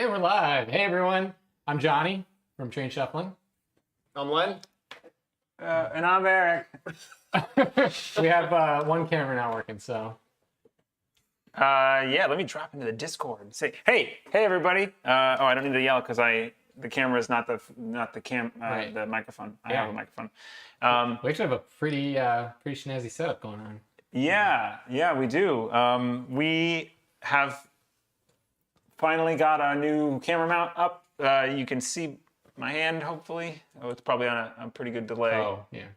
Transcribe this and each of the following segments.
And we're live. Hey everyone, I'm Johnny from Train Shuffling. I'm Len. And I'm Eric. We have one camera now working, so. Yeah, let me drop into the Discord. Say, hey everybody. I don't need to yell because the camera is not the Right. the microphone. I Yeah. have a microphone. We actually have a pretty snazzy setup going on. Yeah, we do. We have finally got our new camera mount up. You can see my hand, hopefully. Oh, it's probably on a pretty good delay. Oh, yeah.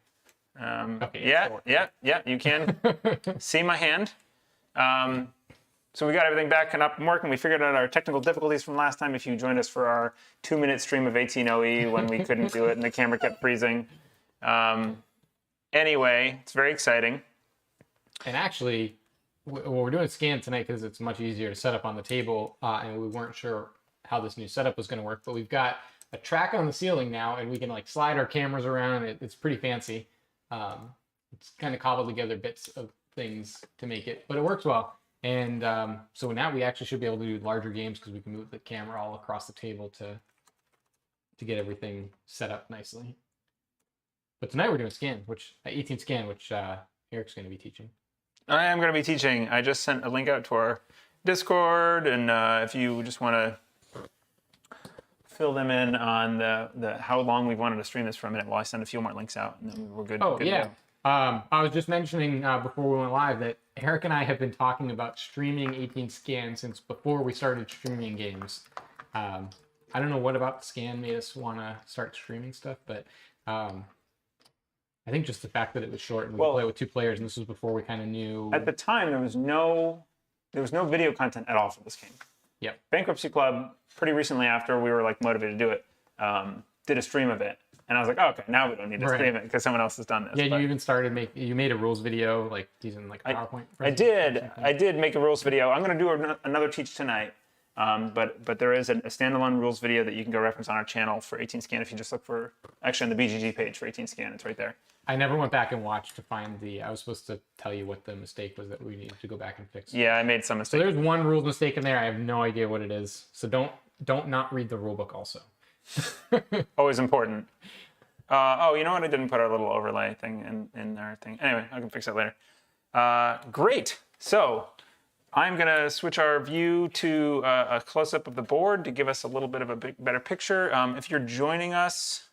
Okay, Yeah, you can see my hand. So we got everything back and up and working. We figured out our technical difficulties from last time. If you joined us for our 2-minute stream of 18OE when we couldn't do it and the camera kept freezing. Anyway, it's very exciting. And actually, we're doing a scan tonight because it's much easier to set up on the table, and we weren't sure how this new setup was going to work, but we've got a track on the ceiling now, and we can like slide our cameras around. It's pretty fancy. It's kind of cobbled together bits of things to make it, but it works well. And so now we actually should be able to do larger games because we can move the camera all across the table to get everything set up nicely. But tonight we're doing scan, 18 scan, which Eric's going to be teaching. I am going to be teaching. I just sent a link out to our Discord, and if you just want to fill them in on the how long we've wanted to stream this for a minute while I send a few more links out, and then we're good. Oh, good yeah. to go. I was just mentioning before we went live that Eric and I have been talking about streaming 18 scan since before we started streaming games. I don't know what about scan made us want to start streaming stuff, but I think just the fact that it was short and we could play with 2 players, and this was before we kind of knew. At the time, there was no video content at all for this game. Yep. Bankruptcy Club, pretty recently after we were like motivated to do it, did a stream of it, and I was like, oh, okay, now we don't need to stream it because someone else has done this. Yeah, you even started you made a rules video like using like a PowerPoint. I did make a rules video. I'm going to do another teach tonight. But there is a standalone rules video that you can go reference on our channel for 18 scan if you just look for, actually on the BGG page for 18 scan, it's right there. I never went back and watched to find I was supposed to tell you what the mistake was that we needed to go back and fix. Yeah, I made some So mistakes. there's one rules mistake in there. I have no idea what it is. So don't not read the rule book also. Always important. Oh, you know what? I didn't put our little overlay thing in our thing. Anyway, I can fix that later. Great. So I'm going to switch our view to a close-up of the board to give us a little bit of a better picture. If you're joining us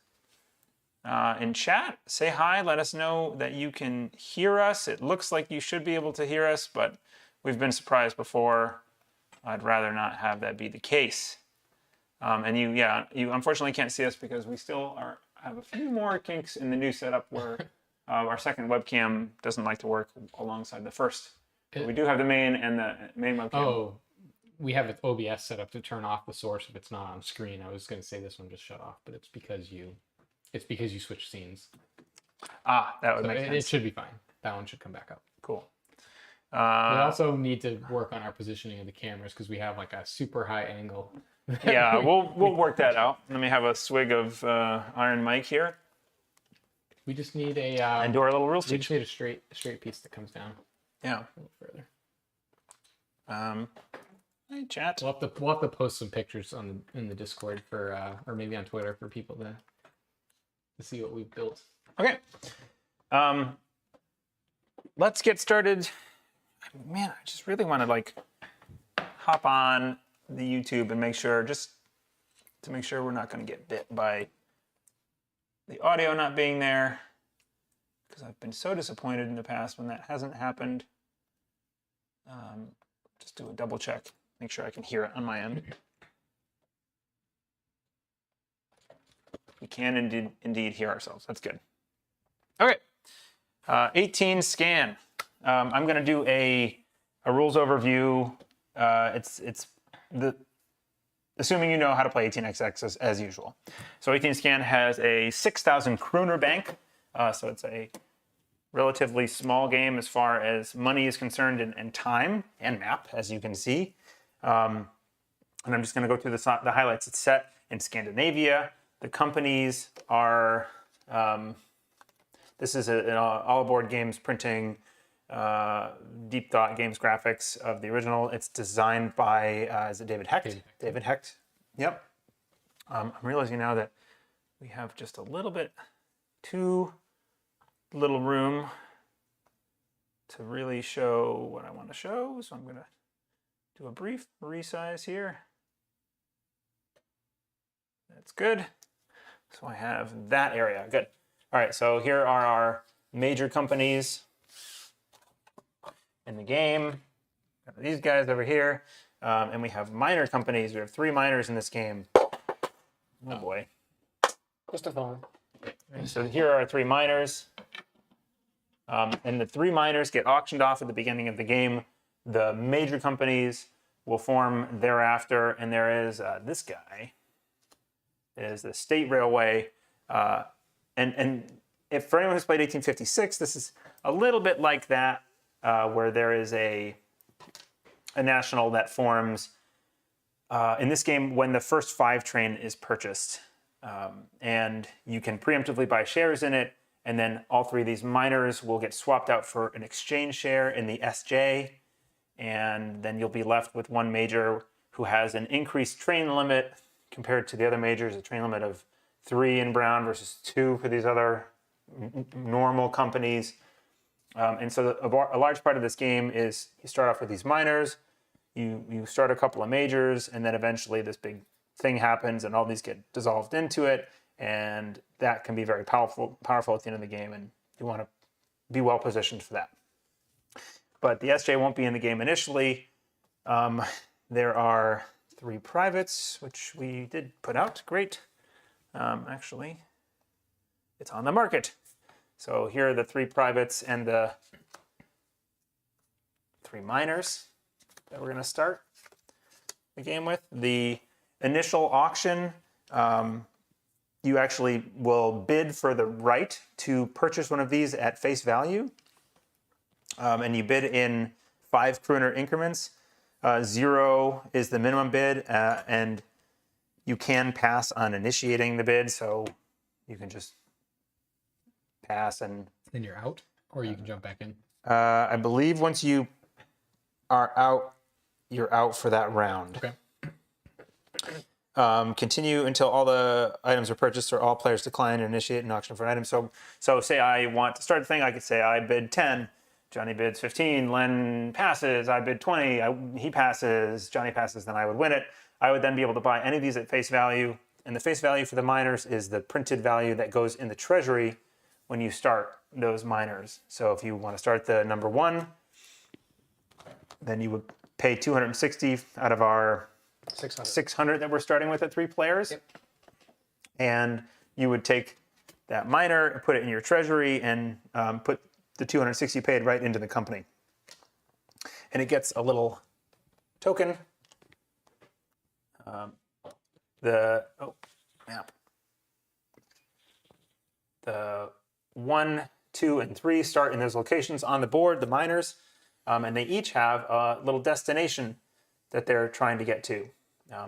in chat, say hi. Let us know that you can hear us. It looks like you should be able to hear us, but we've been surprised before. I'd rather not have that be the case. And you unfortunately can't see us because we still have a few more kinks in the new setup where our second webcam doesn't like to work alongside the first. But we do have the main webcam. Oh, we have an OBS set up to turn off the source if it's not on screen. I was going to say this one just shut off, but it's because you switch scenes. Ah, that would So make sense. it should be fine. That one should come back up. Cool. We also need to work on our positioning of the cameras because we have like a super high angle. Yeah, we'll work that out. Let me have a swig of Iron Mike here. We just need And do our little rules we teach. just need a straight piece that comes down Yeah. a little further. Hey, chat. We'll have to post some pictures in the Discord for or maybe on Twitter for people to see what we've built. Okay. Let's get started. Man, I just really want to like hop on the YouTube and make sure we're not going to get bit by the audio not being there, because I've been so disappointed in the past when that hasn't happened. Just do a double check, make sure I can hear it on my end. We can indeed hear ourselves. That's good. Okay. 18 scan. I'm going to do a rules overview. Assuming you know how to play 18xx as usual. So 18 scan has a 6,000 Kiruna bank. So it's a relatively small game as far as money is concerned and time and map, as you can see. And I'm just going to go through the highlights. It's set in Scandinavia. The companies are, this is an All Aboard Games printing, Deep Thought Games graphics of the original. It's designed by, is it David Hecht? David Hecht. Yep. I'm realizing now that we have just a little bit too little room to really show what I want to show. So I'm going to do a brief resize here. That's good. So I have that area. Good. All right, so here are our major companies in the game. Got these guys over here. And we have minor companies. We have 3 minors in this game. Oh boy. Just a phone. So here are our 3 minors. And the 3 minors get auctioned off at the beginning of the game. The major companies will form thereafter. And there is this guy. Is the State Railway. And if for anyone who's played 1856, this is a little bit like that, where there is a national that forms in this game when the first 5 train is purchased. And you can preemptively buy shares in it, and then all 3 of these miners will get swapped out for an exchange share in the SJ, and then you'll be left with one major who has an increased train limit compared to the other majors, a train limit of 3 in Brown versus 2 for these other normal companies. And so a large part of this game is you start off with these miners, you start a couple of majors, and then eventually this big thing happens and all these get dissolved into it, and that can be very powerful at the end of the game, and you want to be well positioned for that. But the SJ won't be in the game initially. There are 3 privates, which we did put out. Great. Actually, it's on the market. So here are the 3 privates and the 3 minors that we're going to start the game with. The initial auction, you actually will bid for the right to purchase one of these at face value. And you bid in 5 Kiruna increments. 0 is the minimum bid, and you can pass on initiating the bid, so you can just pass and... Then you're out, or you can jump back in. I believe once you are out, you're out for that round. Okay. Continue until all the items are purchased or all players decline and initiate an auction for an item. So say I want to start the thing, I could say I bid 10. Johnny bids 15, Len passes, I bid 20, he passes, Johnny passes, then I would win it. I would then be able to buy any of these at face value, and the face value for the miners is the printed value that goes in the treasury when you start those miners. So if you want to start the number 1, then you would pay 260 out of our 600 that we're starting with at 3 players. Yep. And you would take that miner and put it in your treasury and put the 260 paid right into the company. And it gets a little token. Map. The 1, 2, and 3 start in those locations on the board, the miners, and they each have a little destination that they're trying to get to.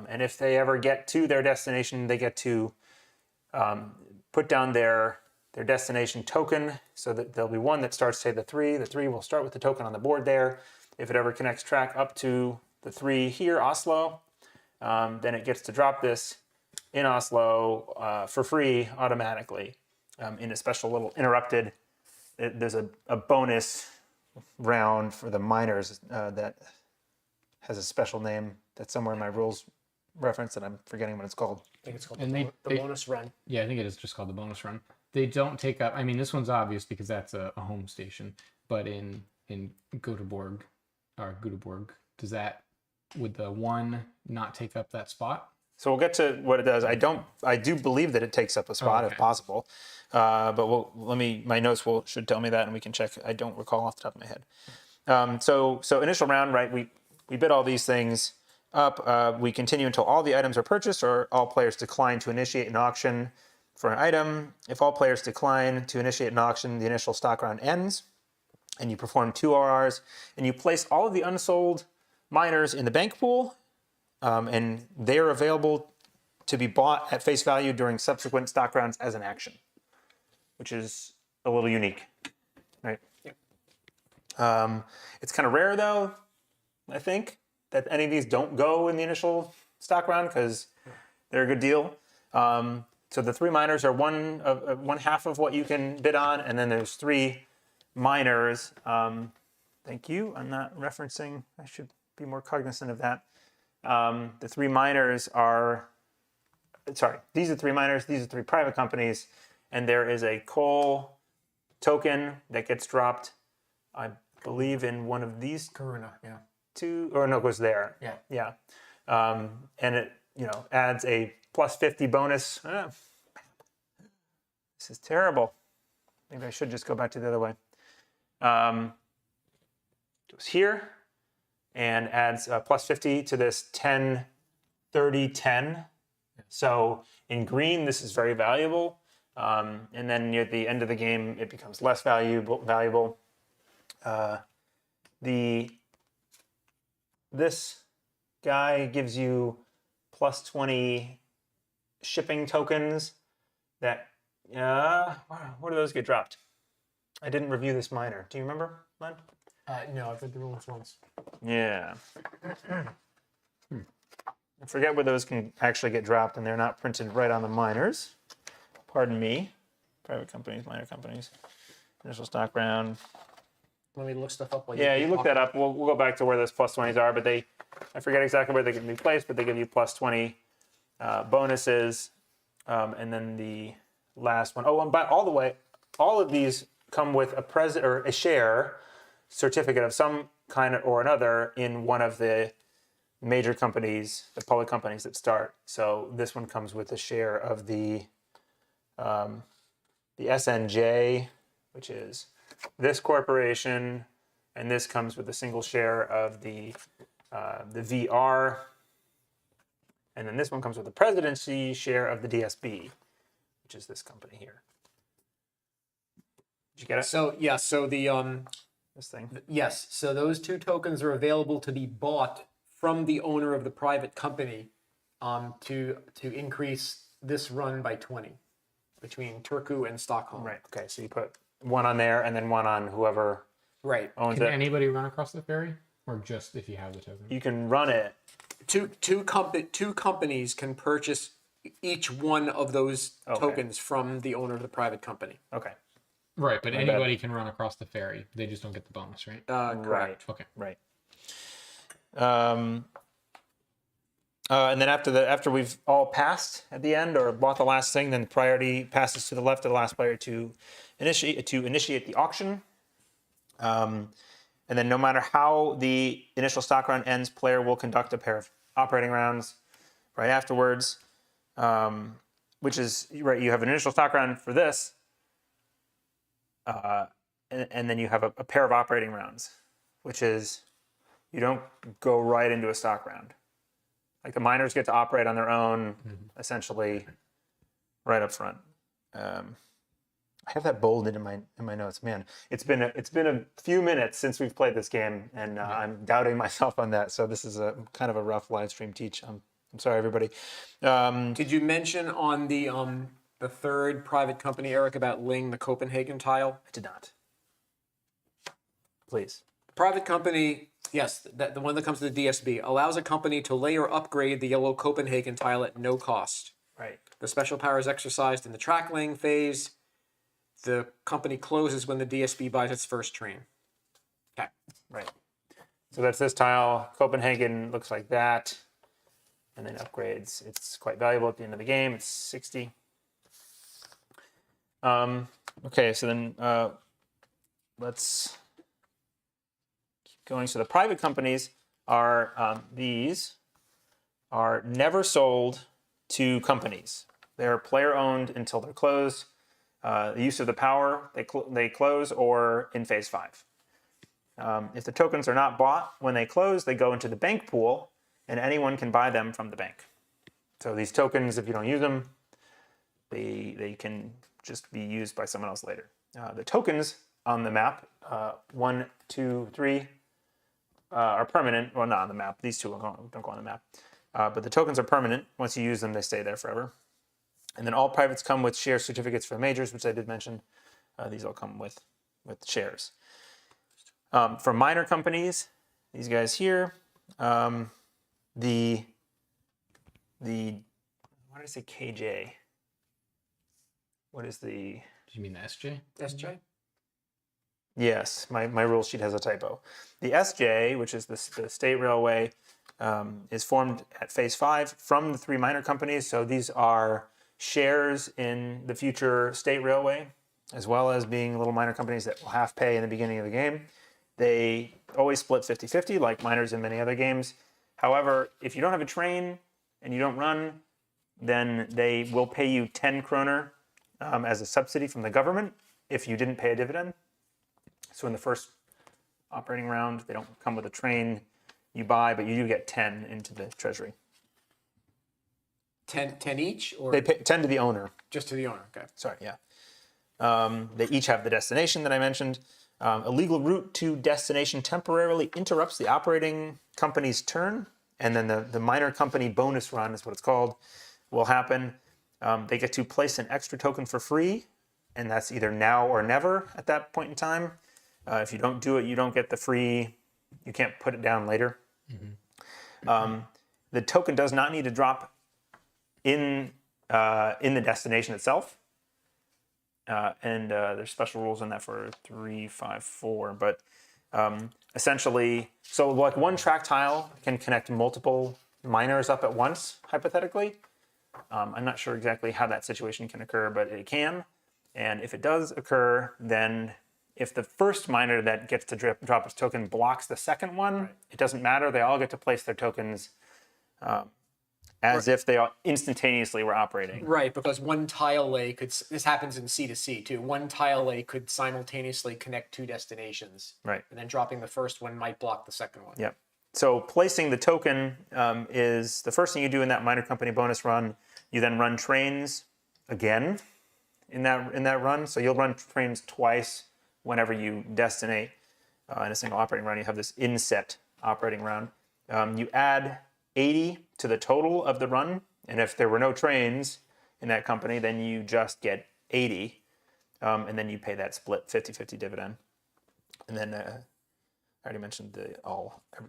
And if they ever get to their destination, they get to put down their destination token, so that there'll be one that starts, say, the 3. The 3 will start with the token on the board there. If it ever connects track up to the 3 here, Oslo, then it gets to drop this in Oslo for free automatically in a special little interrupted. There's a bonus round for the miners that has a special name that's somewhere in my rules reference, and I'm forgetting what it's called. I think it's called And the bonus run. Yeah, I think it is just called the bonus run. They don't take up. I mean, this one's obvious because that's a home station. But in Göteborg, does that, would the 1 not take up that spot? So we'll get to what it does. I do believe that it takes up a spot if possible. But my notes should tell me that, and we can check. I don't recall off the top of my head. So initial round, right? We bid all these things up. We continue until all the items are purchased or all players decline to initiate an auction for an item. If all players decline to initiate an auction, the initial stock round ends, and you perform 2 RRs, and you place all of the unsold miners in the bank pool, and they are available to be bought at face value during subsequent stock rounds as an action, which is a little unique, right? Yep. It's kind of rare, though, I think, that any of these don't go in the initial stock round because they're a good deal. So the 3 minors are one half of what you can bid on, and then there's 3 minors. Thank you. I'm not referencing. I should be more cognizant of that. The 3 minors are, sorry, these are 3 minors. These are 3 private companies, and there is a coal token that gets dropped, I believe, in one of these Kiruna, yeah. 2, or no, it goes there. Yeah. Yeah. And it, adds a plus 50 bonus. This is terrible. Maybe I should just go back to the other way. Goes here and adds plus 50 to this 10, 30, 10. So in green, this is very valuable. And then near the end of the game, it becomes less valuable. This guy gives you plus 20 shipping tokens that, where do those get dropped? I didn't review this minor. Do you remember, Len? No, I've read the rules once. Yeah. I forget where those can actually get dropped, and they're not printed right on the minors. Pardon me. Private companies, minor companies. Initial stock round. Let me look stuff up while Yeah, you look that up. We'll go back to where those plus 20s are, but I forget exactly where they can be placed, but they give you plus 20 bonuses. And then the last one. Oh, and by all of these come with a share certificate of some kind or another in one of the major companies, the public companies that start. So this one comes with a share of the S&NJ, which is this corporation, and this comes with a single share of the VR, and then this one comes with the presidency share of the DSB, which is this company here. Did you get it? So yeah, so the This thing. yes, so those 2 tokens are available to be bought from the owner of the private company, to increase this run by 20 between Turku and Stockholm. Right. Okay. So you put one on there, and then one on whoever Right. owns Can it. anybody run across the ferry, or just if you have the token? You can run it. Two companies can purchase each one of those tokens from the owner of the private company. Okay. Right, but My anybody can run across the ferry. They just don't get the bonus, right? Correct. Okay. Right. And then after we've all passed at the end or bought the last thing, then priority passes to the left of the last player to initiate the auction. And then no matter how the initial stock round ends, player will conduct a pair of operating rounds right afterwards, which is right. You have an initial stock round for this, and then you have a pair of operating rounds, which is you don't go right into a stock round. Like the miners get to operate on their own, essentially, right up front. I have that bolded in my notes. Man, it's been a few minutes since we've played this game, and I'm doubting myself on that. So this is a kind of a rough live stream teach. I'm sorry, everybody. Did you mention on the 3rd private company, Eric, about laying the Copenhagen tile? I did not. Please. Private company, yes, the one that comes to the DSB, allows a company to lay or upgrade the yellow Copenhagen tile at no cost. Right. The special power is exercised in the track laying phase. The company closes when the DSB buys its first train. Okay. Right. So that's this tile. Copenhagen looks like that. And then upgrades. It's quite valuable at the end of the game. It's 60. Okay, so then let's keep going. So the private companies are, these are never sold to companies. They're player owned until they're closed. The use of the power, they close or in phase 5. If the tokens are not bought when they close, they go into the bank pool, and anyone can buy them from the bank. So these tokens, if you don't use them, they can just be used by someone else later. The tokens on the map, 1, 2, 3, are permanent. Well, not on the map. These two don't go on the map. But the tokens are permanent. Once you use them, they stay there forever. And then all privates come with share certificates for majors, which I did mention. These all come with shares. For minor companies, these guys here, the why did I say KJ? What is the... Do you mean the SJ? SJ? Yes, my rule sheet has a typo. The SJ, which is the state railway, is formed at phase 5 from the 3 minor companies. So these are shares in the future state railway, as well as being little minor companies that will half pay in the beginning of the game. They always split 50-50 like miners in many other games. However, if you don't have a train and you don't run, then they will pay you 10 kroner as a subsidy from the government if you didn't pay a dividend. So in the first operating round, they don't come with a train you buy, but you do get 10 into the treasury. 10 each, or They pay 10 to the owner. just to the owner? Okay. Sorry, yeah. They each have the destination that I mentioned. A legal route to destination temporarily interrupts the operating company's turn, and then the minor company bonus run is what it's called, will happen. They get to place an extra token for free, and that's either now or never at that point in time. If you don't do it, you don't get the free, you can't put it down later. The token does not need to drop in the destination itself. And there's special rules on that for 354, but essentially, so like one track tile can connect multiple miners up at once, hypothetically. I'm not sure exactly how that situation can occur, but it can. And if it does occur, then if the first miner that gets to drop its token blocks the second one, it doesn't matter. They all get to place their tokens as if they all instantaneously were operating. Right, because one tile lay could, this happens in C2C too, one tile lay could simultaneously connect 2 destinations. Right. And then dropping the first one might block the second one. Yep. So placing the token is the first thing you do in that minor company bonus run. You then run trains again in that run. So you'll run trains twice whenever you destinate in a single operating run. You have this inset operating round. You add 80 to the total of the run, and if there were no trains in that company, then you just get 80, and then you pay that split 50-50 dividend. And then I already mentioned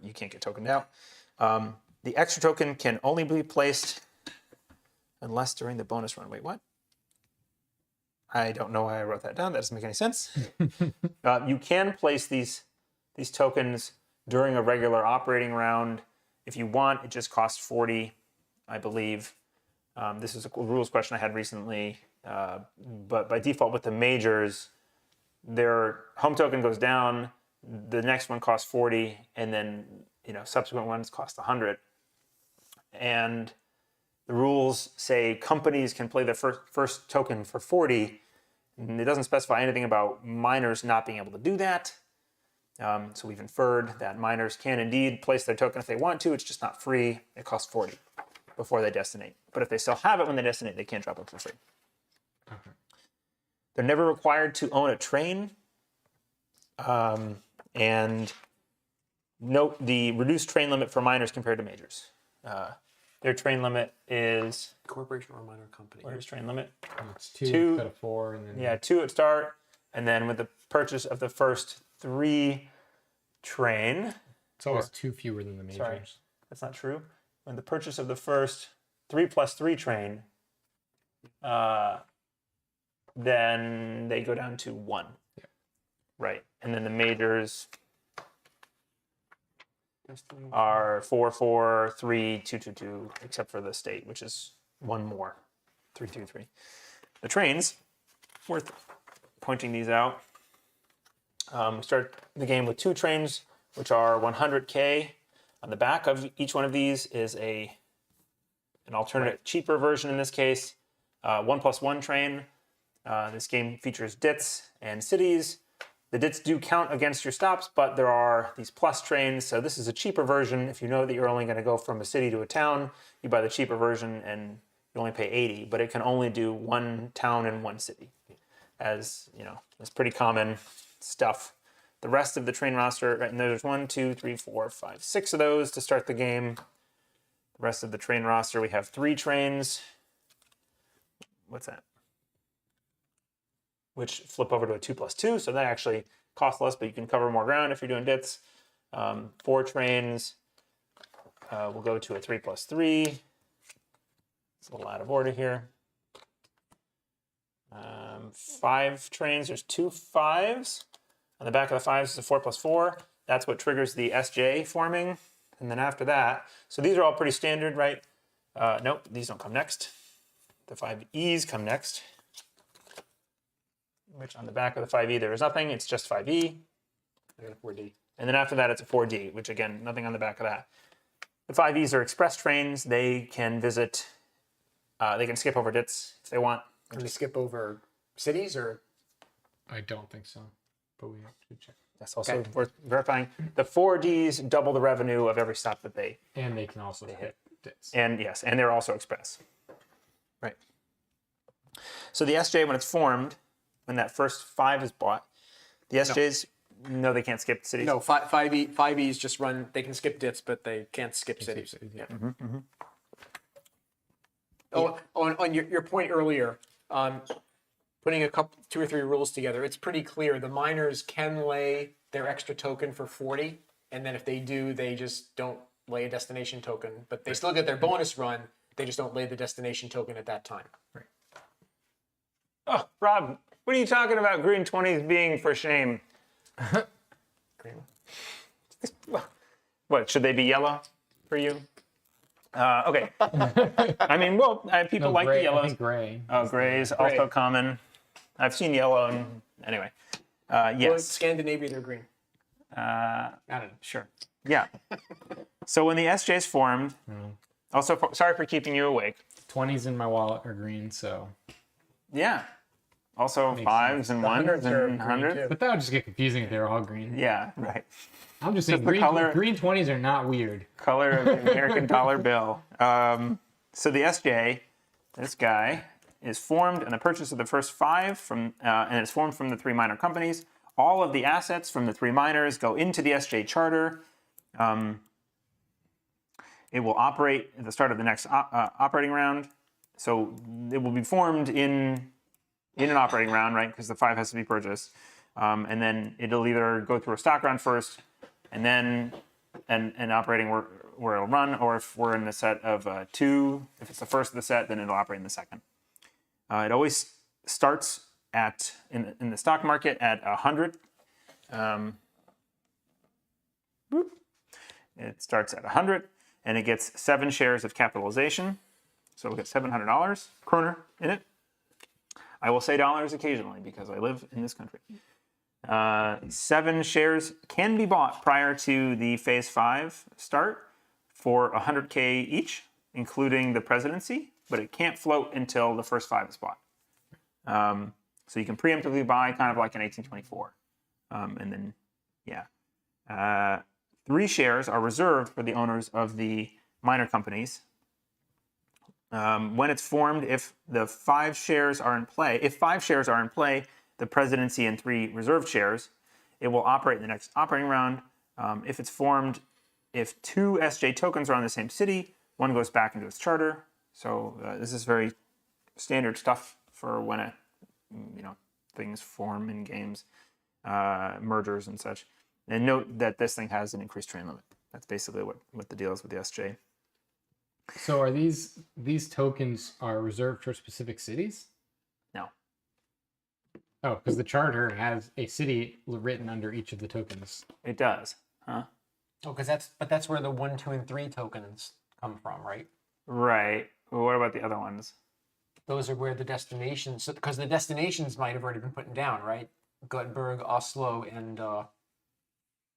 you can't get tokened out. The extra token can only be placed unless during the bonus run. Wait, what? I don't know why I wrote that down. That doesn't make any sense. You can place these tokens during a regular operating round. If you want, it just costs 40, I believe. This is a rules question I had recently. But by default, with the majors, their home token goes down. The next one costs 40, and then subsequent ones cost 100. And the rules say companies can play their first token for 40. And it doesn't specify anything about miners not being able to do that. So we've inferred that miners can indeed place their token if they want to. It's just not free. It costs 40 before they destinate. But if they still have it when they destinate, they can't drop it for free. Okay. They're never required to own a train. And note the reduced train limit for miners compared to majors. Their train limit is... Corporation or minor company. Where's train limit? It's 2 instead of 4. And then... Yeah, 2 at start. And then with the purchase of the first 3 train... It's always 2 fewer than the majors. Sorry, that's not true. With the purchase of the first 3+3 train, then they go down to 1. Yeah. Right. And then the majors... are 4, 4, 3, 2, 2, 2, except for the state, which is 1 more, 3, 2, 3. The trains, worth pointing these out. We start the game with 2 trains, which are 100K. On the back of each one of these is an alternate, cheaper version in this case, 1+1 train. This game features dits and cities. The dits do count against your stops, but there are these plus trains, so this is a cheaper version. If you know that you're only going to go from a city to a town, you buy the cheaper version and you only pay 80, but it can only do 1 town and 1 city. As, it's pretty common stuff. The rest of the train roster, right, and there's 1, 2, 3, 4, 5, 6 of those to start the game. The rest of the train roster, we have 3 trains. What's that? Which flip over to a 2+2, so that actually costs less, but you can cover more ground if you're doing dits. 4 trains will go to a 3+3. It's a little out of order here. 5 trains, there's 2 5s. On the back of the 5s is a 4 plus 4. That's what triggers the SJ forming. And then after that, so these are all pretty standard, right? Nope, these don't come next. The 5Es come next, which on the back of the 5E there is nothing. It's just 5E. I got a 4D. And then after that, it's a 4D, which again, nothing on the back of that. The 5Es are express trains. They can visit, they can skip over DITs if they want. Can we skip over cities or? I don't think so, but we have to check. That's also worth verifying. The 4Ds double the revenue of every stop that they And they can also hit DITs. And yes, and they're also express. Right. So the SJ, when it's formed, when that first 5 is bought, the SJs, no, they can't skip cities. No, 5Es just run. They can skip DITs, but they can't skip cities. Yeah. Oh, on your point earlier, putting a couple, 2 or 3 rules together, it's pretty clear. The miners can lay their extra token for 40, and then if they do, they just don't lay a destination token, but they still get their bonus run. They just don't lay the destination token at that time. Right. Oh, Rob, what are you talking about green 20s being for shame? Green. What, should they be yellow for you? Okay. I mean, well, people like gray, the yellows. I think gray. Oh, gray is also common. I've seen yellow, and anyway. Well, in Yes. Scandinavia, they're green. I don't know. Sure. Yeah. So when the SJ is formed, also, sorry for keeping you awake. 20s in my wallet are green, so. Yeah. Also, Makes 5s and 1s hundreds are and green, 100s. too. But that would just get confusing if they were all green. Yeah, right. I'm just saying the color- green 20s are not weird. Color of the American dollar bill. So the SJ, this guy, is formed in the purchase of the first 5 from, and it's formed from the 3 minor companies. All of the assets from the 3 miners go into the SJ charter. It will operate at the start of the next operating round. So it will be formed in an operating round, right? Because the 5 has to be purchased. And then it'll either go through a stock round first, and then an operating where it'll run, or if we're in the set of 2, if it's the first of the set, then it'll operate in the second. It always starts at in the stock market at 100. It starts at 100, and it gets 7 shares of capitalization. So we'll get $700 kroner in it. I will say dollars occasionally because I live in this country. 7 shares can be bought prior to the phase 5 start for 100K each, including the presidency, but it can't float until the first 5 is bought. So you can preemptively buy kind of like in 1824. And then, yeah. 3 shares are reserved for the owners of the minor companies. When it's formed, if the 5 shares are in play, the presidency and 3 reserved shares, it will operate in the next operating round. If it's formed, if 2 SJ tokens are on the same city, one goes back into its charter. So this is very standard stuff for when things form in games, mergers and such. And note that this thing has an increased train limit. That's basically what the deal is with the SJ. So are these tokens are reserved for specific cities? No. Oh, because the charter has a city written under each of the tokens. It does, huh? Oh, that's where the 1, 2, and 3 tokens come from, right? Right. Well, what about the other ones? Those are where the destinations, because the destinations might have already been put down, right? Gothenburg, Oslo, and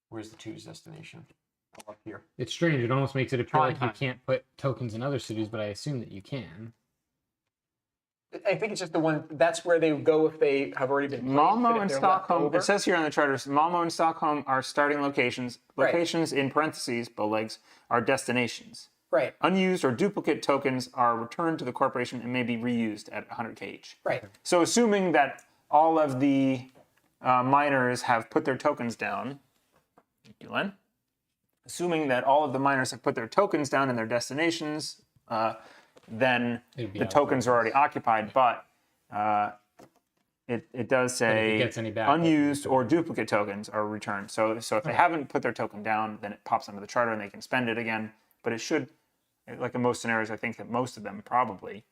where's the 2's destination? Oh, up here. It's strange. It almost makes it appear like you Trondheim. can't put tokens in other cities, but I assume that you can. I think it's just the one. That's where they go if they have already been placed, but Malmo if and they're left Stockholm, over- it says here on the charters, Malmo and Stockholm are starting locations. Right. Locations in parentheses, bowlegs, are destinations. Right, Unused or duplicate tokens are returned to the corporation and may be reused at 100K each. right. So assuming that all of the miners have put their tokens down, thank you, Len. Assuming that all of the miners have put their tokens down in their destinations, then It'd be the out tokens are already occupied, but it does it say gets any back, unused or duplicate tokens are returned. So if they haven't put their token down, then it pops onto the charter and they can spend it again. But it should, like in most scenarios, I think that most of them probably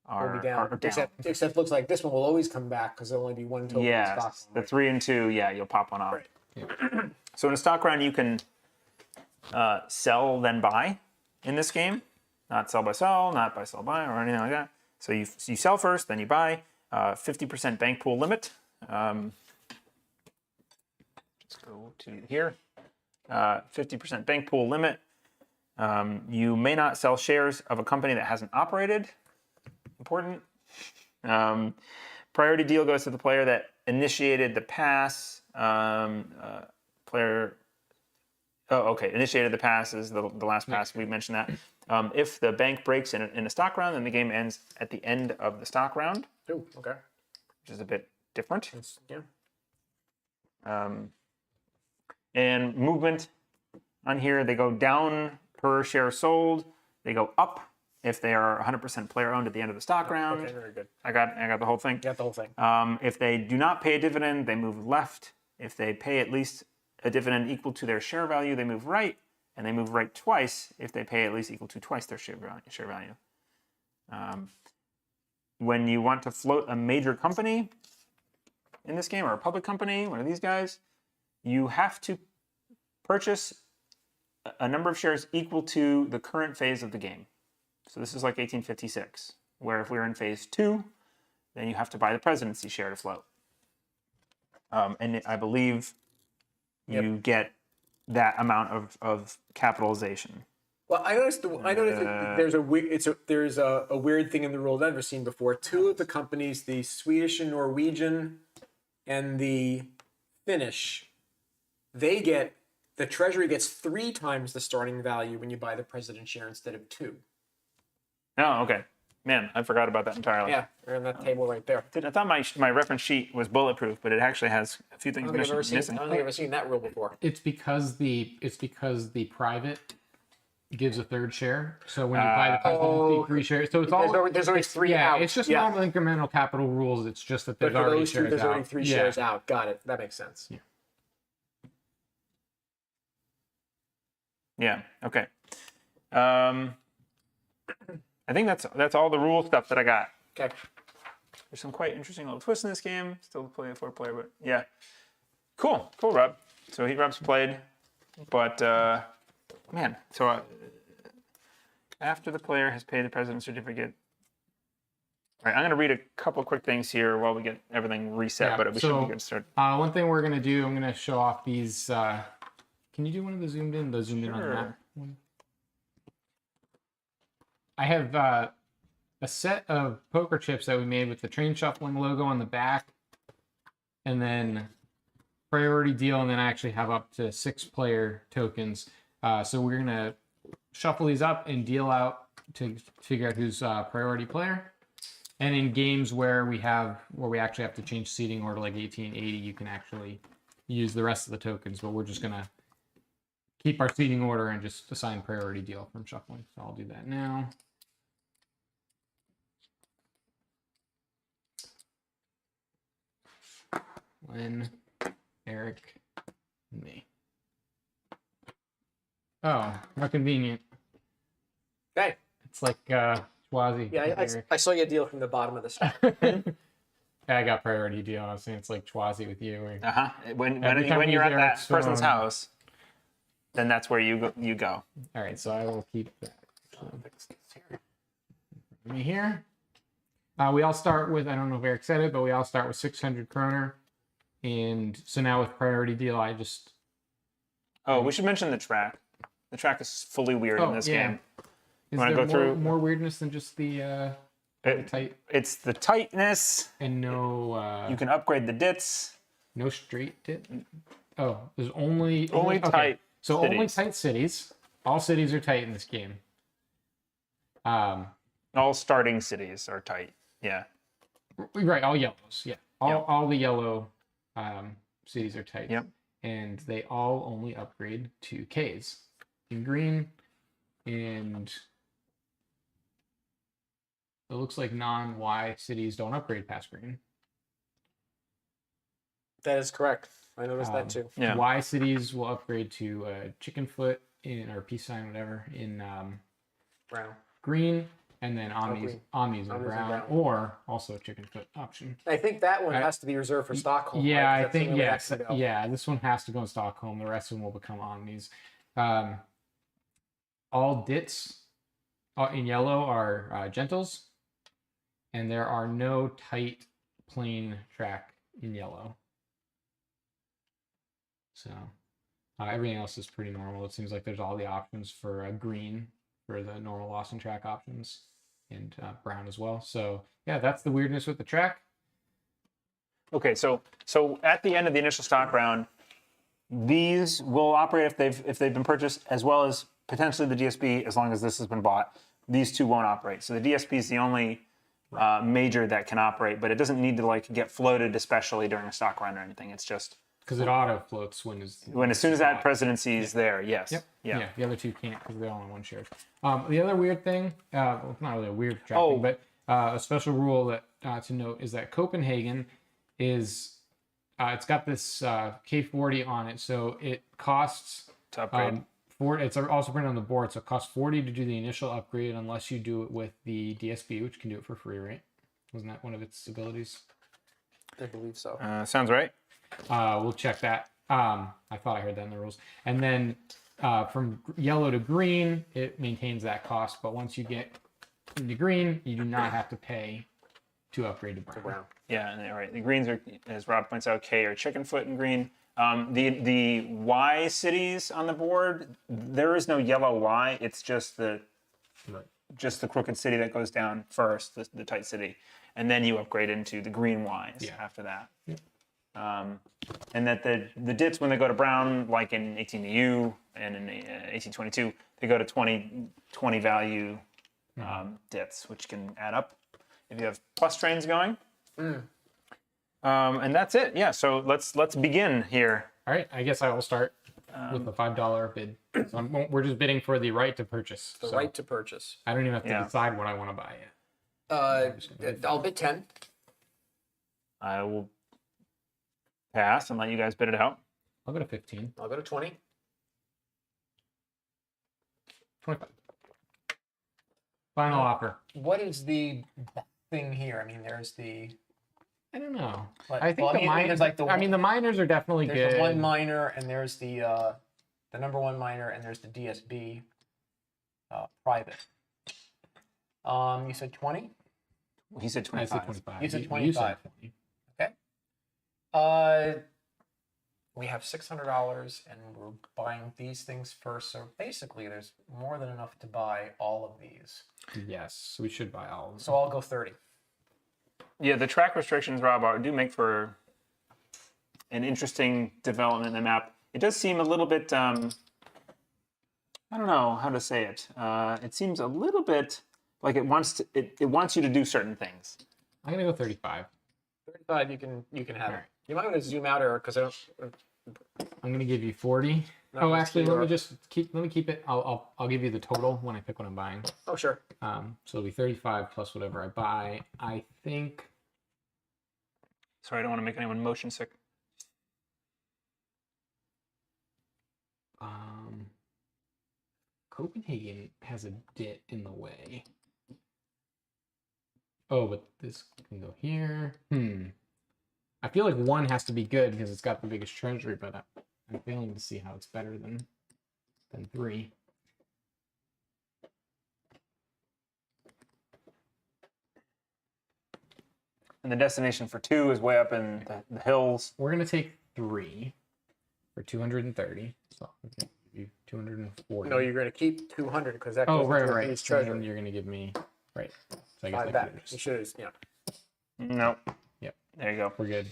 Will are be down. Are down. Except looks like this one will always come back because there'll only be one token in stock. Yes, the 3 and 2, yeah, you'll pop one off. Right. So in a stock round, you can sell then buy in this game. Not sell by sell, not buy sell buy, or anything like that. So you sell first, then you buy. 50% bank pool limit. Let's go to here. 50% bank pool limit. You may not sell shares of a company that hasn't operated. Important. Priority deal goes to the player that initiated the pass. Initiated the pass is the last pass. We mentioned that. If the bank breaks in a stock round, then the game ends at the end of the stock round. Oh, okay. Which is a bit different. Yeah. And movement on here, they go down per share sold. They go up if they are 100% player owned at the end of the stock round. Okay, very good. I got the whole thing. Got the whole thing. If they do not pay a dividend, they move left. If they pay at least a dividend equal to their share value, they move right. And they move right twice if they pay at least equal to twice their share value. When you want to float a major company in this game, or a public company, one of these guys, you have to purchase a number of shares equal to the current phase of the game. So this is like 1856, where if we're in phase 2, then you have to buy the presidency share to float. And I believe you get that amount of capitalization. Well, I noticed that there's a weird thing in the rule I've never seen before. Two of the companies, the Swedish and Norwegian and the Finnish, the treasury gets 3 times the starting value when you buy the president share instead of 2. Oh, okay. Man, I forgot about that entirely. Yeah, they're in that table right there. I thought my reference sheet was bulletproof, but it actually has a few things I don't think missing. I've ever seen that rule before. It's because the private gives a third share. So when you buy the presidency, 3 shares. So it's all There's always 3 yeah. out. It's just normal incremental capital rules. It's just that there's But for already those two, shares there's out. already 3 shares out. Got it. That makes sense. Yeah. Yeah. Okay. I think that's all the rule stuff that I got. Okay. There's some quite interesting little twists in this game. Still play a 4-player, but yeah. Cool, Rob. So Rob's played, but man. So after the player has paid the president's certificate. All right, I'm going to read a couple quick things here while we get everything reset, but we should be good to start. One thing we're going to do, I'm going to show off these. Can you do one of the zoomed in? Those zoomed in on the map. I have a set of poker chips that we made with the train shuffling logo on the back, and then priority deal, and then I actually have up to 6 player tokens. So we're going to shuffle these up and deal out to figure out who's priority player. And in games where we actually have to change seating order, like 1880, you can actually use the rest of the tokens, but we're just going to keep our seating order and just assign priority deal from shuffling. So I'll do that now. Lynn, Eric, and me. Oh, how convenient. Okay. It's like Schwazi. Yeah, I saw you a deal from the bottom of the stack. I got priority deal. I was saying it's like Schwazi with you. When time you're he's at there, that person's house, then that's where you go. All right, so I will keep that. Me here. We all start with, I don't know if Eric said it, but we all start with 600 kroner. And so now with priority deal, I just... Oh, we should mention the track. The track is fully weird in this game. Is wanna there go through? more weirdness than just the tight It's the tightness. and no You can upgrade the dits. no straight dit? Oh, there's only tight So cities. only tight cities. All cities are tight in this game. All starting cities are tight. Yeah. Right, all yellows. Yeah, Yep. all the yellow cities are tight. Yep. And they all only upgrade to Ks in green, and it looks like non-Y cities don't upgrade past green. That is correct. I noticed that too. Yeah. Y cities will upgrade to chicken foot or peace sign, whatever, in Brown. green, and then Omnis green. Omnis are Omnis are brown, brown. or also a chicken foot option. I think that one has to be reserved for Stockholm. Yeah, right? 'Cause I that's the think only way that yes. can go. Yeah, this one has to go in Stockholm. The rest of them will become Omnis. All dits in yellow are gentles, and there are no tight plain track in yellow. So everything else is pretty normal. It seems like there's all the options for green for the normal lost and track options, and brown as well. So yeah, that's the weirdness with the track. Okay, so at the end of the initial stock round, these will operate if they've been purchased, as well as potentially the DSP, as long as this has been bought. These two won't operate. So the DSP is the only major that can operate, but it doesn't need to like get floated, especially during a stock round or anything. It's just Because it auto floats when as soon as that presidency is there. Yes. Yep. Yeah. The other two can't because they're all on one share. The other weird thing, well, it's not really a weird track Oh. thing, but a special rule that to note is that Copenhagen is it's got this K40 on it, so it costs To upgrade. it's also printed on the board, so it costs 40 to do the initial upgrade unless you do it with the DSP, which can do it for free, right? Wasn't that one of its abilities? I believe so. Sounds right. We'll check that. I thought I heard that in the rules. And then from yellow to green, it maintains that cost. But once you get into green, you do not have to pay to upgrade to brown. Brown. Yeah, and right. The greens are, as Rob points out, K or chicken foot in green. The Y cities on the board, there is no yellow Y. It's just the crooked city that goes down first, the tight city, and then you upgrade into the green Ys after that. And that the dits, when they go to brown, like in 18EU and in 1822, they go to 20 value dits, which can add up if you have plus trains going. And that's it. Yeah. So let's begin here. All right. I guess I will start with a $5 bid. So we're just bidding for the right to purchase. The So right to purchase. I don't even have to decide what I want to buy yet. I'll bid 10. I will pass and let you guys bid it out. I'll go to 15. I'll go to 20. 25. Final offer. What is the thing here? I mean, there's the I don't know. But- I think well, I the mean, miners. there's like the I mean, the miners are definitely there's good. the one miner, and there's the number one miner, and there's the DSB private. You said 20? He said I 25. said 25. You said said 25. 20. Okay. We have $600, and we're buying these things first. So basically, there's more than enough to buy all of these. Yes, we should buy all of them. So I'll go 30. Yeah, the track restrictions, Rob, do make for an interesting development in the map. It does seem a little bit, I don't know how to say it. It seems a little bit like it wants you to do certain things. I'm gonna go 35. 35, you can have it. Alright. You might want to zoom out, or because I don't. I'm gonna give you 40. Not Oh, much actually, to let your- me just keep. Let me keep it. I'll give you the total when I pick what I'm buying. Oh, sure. So it'll be 35 plus whatever I buy. I think. Sorry, I don't want to make anyone motion sick. Copenhagen has a dit in the way. Oh, but this can go here. I feel like one has to be good because it's got the biggest treasury, but I'm failing to see how it's better than 3. And the destination for 2 is way up in the hills. We're gonna take 3 for 230. So I'm gonna give you 240. No, you're going to keep 200 because that Oh, goes right, into right. his So then treasury. you're gonna give me right. So I guess 5 I back. could You just, should, yeah. No. Yep. There you go. we're good.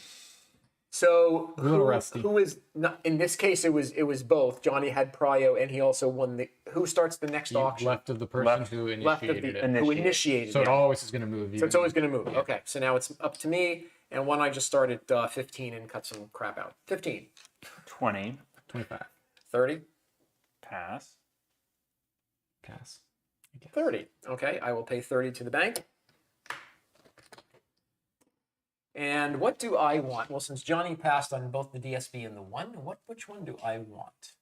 So A little rusty. who is not, in this case? It was both. Johnny had prio, and he also won the. Who starts the next auction? Left of the person Left- who Left of initiated the it. who initiated So it. it always is gonna move. So it's always going to move. Okay, so now it's up to me, and one I just started 15 and cut some crap out. 15, 20. 25. 30, Pass. Pass. 30. Okay, I will pay 30 to the bank. And what do I want? Well, since Johnny passed on both the DSB and the one, which one do I want?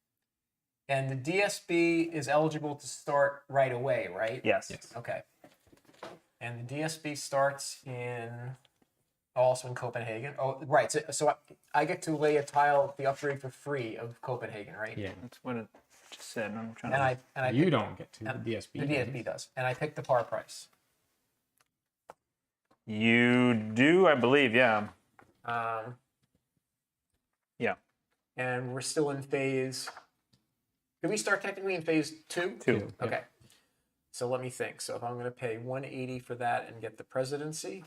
And the DSB is eligible to start right away, right? Yes. Okay. And the DSB starts also in Copenhagen. Oh, right. So I get to lay a tile, the upgrade for free of Copenhagen, right? Yeah. That's what it just said. I'm trying And to. I You pick- don't get to. The DSB. the DSB does, and I pick the par price. You do, I believe. Yeah. Yeah. And we're still in phase. Did we start technically in phase 2? Two. Yeah. Okay. So let me think. So if I'm going to pay 180 for that and get the presidency,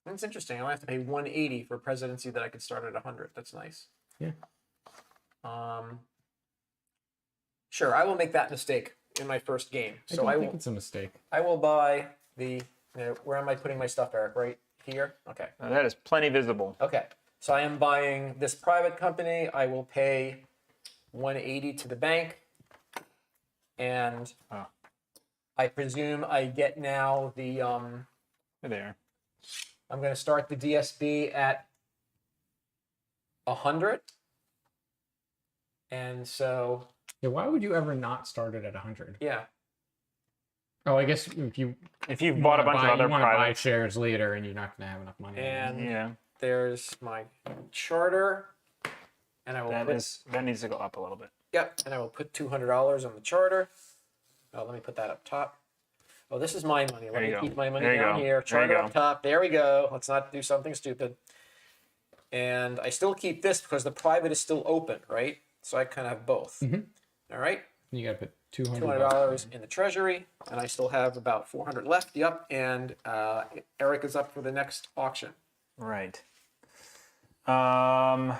that's interesting. I'll have to pay 180 for presidency that I could start at 100. That's nice. Yeah. Sure, I will make that mistake in my first game. I So don't I think will. it's a mistake. I will buy the. Where am I putting my stuff, Eric? Right here. Okay. That is plenty visible. Okay. So I am buying this private company. I will pay 180 to the bank, and Oh. I presume I get now the. There they are. I'm going to start the DSB at 100, and so Yeah. Why would you ever not start it at 100? yeah. Oh, I guess if you If you've bought a bunch of other you want to buy private. shares later and you're not going to have enough money. And Yeah. there's my charter, and I will That needs to go up a little bit. Yep, and I will put $200 on the charter. Oh, let me put that up top. Oh, this is my money. Let There me you go. keep my money There you down go. here. There you Charter go. up top. There we go. Let's not do something stupid. And I still keep this because the private is still open, right? So I kind of have both. Mhm. All right, You got to put $200. $200 in the treasury, and I still have about 400 left. Yep, and Eric is up for the next auction. Right. So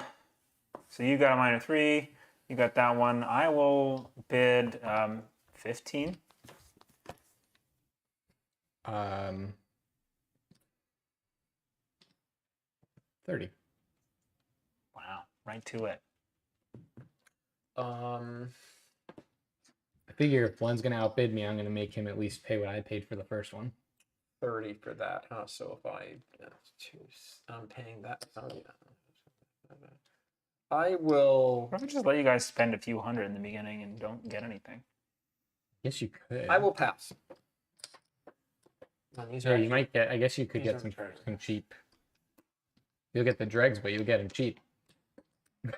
you got a -3. You got that one. I will bid 15. 30. Wow. Right to it. I figure if one's going to outbid me, I'm going to make him at least pay what I paid for the first one. 30 for that, huh? So if I choose, I'm paying that. Oh, yeah. I will. What if I just let you guys spend a few hundred in the beginning and don't get anything? Yes, you could. I will pass. No, these Yeah, are you might get. I guess you could these get are some returns. cheap. You'll get the dregs, but you'll get them cheap.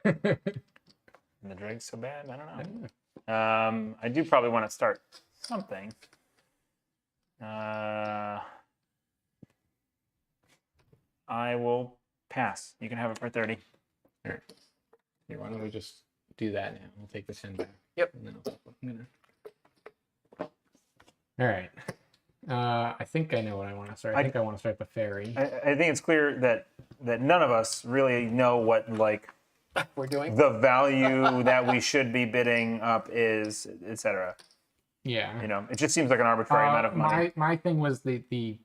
And the drag's so bad? I don't know. Yeah. I do probably want to start something. I will pass. You can have it for 30. Here, why don't we just do that now? We'll take the 10 back. Yep. And then All right. I think I know what I want to start. I think I want to start the ferry. I think it's clear that none of us really know what like we're doing. the value that we should be bidding up is, etc. Yeah. You know, it just seems like an arbitrary amount of money. My thing was the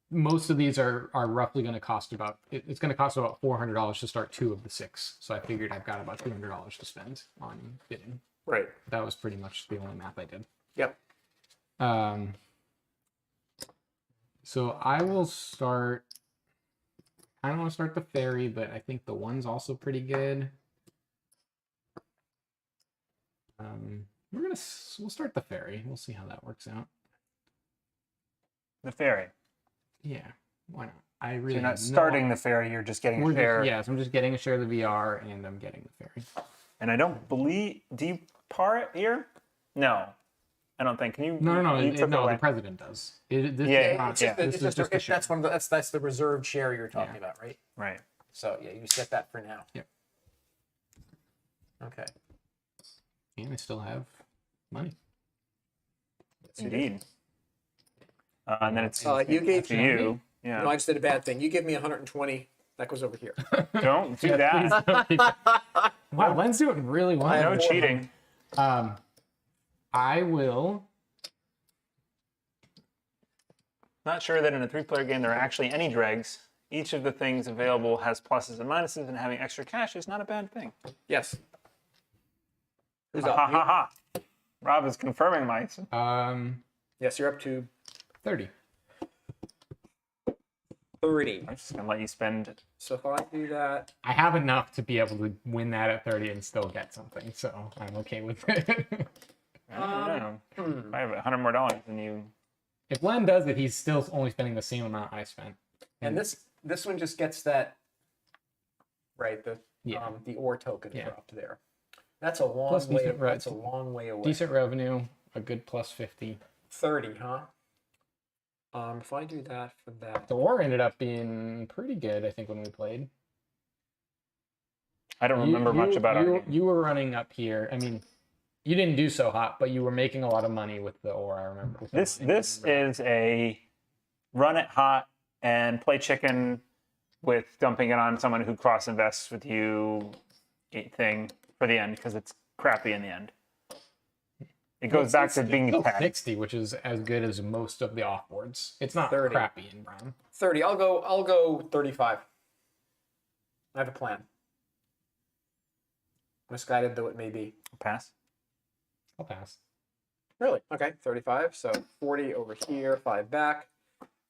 most of these are roughly going to cost about it's going to cost about $400 to start 2 of the 6. So I figured I've got about $200 to spend on bidding. Right. That was pretty much the only math I did. Yep. So I will start. I don't want to start the ferry, but I think the one's also pretty good. We'll start the ferry. We'll see how that works out. The ferry. Yeah, why not? I So really you're not have no starting the ferry, you're just getting a share. Yes, I'm just getting a share of the VR and I'm getting the ferry. And I don't believe, do you par it here? No, I don't think. Can you? No, you took it no, away. the president does. Yeah, It's just, this it's is just, just a that's share. one of the, that's the reserved share you're talking Yeah. about, right? Right. So yeah, you set that for now. Yep. Okay. And I still have money. Indeed. And then it's You gave to you. Yeah. No, I just did a bad thing. You give me 120. That goes over here. Don't do that. Wow, Len's doing really well. No cheating. I will. Not sure that in a 3-player game there are actually any dregs. Each of the things available has pluses and minuses, and having extra cash is not a bad thing. Yes. Who's Ha up? ha ha. Rob is confirming my. Yes, you're up to 30. 30. I'm just gonna let you spend. So if I do that, I have enough to be able to win that at 30 and still get something, so I'm okay with it. I don't know. I have $100 more than you. If Len does it, he's still only spending the same amount I spent. and this one just gets that, right? The Yeah. the ore token Yeah. dropped there. That's a long Plus way. decent That's a long way away. Decent revenue, a good plus 50. 30, huh? If I do that for that, The ore ended up being pretty good, I think, when we played. I don't remember much about our game. You were running up here. I mean, you didn't do so hot, but you were making a lot of money with the ore, I remember. with the This mining. is a run it hot and play chicken with dumping it on someone who cross invests with you thing for the end because it's crappy in the end. It goes back to being Still 10. 60, which is as good as most of the offboards. It's not 30. crappy in brown. 30. I'll go 35. I have a plan. Misguided though it may be. Pass. I'll pass. Really? Okay, 35. So 40 over here, 5 back.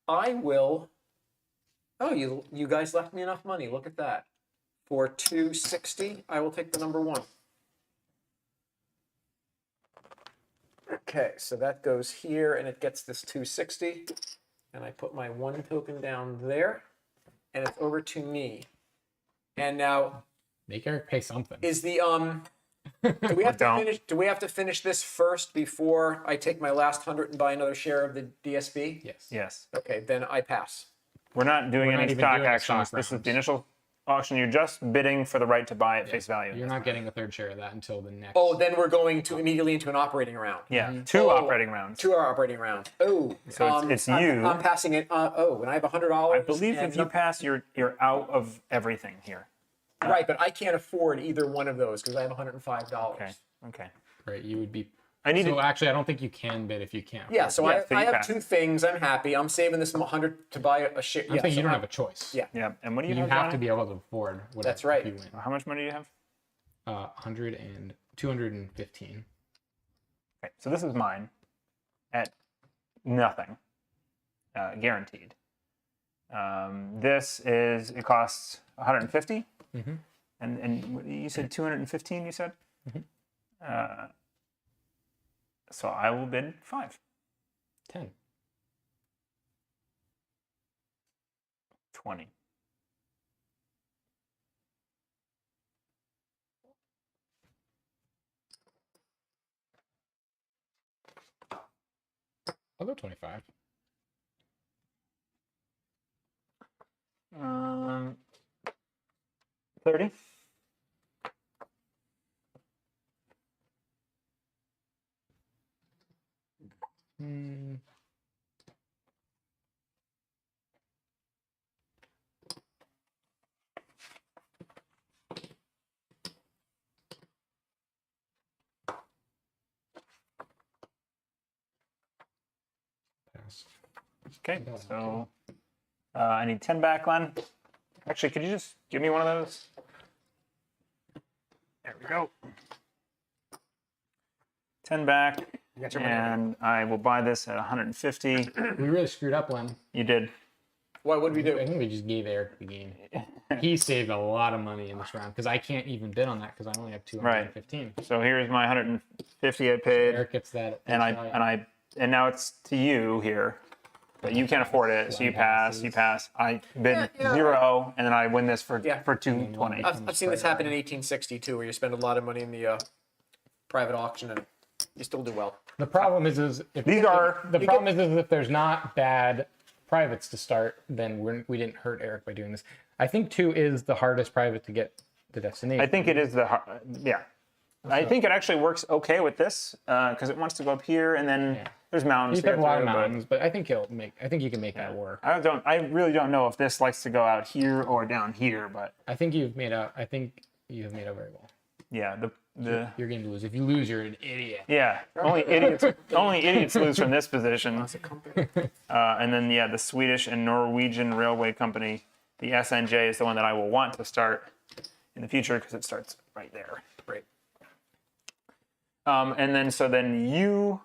I will. Oh, you guys left me enough money. Look at that. For 260, I will take the number 1. Okay, so that goes here and it gets this 260. And I put my 1 token down there. And it's over to me. And now Make Eric pay something. is the do we have to Don't. finish? Do we have to finish this first before I take my last 100 and buy another share of the DSB? Yes. Yes. Okay, then I pass. We're not doing We're not any even stock doing actions. stock This is rounds. the initial auction. You're just bidding for the right to buy at face value. You're not getting a third share of that until the next. Oh, then we're going to immediately into an operating round. Yeah, 2 Oh, operating rounds. 2 operating round. Oh, So it's I'm- you. I'm passing it. And I have $100. I believe if you pass, you're out of everything here. right, but I can't afford either one of those because I have $105. Okay. Okay. Right, you would be. I need So to. actually, I don't think you can bid if you can't. Yeah, so Yeah, so I you have pass. 2 things. I'm happy. I'm saving this 100 to buy a share. I'm saying you don't have a choice. Yeah. Yeah. And what do you You have? have Johnny? to be able to afford whatever. That's right. If you win. How much money do you have? 100 and 215. Okay, so this is mine at nothing, guaranteed. This is, it costs 150, Mhm. and what- you said 215. You said, so I will bid 5, 10. 20. I'll go 25. 30. Hmm. Pass. Okay, so I need 10 back, Len. Actually, could you just give me one of those? There we go. 10 back, You got your money. and I will buy this at 150. We really screwed up, Len. You did. What did we do? I think we just gave Eric the game. He saved a lot of money in this round because I can't even bid on that because I only have 215. So here's my 150 I paid, Eric gets that. At and face value. and now it's to you here, but you can't afford it, so you pass. You pass. I bid Yeah. 0, and then I win this for Yeah. 220. I've seen this happen in 1862 where you spend a lot of money in the private auction and you still do well. The problem is if These are- the problem is if there's not bad privates to start, then we didn't hurt Eric by doing this. I think 2 is the hardest private to get the destination. I think it is yeah. I think it actually works okay with this because it wants to go up here, and then there's mountains. He's to have a go lot of through, but mountains, but I think I think you can make that work. I really don't know if this likes to go out here or down here, but I think you have made out very well. yeah, the Your game to lose. If you lose, you're an idiot. yeah, only idiots lose from this position. And then the Swedish and Norwegian Railway Company, the S&NJ, is the one that I will want to start in the future because it starts right there. Great. And then you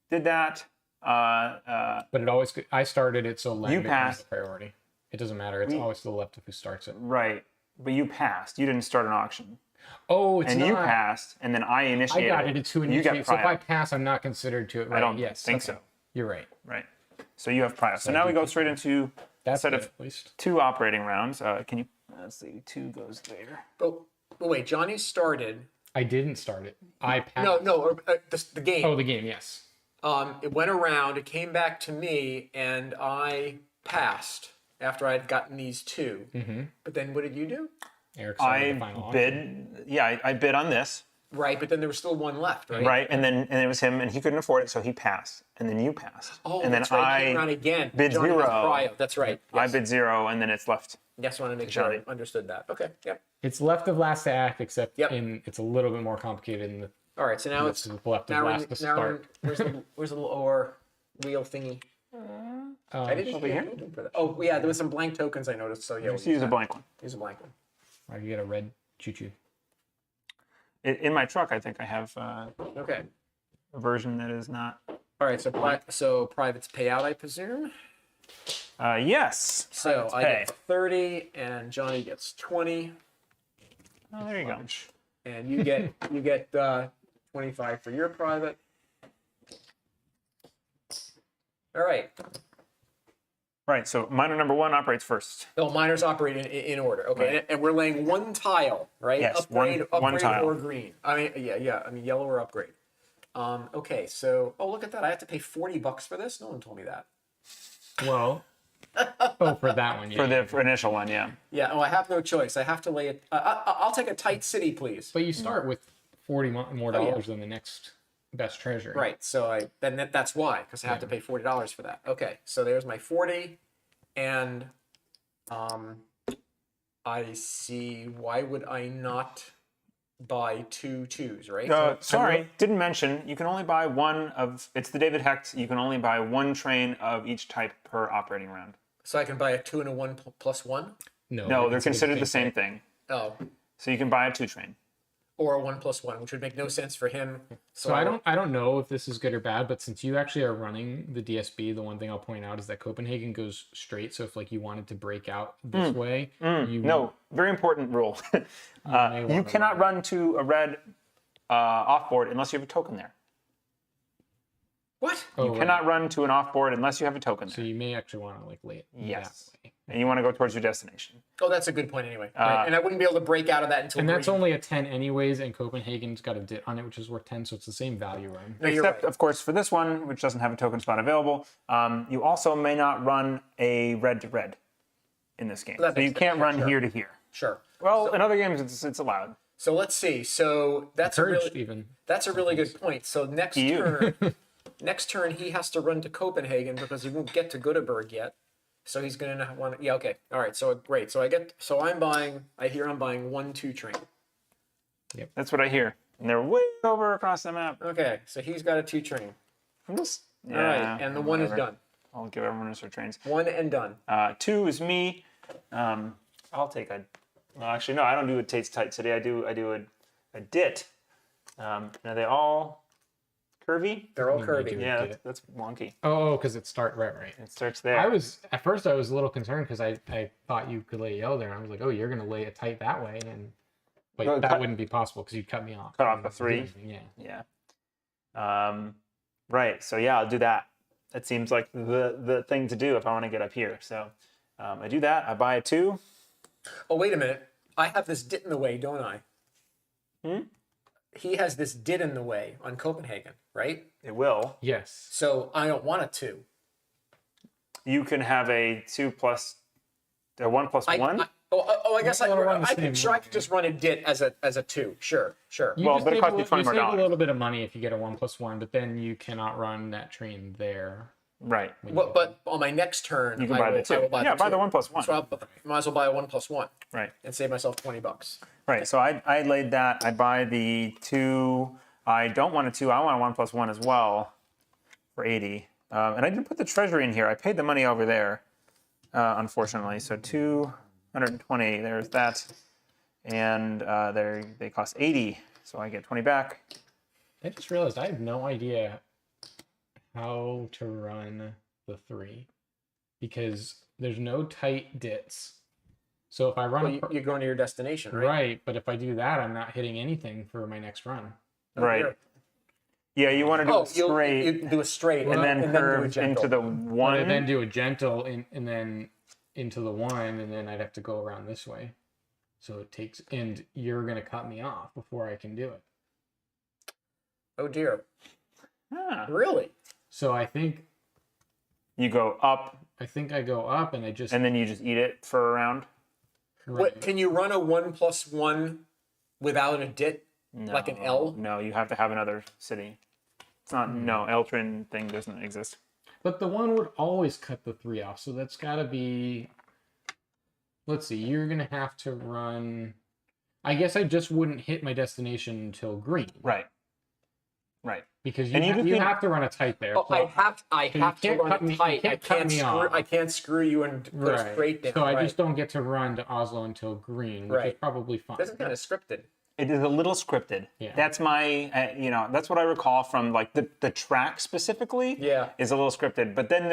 did that. But I started it so Len You becomes passed. the priority. It doesn't matter. It's always to the left of who starts it. Right. But you passed. You didn't start an auction. Oh, it's And not. you passed, and then I I initiated. got it. It's who You got initiates. So if I prio. pass, I'm not considered to it. Right? I don't yes, think okay. so. You're right. Right. So you have prio. So I now do we go think straight into a That's set good, of at least. 2 operating rounds. Can you? Let's see. 2 goes there. But wait, Johnny started. I didn't start it. I passed. No, the game. Oh, the game. Yes. It went around. It came back to me, and I passed after I'd gotten these 2. Mm-hmm. But then what did you do? Eric started the final I auction. bid. Yeah, I bid on this. Right, but then there was still one left, right? Right, and it was him, and he couldn't afford it, so he passed, and then you passed. Oh, and then that's right. It came around I again. bid Johnny has 0. prio. That's right. I Yes. bid 0, and then it's left. Yes, I want to make sure Johnny. I understood that. Okay, yep. It's left of last to act, except Yep. it's a little bit more complicated in the All right, so now left it's of left of now, last to start. where's the little OR wheel thingy? I didn't over here? for that. Oh yeah, there was some blank tokens I noticed. So yeah, Just use a that. blank one. Use a blank one. Right, you get a red choo-choo. In my truck, I think I have Okay. a version that is not. All right, so privates payout, I presume. Yes. So I pay. get 30, and Johnny gets 20, Oh, there you go. and you get 25 for your private. All right. Right. So miner number 1 operates first. Oh, miners operate in order. Okay, Right. and we're laying 1 tile, right? Yes, upgrade, one upgrade tile. or green. I mean, yeah. I mean, yellow or upgrade. Okay, so look at that. I have to pay $40 for this. No one told me that. Well, for that one, yeah. For the initial one, yeah. Yeah. Oh, I have no choice. I have to lay it. I'll take a tight city, please. But you start with $40 more Oh, yeah. dollars than the next best treasury. Right. So that's why, because I have to pay $40 for that. Okay. So there's my 40, and I see. Why would I not buy 2 2s? Right. Sorry, didn't mention. You can only buy one of. It's the David Hecht. You can only buy 1 train of each type per operating round. So I can buy a 2 and a 1 plus 1. No, they're considered the same thing. Oh, So you can buy a 2 train. or a 1 plus 1, which would make no sense for him. So I don't know if this is good or bad, but since you actually are running the DSB, the one thing I'll point out is that Copenhagen goes straight. So if like you wanted to break out this way, you No, very important rule. You cannot run to a red offboard unless you have a token there. What? Oh, You cannot run to an offboard unless you have a token So there. you may actually want to like lay it Yes. that way. And you want to go towards your destination. Oh, that's a good point anyway. Right. And I wouldn't be able to break out of that until And that's green. only a 10 anyways, and Copenhagen's got a dit on it, which is worth 10, so it's the same value run. No, you're Except, right. of course, for this one, which doesn't have a token spot available, you also may not run a red to red in this game. That So you makes can't sense, run sure. here to here. Sure. Well, in other games, it's allowed. So let's see. So that's a Encouraged really even. that's a really good point. So next EU. next turn he has to run to Copenhagen because he won't get to Göteborg yet. So he's gonna want to. Yeah. Okay. All right. So great. So I'm buying. I hear I'm buying 1 2 train. That's what I hear. And they're way over across the map. Okay. So he's got a 2 train. I'm just, All right. And the 1 is whatever. done. I'll give everyone their trains. 1 and done. 2 is me. I'll take a. Well, actually, no, I don't do a Tate's Tight City. I do a dit. Are they all curvy? They're all You curvy. do. Yeah, Dit. that's wonky. Oh, because it start right. It starts there. At first I was a little concerned because I thought you could lay yellow there. I was like, oh, you're gonna lay it tight that way, and wait, No, that cut- wouldn't be possible because you'd cut me off. Cut off the 3. Yeah. Yeah. Right. So yeah, I'll do that. That seems like the thing to do if I want to get up here. So I do that. I buy a 2. Oh, wait a minute. I have this dit in the way, don't I? He has this dit in the way on Copenhagen, right? It will. Yes. So I don't want a 2. You can have a 2 plus a 1 plus 1. I guess You I wanna run the could same sure I way. could just run a dit as a 2. Sure. You Well, just but it save costs you $20 more save a dollars. little bit of money if you get a 1 plus 1, but then you cannot run that train there. Right. But on my next turn, You can buy the 2. I will buy Yeah, the buy 2. the 1 plus 1. So I might as well buy a 1 plus 1 Right. and save myself $20. Right. So I laid that. I buy the 2. I don't want a 2. I want a 1 plus 1 as well for 80. And I didn't put the treasury in here. I paid the money over there, unfortunately. So 220. There's that. And they cost 80. So I get 20 back. I just realized I have no idea how to run the 3 because there's no tight dits. So if I run Well, you're going to your destination, right? right, but if I do that, I'm not hitting anything for my next run. Right. Here. Yeah, you want to do Oh, a straight you do a straight and then do a curve gentle. into the But one. I then do a gentle and then into the one, and then I'd have to go around this way. So it takes, and you're gonna cut me off before I can do it. Oh dear. Ah. Really? So I think You go up I go up and I just and then you just eat it for a round. What can you run a 1+1 without a dit? No, Like an L? No, you have to have another city. It's not. No, Eltrin thing doesn't exist. But the one would always cut the 3 off, so that's got to be. Let's see. You're gonna have to run. I guess I just wouldn't hit my destination until green. Right. Right. Because And you have to run a tight there. Oh, so- I have you to can't run cut it me- you tight. can't cut me off. I can't screw you and put it straight down. So I right. just don't get to run to Oslo until green, which is Right. probably fine. This is kind of scripted. It is a little scripted. Yeah. That's my, that's what I recall from like the track specifically. Yeah. Is a little scripted, but then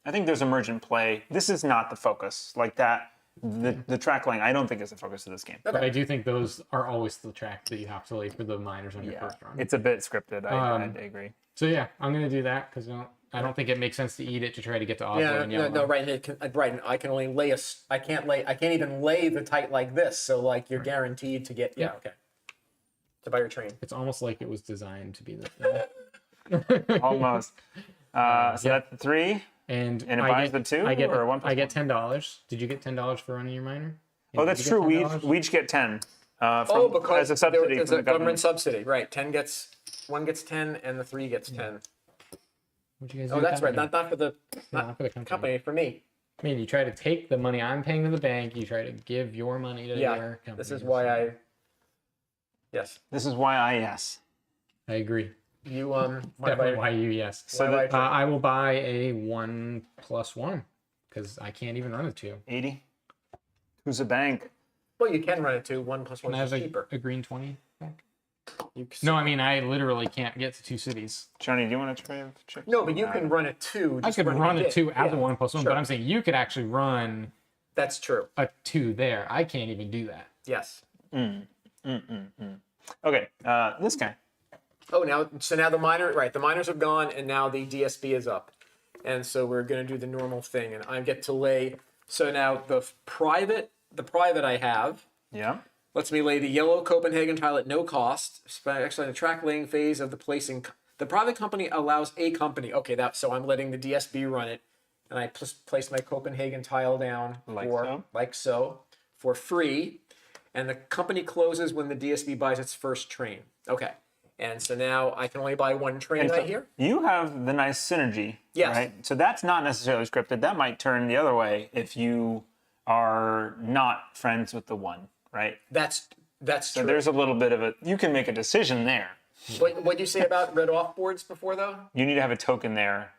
I think there's emergent play. This is not the focus. Like that, the track laying, I don't think is the focus of this game. But I do think those are always the track that you have to lay for the miners on your Yeah, first run. it's a bit scripted. I agree. So yeah, I'm gonna do that because I don't think it makes sense to eat it to try to get to Oslo Yeah, and yellow. no, right. Right. I can only lay I can't even lay the tight like this. So like you're guaranteed to get. Yeah. Okay. To buy your train. It's almost like it was designed to be this. Almost. So that's the 3. And it I buys get, the 2 I get, or 1+1? I get $10. Did you get $10 for running your miner? Oh, Did that's you get true. $10? We each get 10. Because as a subsidy it's from a the government subsidy. Right. 1 gets 10 and the 3 gets 10. What'd you guys Oh, do that's with right. that Not for the money? Not for the company. company. For me. I mean, you try to take the money I'm paying to the bank. You try to give your money to Yeah. their company. This is why I. Yes. This is why I yes. I agree. You Definitely why you yes. So Why- the I will buy a 1+1 because I can't even run a 2. 80. Who's a bank? Well, you can run it too. 1+1 Can I is have cheaper. a green 20 back? You, No, I mean I literally can't get to 2 cities. Johnny, do you want to try chips? No, but you can run it too. I could run a 2 as a 1+1, sure. but I'm saying you could actually run That's true. a 2 there. I can't even do that. Yes. Okay, this guy. Oh, now the the miners are gone, and now the DSB is up, and so we're gonna do the normal thing, and I get to lay. So now the private I have Yeah. lets me lay the yellow Copenhagen tile at no cost. Actually, in the track laying phase of the placing, the private company allows a company. Okay, so I'm letting the DSB run it, and I place my Copenhagen tile down like so for free, and the company closes when the DSB buys its first train. Okay. And so now I can only buy 1 train right here. You have the nice synergy, Yes. right? So that's not necessarily scripted. That might turn the other way if you are not friends with the 1, right? That's So true. there's a little bit of a, you can make a decision there. What you say about red off boards before though? You need to have a token there.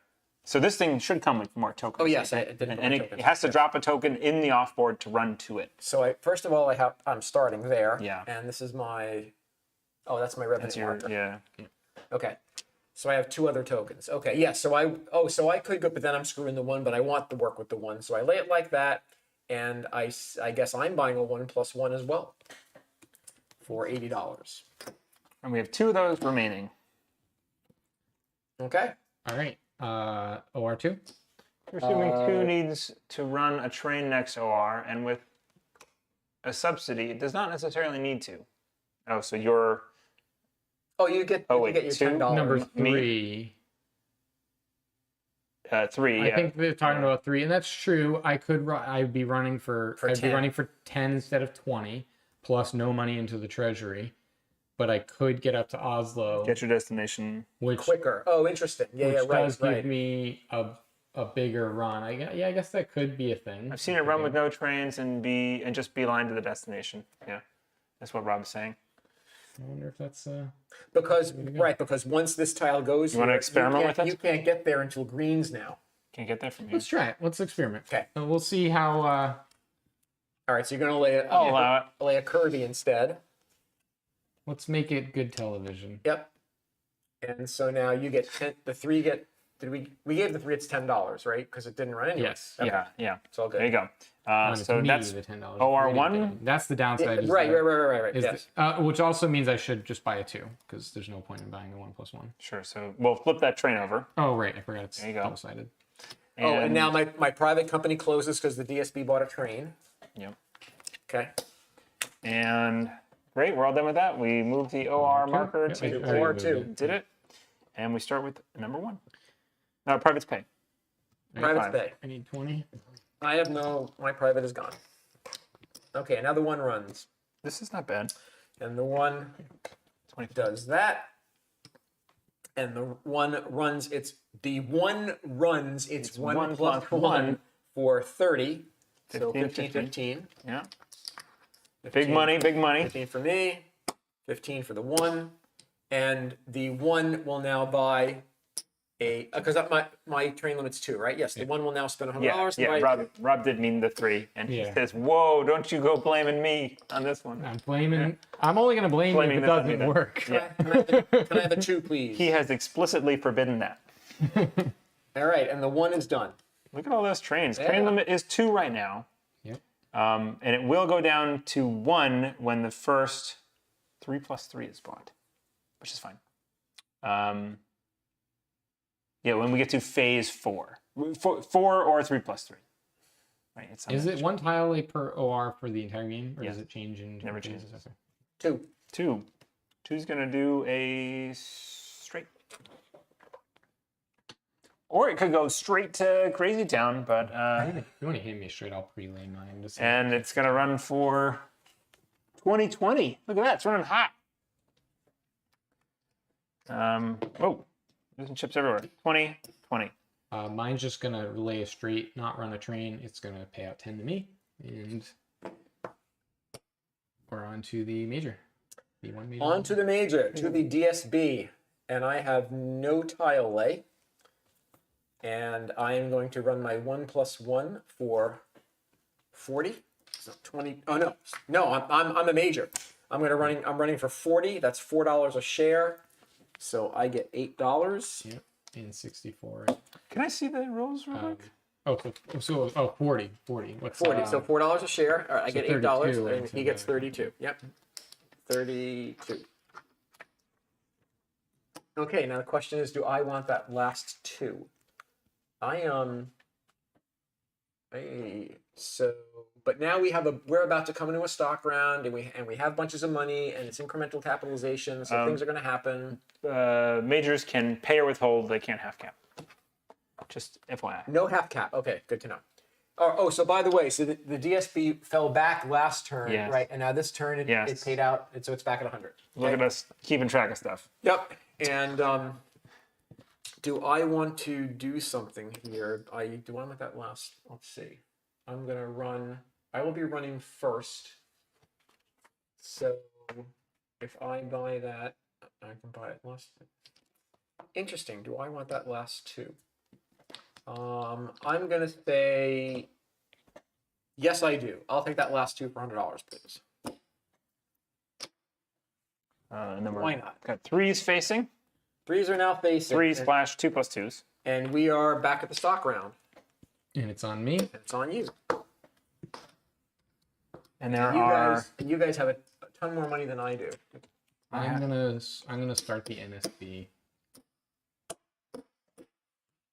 So this thing should come with more tokens. Oh yes, I didn't. put And my it tokens. has to drop a token in the off board to run to it. So first of all I'm starting there. Yeah. And this is my. Oh, that's my revenue That's your, marker. yeah. Okay. So I have 2 other tokens. Okay. Yeah. So I could go, but then I'm screwing the 1. But I want to work with the 1, so I lay it like that, and I guess I'm buying a 1+1 as well for $80. And we have 2 of those remaining. Okay. All right. OR2. You're assuming 2 needs to run a train next OR, and with a subsidy, it does not necessarily need to. Oh, so you're... Oh, you get Oh, wait, you get your 2? $10. Number Me? 3. 3, I yeah. think they're talking about 3, and that's true. I'd be running for 10. 10 instead of 20, plus no money into the treasury. But I could get up to Oslo, Get your destination. which Quicker. Oh, interesting. Yeah, which right, does right. give me a bigger run. I guess that could be a thing. I've seen it run with no trains and just beeline to the destination. Yeah, that's what Rob's saying. I wonder if that's Because once this tile goes, You wanna here, experiment can't- with it? You can't get there until greens now. Can't get there from here. Let's try it. Let's experiment. Okay. We'll see how. All right, so you're gonna lay I'll allow it. lay a curvy instead. Let's make it good television. Yep. And so now you get 10. The 3 get we gave the 3 it's $10, right? Because it didn't run anyway. Yes. Okay. Yeah. It's all good. There you go. Minus So me, that's the $10. OR1. That's the downside. is Right. is Yes. which also means I should just buy a 2 because there's no point in buying a 1+1. Sure. So we'll flip that train over. Oh right, I forgot it's There you go. double-sided. Oh, and now my private company closes because the DSB bought a train. Yep. Okay. And great, we're all done with that. We move the OR marker Yep, to I already moved OR2. it. did it, and we start with number 1. No, private's pay. Private's Fine. pay. I need 20. I have my private is gone. Okay, now the 1 runs. This is not bad. And the 1 25. does that. And the 1 runs its 1 plus 1 for 30. So 15. Yeah. 15. Big money, big money. 15 for me, 15 for the 1, and the 1 will now buy a because my train limit's 2, right? Yes, the 1 will now spend $100 to buy. Rob did mean the 3, and he Yeah. says, "Whoa, don't you go blaming me on this one." I'm blaming. I'm only gonna blame you Blaming if it this on me doesn't then. work. Yeah. Can I have a 2, please? He has explicitly forbidden that. All right, and the 1 is done. Look at all those trains. Yeah. Train limit is 2 right now. Yep. And it will go down to 1 when the first 3 plus 3 is bought, which is fine. Yeah, when we get to phase 4. 4 or 3 plus 3. Right, it's Is it 1 tile per OR for the entire game, or Yes. does it change in Never phases? changes. Okay. 2. 2. 2's going to do a straight. Or it could go straight to Crazy Town, but If you want to hit me straight, I'll pre-lay mine. Just and it's going to run for 2020. Look at that, it's running hot. Whoa, there's some chips everywhere. 2020. mine's just gonna lay a straight, not run a train. It's gonna pay out 10 to me, and we're on to the major. The 1 major. On to the major, to the DSB, and I have no tile lay. And I am going to run my 1 plus 1 for 40. So 20. Oh no, I'm a major. I'm running for 40. That's $4 a share. So I get $8. Yep, and 64. Can I see the rules real quick? So 40. What's 40. So $4 a share. All right, I get $8, 32 and he gets 32. Yep, 32. Okay, now the question is, do I want that last 2? But now we're about to come into a stock round, and we have bunches of money, and it's incremental capitalization, so things are going to happen. Majors can pay or withhold. They can't half cap. Just FYI. No half cap. Okay, good to know. Oh, so by the way, so the DSB fell back last turn, Yes. right? And now this turn it Yes. paid out, and so it's back at 100. Look at us keeping track of stuff. Yep. And do I want to do something here? Do I want that last? Let's see. I will be running first. So if I buy that, I can buy it last. Interesting. Do I want that last 2? I'm gonna say yes, I do. I'll take that last 2 for $100, please. And then Why not? Got 3s facing. 3s are now facing. 3 splash 2 plus 2s. And we are back at the stock round. And it's on me. And it's on you. And there are. You guys have a ton more money than I do. I'm gonna start the NSB.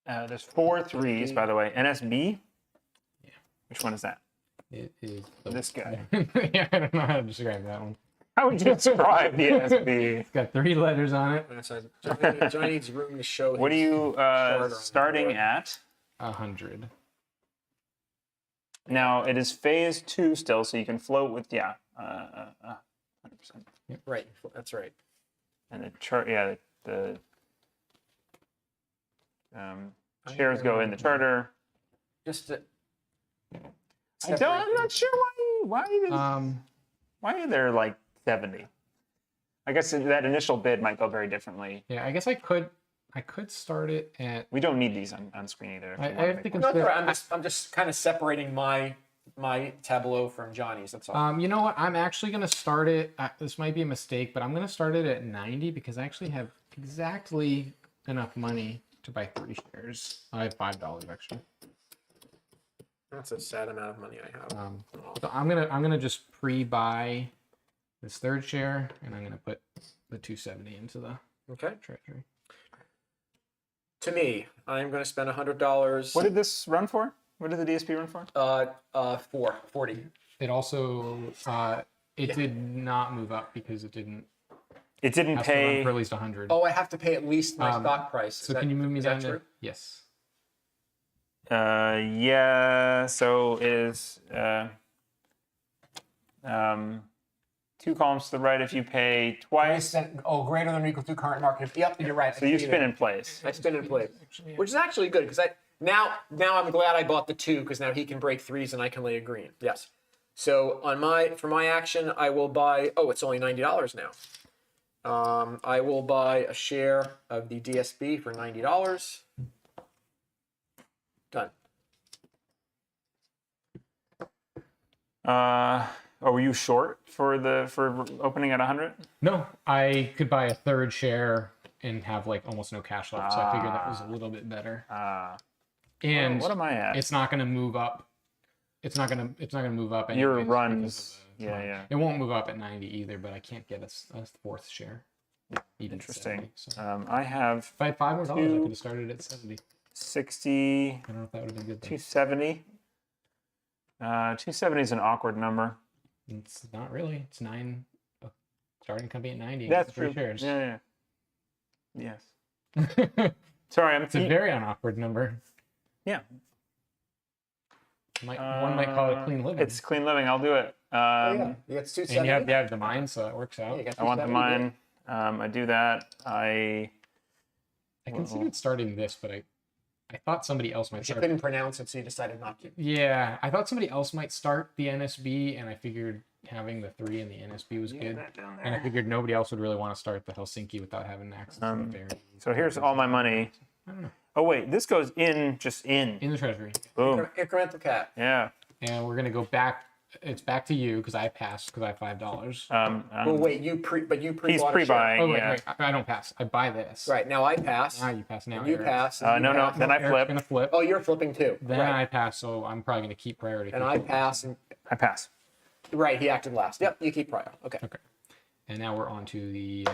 There's 4 3s, by the way. NSB. Yeah. Which one is that? It is This guy. Yeah, I don't know how to describe that one. How would you describe the NSB? It's got 3 letters on it. Johnny needs room to show. What are his you chart on the starting board. at? 100. Now it is phase 2 still, so you can float with 100%. Right, that's right. And the chart, yeah, the shares go in the charter. Just to I'm not sure why are there like 70? I guess that initial bid might go very differently. Yeah, I guess I could start it at. We don't need these on screen either. I have to No, consider. that's right. I'm just kind of separating my tableau from Johnny's. That's all. You know what? I'm actually gonna start it. This might be a mistake, but I'm gonna start it at 90 because I actually have exactly enough money to buy 3 shares. I have $5 extra. That's a sad amount of money I have. So I'm gonna just pre-buy this 3rd share, and I'm gonna put the 270 into the Okay. treasury. To me, I'm going to spend $100. What did this run for? What did the DSP run for? 40. It also it did not move up because it didn't It didn't have to run pay. for at least 100. Oh, I have to pay at least my stock price. So can you move me is down that to true? yes? Yeah. So it is 2 columns to the right if you pay twice. Greater than or equal to current market. Yep, you're right. So you spin in place. I spin in place, which is actually good because now I'm glad I bought the 2 because now he can break 3s and I can lay a green. Yes. So for my action, I will buy. Oh, it's only $90 now. I will buy a share of the DSB for $90. Done. Were you short for opening at 100? No, I could buy a 3rd share and have like almost no cash left. So I figured that was a little bit better. And what am I at? It's not going to move up. It's not going to move up. Your anyways runs. because of the time. Yeah. It won't move up at 90 either, but I can't get a 4th share. Even at Interesting. 70, so. I have If I had $5 more, I two- could have started at 70. 60, I don't know if that would have been good. Though. 270. 270 is an awkward number. It's not really. It's 9. Starting company at 90. That's three true. shares. Yeah. Yes. It's Sorry, I'm. a very unawkward number. Yeah. One might call it clean living. It's clean living. I'll do it. Yeah, it's and 270. you have the mine, so it works out. Yeah, you got I want the 270. mine. I do that. I considered starting this, but I thought somebody else might You start. couldn't pronounce it, so you decided not to. Yeah, I thought somebody else might start the NSB, and I figured having the 3 in the NSB was good. And I figured nobody else would really want to start the Helsinki without having access to the ferry. So here's all my money. I don't know. Oh wait, this goes in just in. In the treasury. Boom. Incremental cap. Yeah. And we're gonna go back. It's back to you because I passed because I have $5. Well, wait, you pre-bought He's a share. pre-buying. Oh wait, Yeah. wait, I don't pass. I buy this. Right, now I pass. Now you pass. Now and you Eric. pass. and you No. pass. Then I Eric's flip. gonna flip. Oh, you're flipping too. Then right. I pass, so I'm probably gonna keep priority. And I pass. And I pass. right, he acted last. Yep, you keep prior. Okay. Okay. And now we're on to the.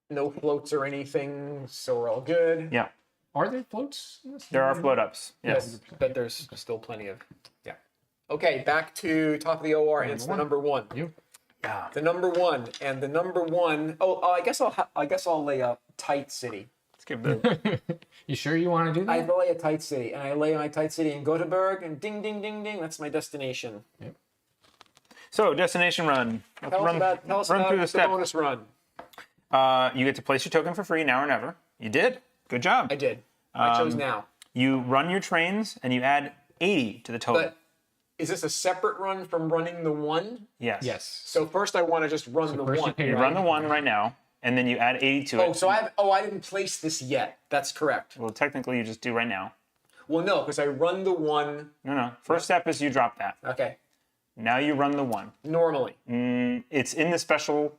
No floats or anything, so we're all good. Yeah. Are there floats? In this? There are float ups. Yes. But there's still plenty of. Yeah. Okay, back to top of the OR, and it's the number 1. You. Yeah. The number 1 and the number 1. Oh, I guess I'll lay a tight city. Let's give the. You sure you want to do I that? lay a tight city, and I lay my tight city in Gothenburg, and ding, ding, ding, ding. That's my destination. So destination run. Let's Tell us about through the the steps. bonus run. You get to place your token for free now or never. You did. Good job. I did. I chose now. You run your trains and you add 80 to the total. But is this a separate run from running the 1? Yes. Yes. So first I want to just run the first you 1. pay You right? run the 1 right now, and then you add 80 to it. Oh, so I didn't place this yet. That's correct. Well, technically, you just do right now. Well, no, because I run the 1. No. First step is you drop that. Okay. Now you run the 1. Normally. It's in the special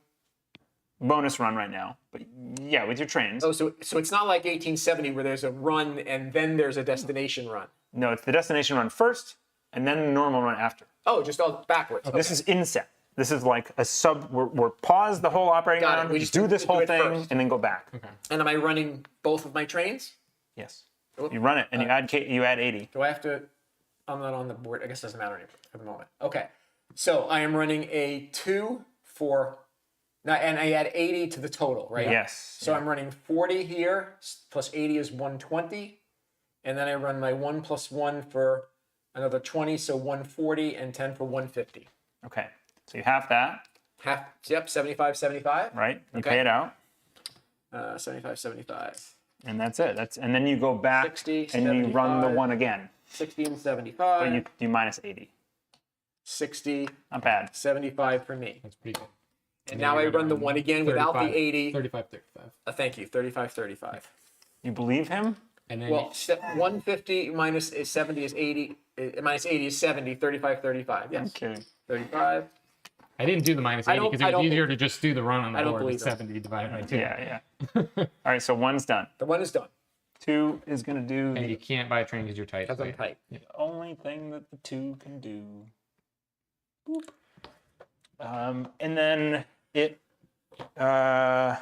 bonus run right now. But yeah, with your trains. Oh, so it's not like 1870 where there's a run and then there's a destination run. No, it's the destination run first, and then the normal run after. Oh, just all backwards. Okay. This is inset. This is like a sub. We're pause the whole operating Got it. round. We We just do this do whole it thing first. and then go back. Okay. And am I running both of my trains? Yes. You run it and you add 80. Do I have to? I'm not on the board. I guess it doesn't matter anymore for the moment. Okay. So I am running a 2 for, now, and I add 80 to the total, right? Yes. So I'm running 40 here, plus 80 is 120. And then I run my 1 plus 1 for another 20, so 140, and 10 for 150. Okay. So you have that, Half, yep, 75, 75. right? You Okay. pay it out, 75, 75. and that's it. And then you go back 60, and you run the 75. 1 again. 60 and So 75. you do minus 80. 60, Not bad. 75 for me. That's pretty good. And now I run the 1 again without the 80. 35, 35. Thank you, 35, 35. You believe him? And then Well, 150 minus 70 is 80. Minus 80 is 70. 35, 35. Yes. Okay. 35. I didn't do the minus I 80 don't- because I it was don't- easier to just do the run on the I don't board with believe it. 70 divided by 2. Yeah. All right. So 1's done. The 1 is done. 2 is going to do And you the can't buy a train because you're tight. Because I'm tight. only thing that the 2 can do. Boop. And then it does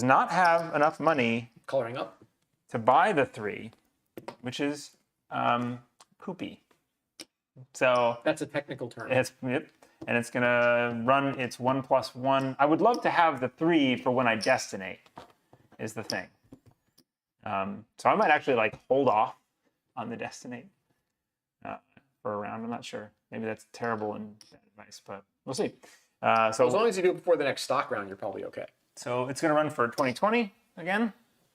not have enough money Coloring up. to buy the 3, which is poopy. So That's a technical term. it's and it's gonna run its 1+1. I would love to have the 3 for when I destinate. Is the thing. So I might actually like hold off on the destinate for a round. I'm not sure. Maybe that's terrible and bad advice, but we'll see. As long as you do it before the next stock round, you're probably okay. So it's gonna run for 2020 again.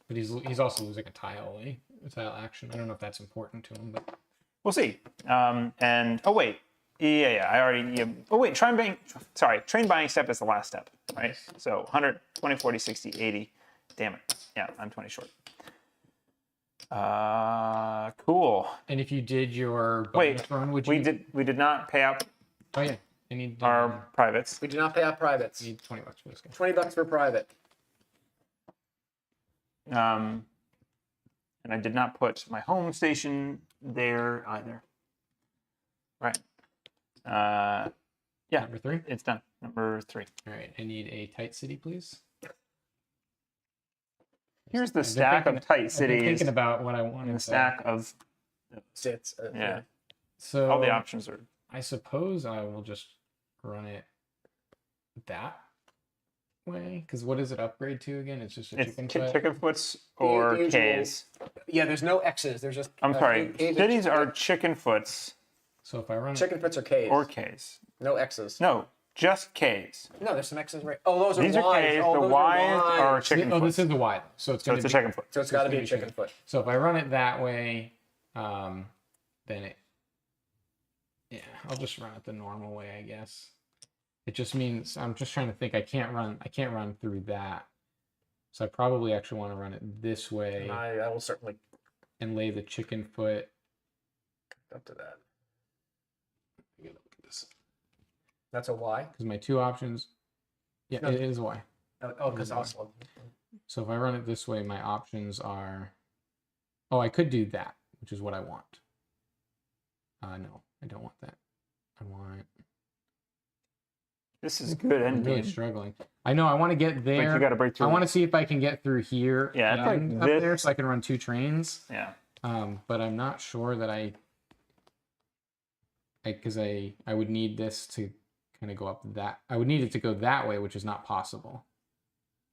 But he's also losing a tile, a tile action. I don't know if that's important to him, but We'll see. And oh wait, yeah, I already. Yeah. Oh wait, train buying step is the last step, right? So 100, 20, 40, 60, 80. Damn it. Yeah, I'm 20 short. Cool. and if you did your Wait, bonus run, would we you? did not pay out Oh yeah, I need our privates. We do not pay out privates. need $20 for this guy. $20 for private. And I did not put my home station there either. Right. Yeah, Number 3. it's done. Number 3. All right, I need a tight city, please. Here's the I've been stack thinking- of tight I've been cities thinking about what I and wanted. the stack of Sits. yeah. So All the options are. I suppose I will just run it that way. Because what does it upgrade to again? It's just a It's chicken foot. chicken foots or usual- K's. Yeah, there's no X's. There's just. I'm sorry. K's Cities are chicken foots So if I run chicken foots or K's. or K's. No X's. No, just K's. No, there's some X's right. Oh, those are These are Y's. K's. Oh, The those Y's are Ys. chicken oh, foots. this is the Y, though. So it's So going it's to a be chicken foot. So it's got to be a gonna be chicken chicken. foot. So if I run it that way, then it. Yeah, I'll just run it the normal way, I guess. It just means I'm just trying to think. I can't run through that. So I probably actually want to run it this way And I will certainly and lay the chicken foot. up to that. Let me look at this. That's a Y. Because my 2 options. Yeah, No. it is Y. Oh, because also. So if I run it this way, my options are. Oh, I could do that, which is what I want. No, I don't want that. I want. This is good I'm really endgame. struggling. I know. I want to get But there. you got to break through. I want to see if I can get through here. Yeah, it's like and up this. there, so I can run 2 trains. Yeah. But I'm not sure that because I would need this to kind of go up that. I would need it to go that way, which is not possible.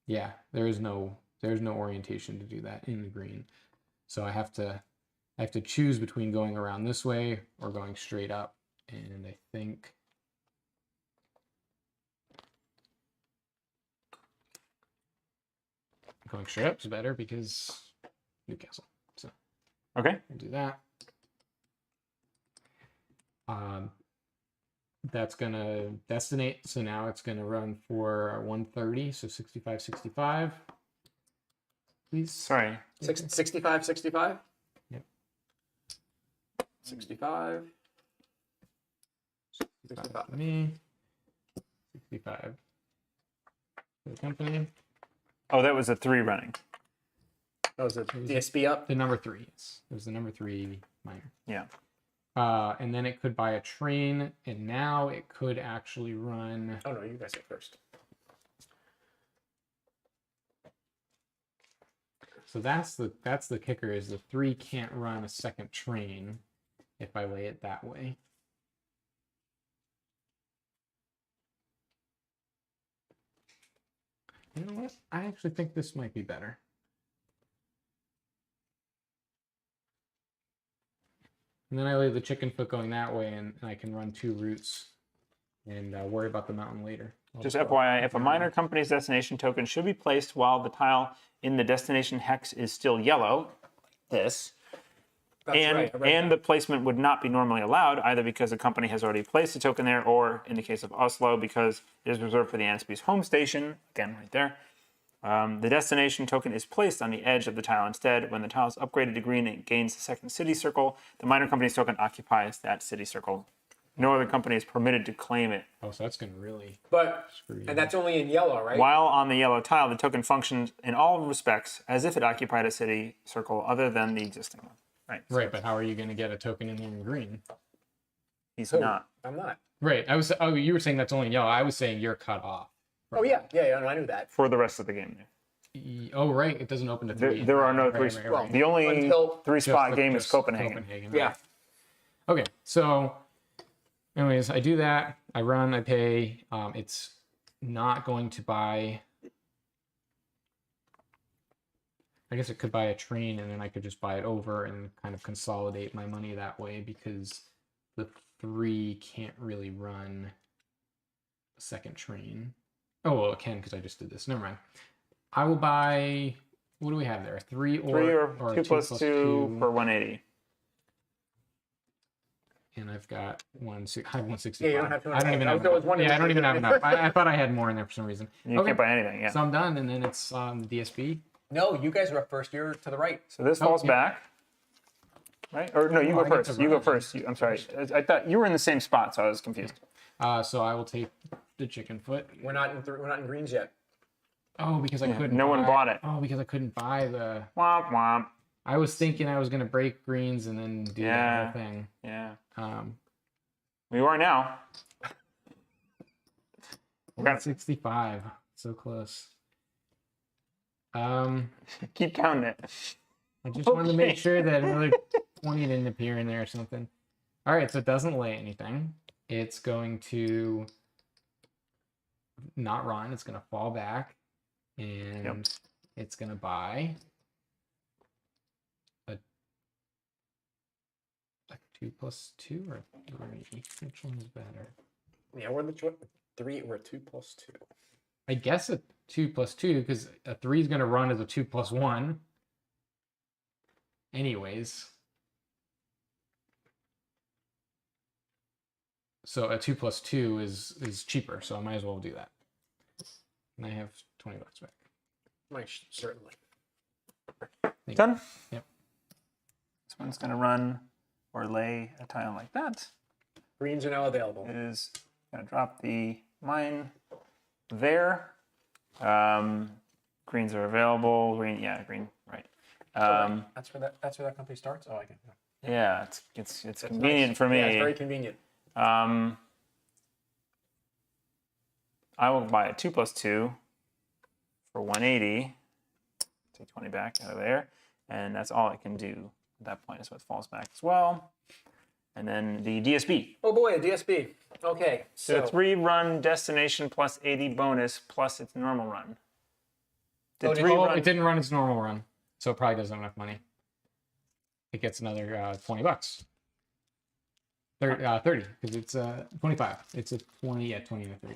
Yeah, there's no orientation to do that in the green. So I have to choose between going around this way or going straight up. And I think going straight up is better because Newcastle. So Okay. we'll do that. That's gonna destinate. So now it's gonna run for 130. So 65, 65. Please. Sorry. 65, 65? Yep. 65. 65 for me. 65 for the company. Oh, that was a 3 running. Oh, is it DSP up? The number 3. Yes, it was the number 3 minor. Yeah. And then it could buy a train, and now it could actually run. Oh, no, you guys go first. So that's the kicker is the 3 can't run a second train if I lay it that way. You know what? I actually think this might be better. And then I lay the chicken foot going that way, and I can run 2 routes and worry about the mountain later. Just FYI, if a minor company's destination token should be placed while the tile in the destination hex is still yellow, this, That's and right. I read and that. the placement would not be normally allowed, either because the company has already placed a token there, or in the case of Oslo, because it is reserved for the NSB's home station, again, right there. The destination token is placed on the edge of the tile instead. When the tile is upgraded to green, it gains the second city circle. The minor company's token occupies that city circle No other company is permitted to claim it. Oh, so that's gonna really But screw you. and that's only in yellow, right? While on the yellow tile, the token functions in all respects as if it occupied a city circle other than the existing one. Right. So Right, but how are you gonna get a token in there in green? he's Who? not. I'm not. Right. Oh, you were saying that's only in yellow. I was saying you're cut off. Oh yeah, no, I knew that. For the rest of the game. Oh, right. It doesn't open to three. There are no Right, three. right, right. The only Until- three-spot Just- game is just Copenhagen. Yeah. right. Okay, so anyways, I do that. I run, I pay. It's not going to buy. I guess it could buy a train and then I could just buy it over and kind of consolidate my money that way because the 3 can't really run a second train. Oh, well, it can because I just did this. Never mind. I will buy. What do we have there? 3 or 2 plus 2 for 180. And I've got I have 165. Yeah, you don't have I don't even have there was enough. one in Yeah, I don't there. even have enough. I thought I had more in there for some reason. You can't buy anything. Yeah. So I'm done, and then it's DSB. No, you guys are up first. You're to the right. So this falls yeah. back. Right? Or no, you Oh, go I get first. to You go run. first. I'm sorry. I thought you were in the same spot, so I was confused. So I will take the chicken foot. We're not in greens yet. Oh, because I couldn't. no one bought it. Oh, because I couldn't buy the. Womp womp. I was thinking I was gonna break greens and then do that Yeah. whole thing. Yeah. Um, We are now. 65. So close. Keep counting it. I just wanted to make Okay. sure that another 20 didn't appear in there or something. All right, so it doesn't lay anything. It's going to not run. It's going to fall back, and it's going to buy a 2 plus 2 or 3. Which one is better? Yeah, we're 3. We're 2 plus 2. I guess a 2 plus 2 because a 3 is going to run as a 2 plus 1. Anyways. So a 2 plus 2 is cheaper, so I might as well do that. And I have $20 back. Certainly. Done? Yep. This one's going to run or lay a tile like that. Greens are now available. It is going to drop the mine there. Greens are available. Green, right. That's where that company starts. Oh, I can. Yeah, it's That's convenient nice. for me. Yeah, it's very convenient. I will buy a 2 plus 2 for 180. Take 20 back out of there. And that's all I can do at that point, so it falls back as well. And then the DSB. Oh boy, a DSB. Okay, So so 3 run destination plus 80 bonus plus its normal run. Did Oh, did 3 Oh, run? it didn't run its normal run, so it probably doesn't have enough money. It gets another $20. 30 because it's 25. It's a 20, yeah, 20 and a 30.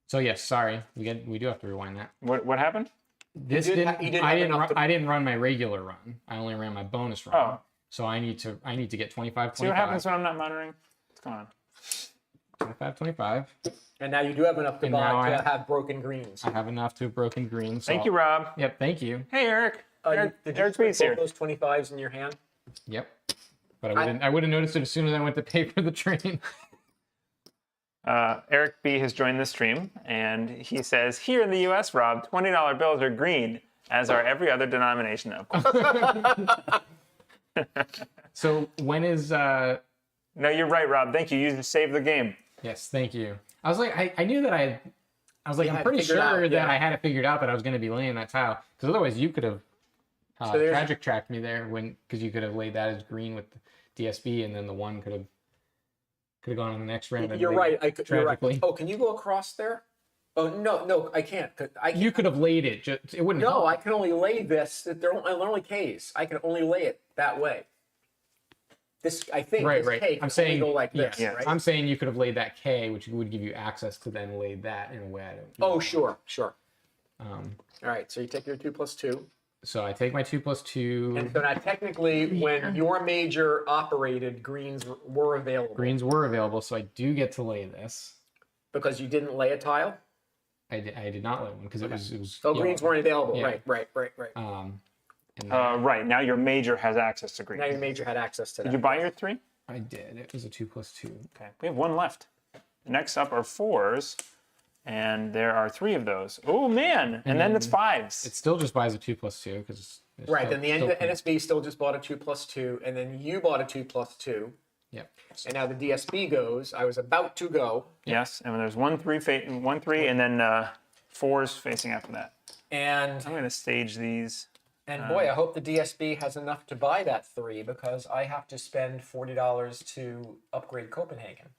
So yes, sorry, we do have to rewind that. What happened? This did didn't. ha- you didn't I have didn't. enough Run, to- I didn't run my regular run. I only ran my bonus run. Oh. So I need to get 25, 25. See what happens when I'm not monitoring? What's going on? 25, 25. and now you do have enough to And now buy I- to have broken greens. I have enough to have broken green. So Thank you, Rob. Yep. Thank you. Hey, Eric. Did you Eric put Tweet's here. those 25s in your hand? Yep. But I would have noticed it as soon as I went to pay for the train. Eric B has joined the stream, and he says, here in the U.S., Rob, $20 bills are green, as are every other denomination of course. So when is No, you're right, Rob. Thank you. You just saved the game. Yes, thank you. I was like, I knew that I was like, You I'm had pretty figured sure out, that yeah. I had it figured out that I was going to be laying that tile because otherwise you could have So there's- tragic tracked me there because you could have laid that as green with the DSB and then the one could have gone on the next round. and You're laid right. it You're right. tragically. Oh, can you go across there? Oh no, I can't. You could have laid it. It wouldn't. No, help. I can only lay this. They're only K's. I can only lay it that way. This, I think, Right, this right. K can I'm saying only go like yeah, this, yeah. right? I'm saying you could have laid that K, which would give you access to then lay that in a way I don't. Oh, sure. Um, All right, so you take your 2 plus 2. so I take my 2 plus 2. And so now technically, when your major operated, greens were available. Greens were available, so I do get to lay this. Because you didn't lay a tile? I did not lay one because it was. Oh, yellow. greens weren't available. Yeah. Right. And Right. Now your major has access to green. Now your major had access to that. Did you buy your 3? I did. It was a 2+2. Okay, we have one left. The next up are 4s, and there are 3 of those. Oh man! And then it's 5s. It still just buys a 2+2 because Right. Then the NSB still just bought a 2+2, and then you bought a 2+2. Yep. And now the DSB goes. I was about to go. Yes, and there's 1, 3, 1, 3, and then 4s facing after that. And I'm going to stage these. boy, I hope the DSB has enough to buy that 3 because I have to spend $40 to upgrade Copenhagen.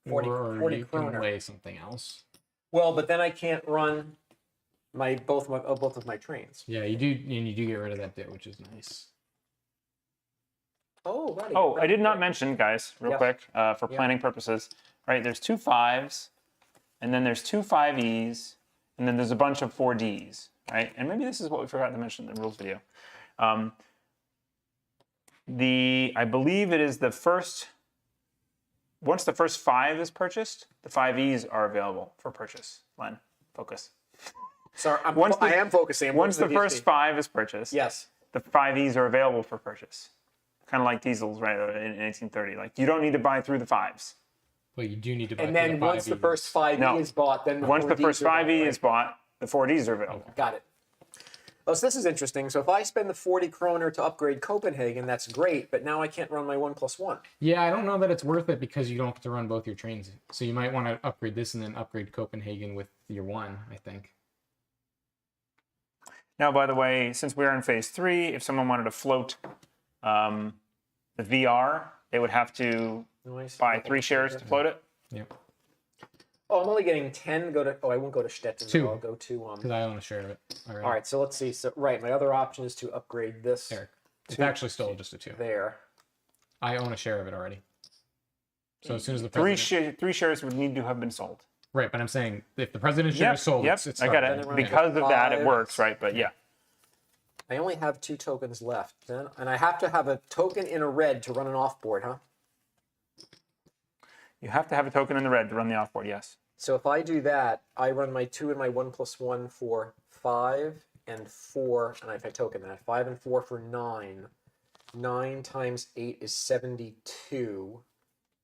40 you can kroner. lay something else. Well, but then I can't run both of my trains. Yeah, you do, and you do get rid of that bit, which is nice. Oh, right. Oh, I did not mention, guys, real Yes. quick, for planning purposes, right? There's 2 5s, and then there's 2 5Es, and then there's a bunch of 4Ds, right? And maybe this is what we forgot to mention in the rules video. I believe it is the first. Once the first 5 is purchased, the 5Es are available for purchase. Len, focus. Sorry, I am focusing. Once the DSB. first 5 is purchased, Yes. the 5Es are available for purchase. Kind of like diesels, right, in 1830. Like, you don't need to buy through the 5s. But you do need to buy. And then once the first 5E No. is bought, then Once the 4Ds first are bought, 5E right? is bought, the 4Ds are available. Got it. Oh, so this is interesting. So if I spend the 40 kroner to upgrade Copenhagen, that's great, but now I can't run my 1+1. Yeah, I don't know that it's worth it because you don't have to run both your trains. So you might want to upgrade this and then upgrade Copenhagen with your 1, I think. Now, by the way, since we're in phase 3, if someone wanted to float the VR, they would have to Nice. buy 3 shares to float it. Yep. Oh, I'm only getting 10 to go to. Oh, I won't go to Stettin. 2. I'll go to. Because I own a share of it already. All right, so let's see. So right, my other option is to upgrade this There. It's actually still just a 2. there. I own a share of it already. So as soon as the 3 president... shares would need to have been sold. Right, but I'm saying if the president's share is sold, Yep, it's I got started. it. Then Because of that, it 5. works, right? But yeah. I only have 2 tokens left, then, and I have to have a token in a red to run an offboard, huh? You have to have a token in the red to run the offboard, yes. So if I do that, I run my 2 and my 1+1 for 5 and 4, and if I token that, 5 and 4 for 9. 9 times 8 is 72.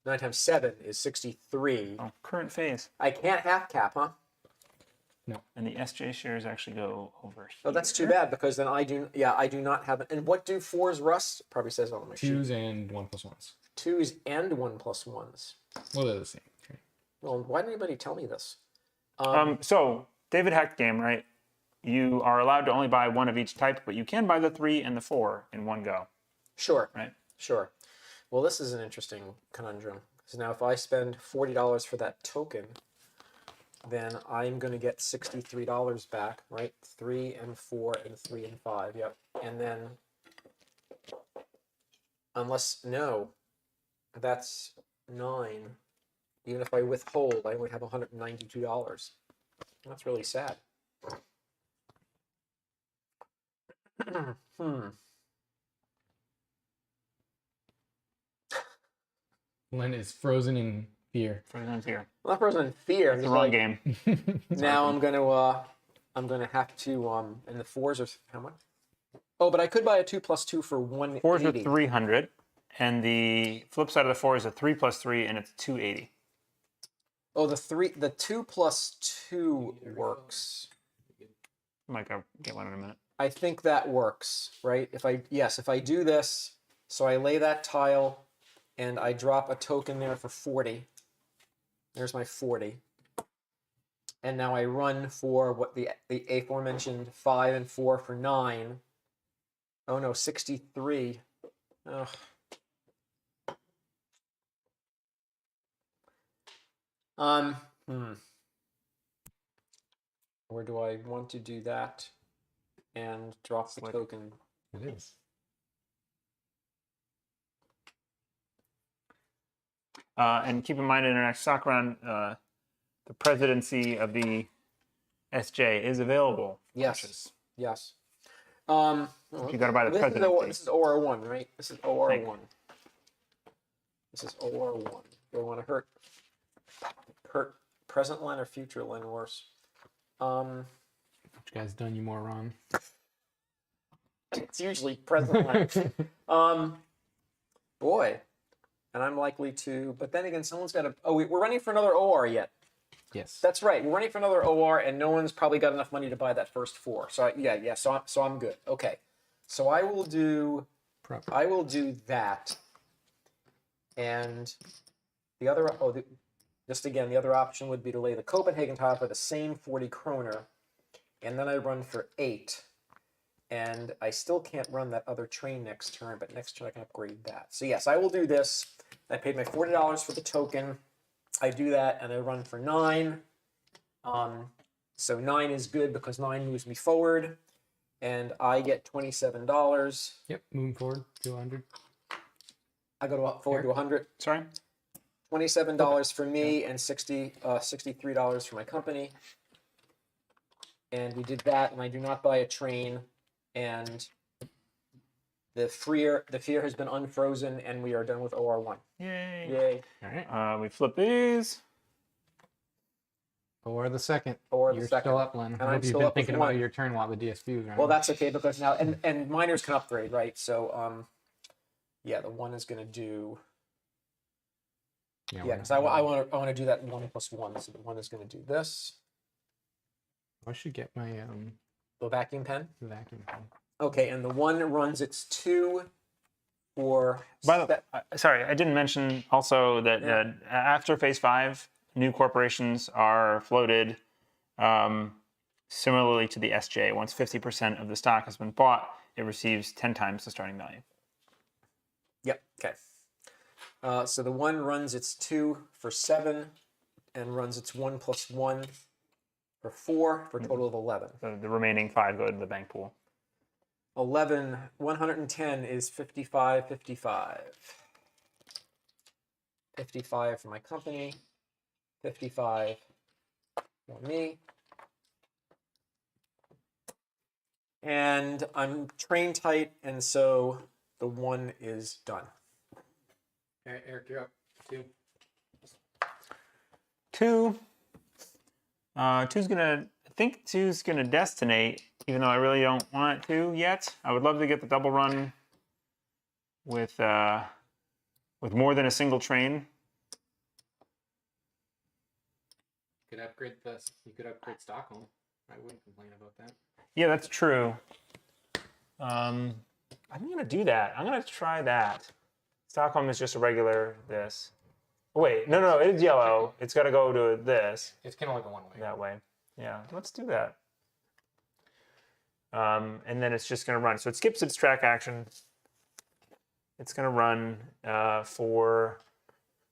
9 times 7 is 63. Oh, current phase. I can't half cap, huh? And the SJ shares actually go over here. Oh, that's too bad because then I do not have it. And what do 4s rust? Probably says on my sheet. 2s and 1+1s. 2s and 1+1s. Well, they're the same. Okay. Well, why didn't anybody tell me this? So, David hacked game, right? You are allowed to only buy 1 of each type, but you can buy the 3 and the 4 in one go, Sure. right? Sure. Well, this is an interesting conundrum. So now if I spend $40 for that token, then I'm going to get $63 back, right? 3 and 4 and 3 and 5, yep. And then, no, that's 9. Even if I withhold, I only have $192. That's really sad. Len is frozen in fear. Frozen here. I'm not frozen in fear. I'm The just wrong like, game. now I'm gonna have to and the 4s are how much? Oh, but I could buy a 2+2 for 180. 4s are 300, and the flip side of the 4 is a 3 plus 3, and it's 280. Oh, the 2+2 works. Might go get one in a minute. I think that works, right? If I do this, so I lay that tile and I drop a token there for 40. There's my 40. And now I run for what the aforementioned 5 and 4 for 9. Oh no, 63. Ugh. Or do I want to do that and drop the token? It is. And keep in mind, in our next stock round, the presidency of the SJ is available. for Yes. purchase. Yes. You got to buy the presidency. This is OR1, right? This is OR1. This is OR1. Do I want to hurt present line or future line worse? Which guy's done you more wrong? It's usually present line. Boy. and I'm likely to. But then again, someone's got to. Oh, we're running for another OR yet. Yes. That's right. We're running for another OR, and no one's probably got enough money to buy that first 4. So yeah. So I'm good. Okay. So I will do that. And the other the other option would be to lay the Copenhagen tile for the same 40 kroner, and then I run for 8. And I still can't run that other train next turn, but next turn I can upgrade that. So yes, I will do this. I paid my $40 for the token. I do that, and I run for 9. So 9 is good because 9 moves me forward, and I get $27. Yep. Moving forward to 100. I go forward to 100. Sorry. $27 for me and $63 for my company. And we did that, and I do not buy a train. And the fear has been unfrozen, and we are done with OR1. Yay. Yay. All right. We flip these. Or the second. Or the You're second. still up, Len. And I I'm hope you've still been up with thinking about 1. your turn while the DSP was running. Well, that's okay because now and miners can upgrade, right? So yeah, the 1 is going to do. Yeah, because I want to do that 1 + 1. So the 1 is going to do this. I should get my The vacuum pen. vacuum pen. Okay, and the 1 runs its 2 for. By the sorry, I didn't mention also that after phase 5, new corporations are floated similarly to the SJ. Once 50% of the stock has been bought, it receives 10 times the starting value. Yep. Okay. So the 1 runs its 2 for 7, and runs its 1 + 1 for 4 for a total of 11. So the remaining 5 go to the bank pool. 110 is 55. 55 for my company. 55 for me. And I'm train tight, and so the 1 is done. All right, Eric, you're up. 2. 2. 2's gonna. I think 2's gonna destinate, even though I really don't want it to yet. I would love to get the double run with more than a single train. You could upgrade Stockholm. I wouldn't complain about that. Yeah, that's true. I'm gonna do that. I'm gonna try that. Stockholm is just a regular this. Wait, no, it's yellow. It's got to go to this. It's kind of like a one-way. That way. Yeah, let's do that. And then it's just going to run. So it skips its track action. It's going to run for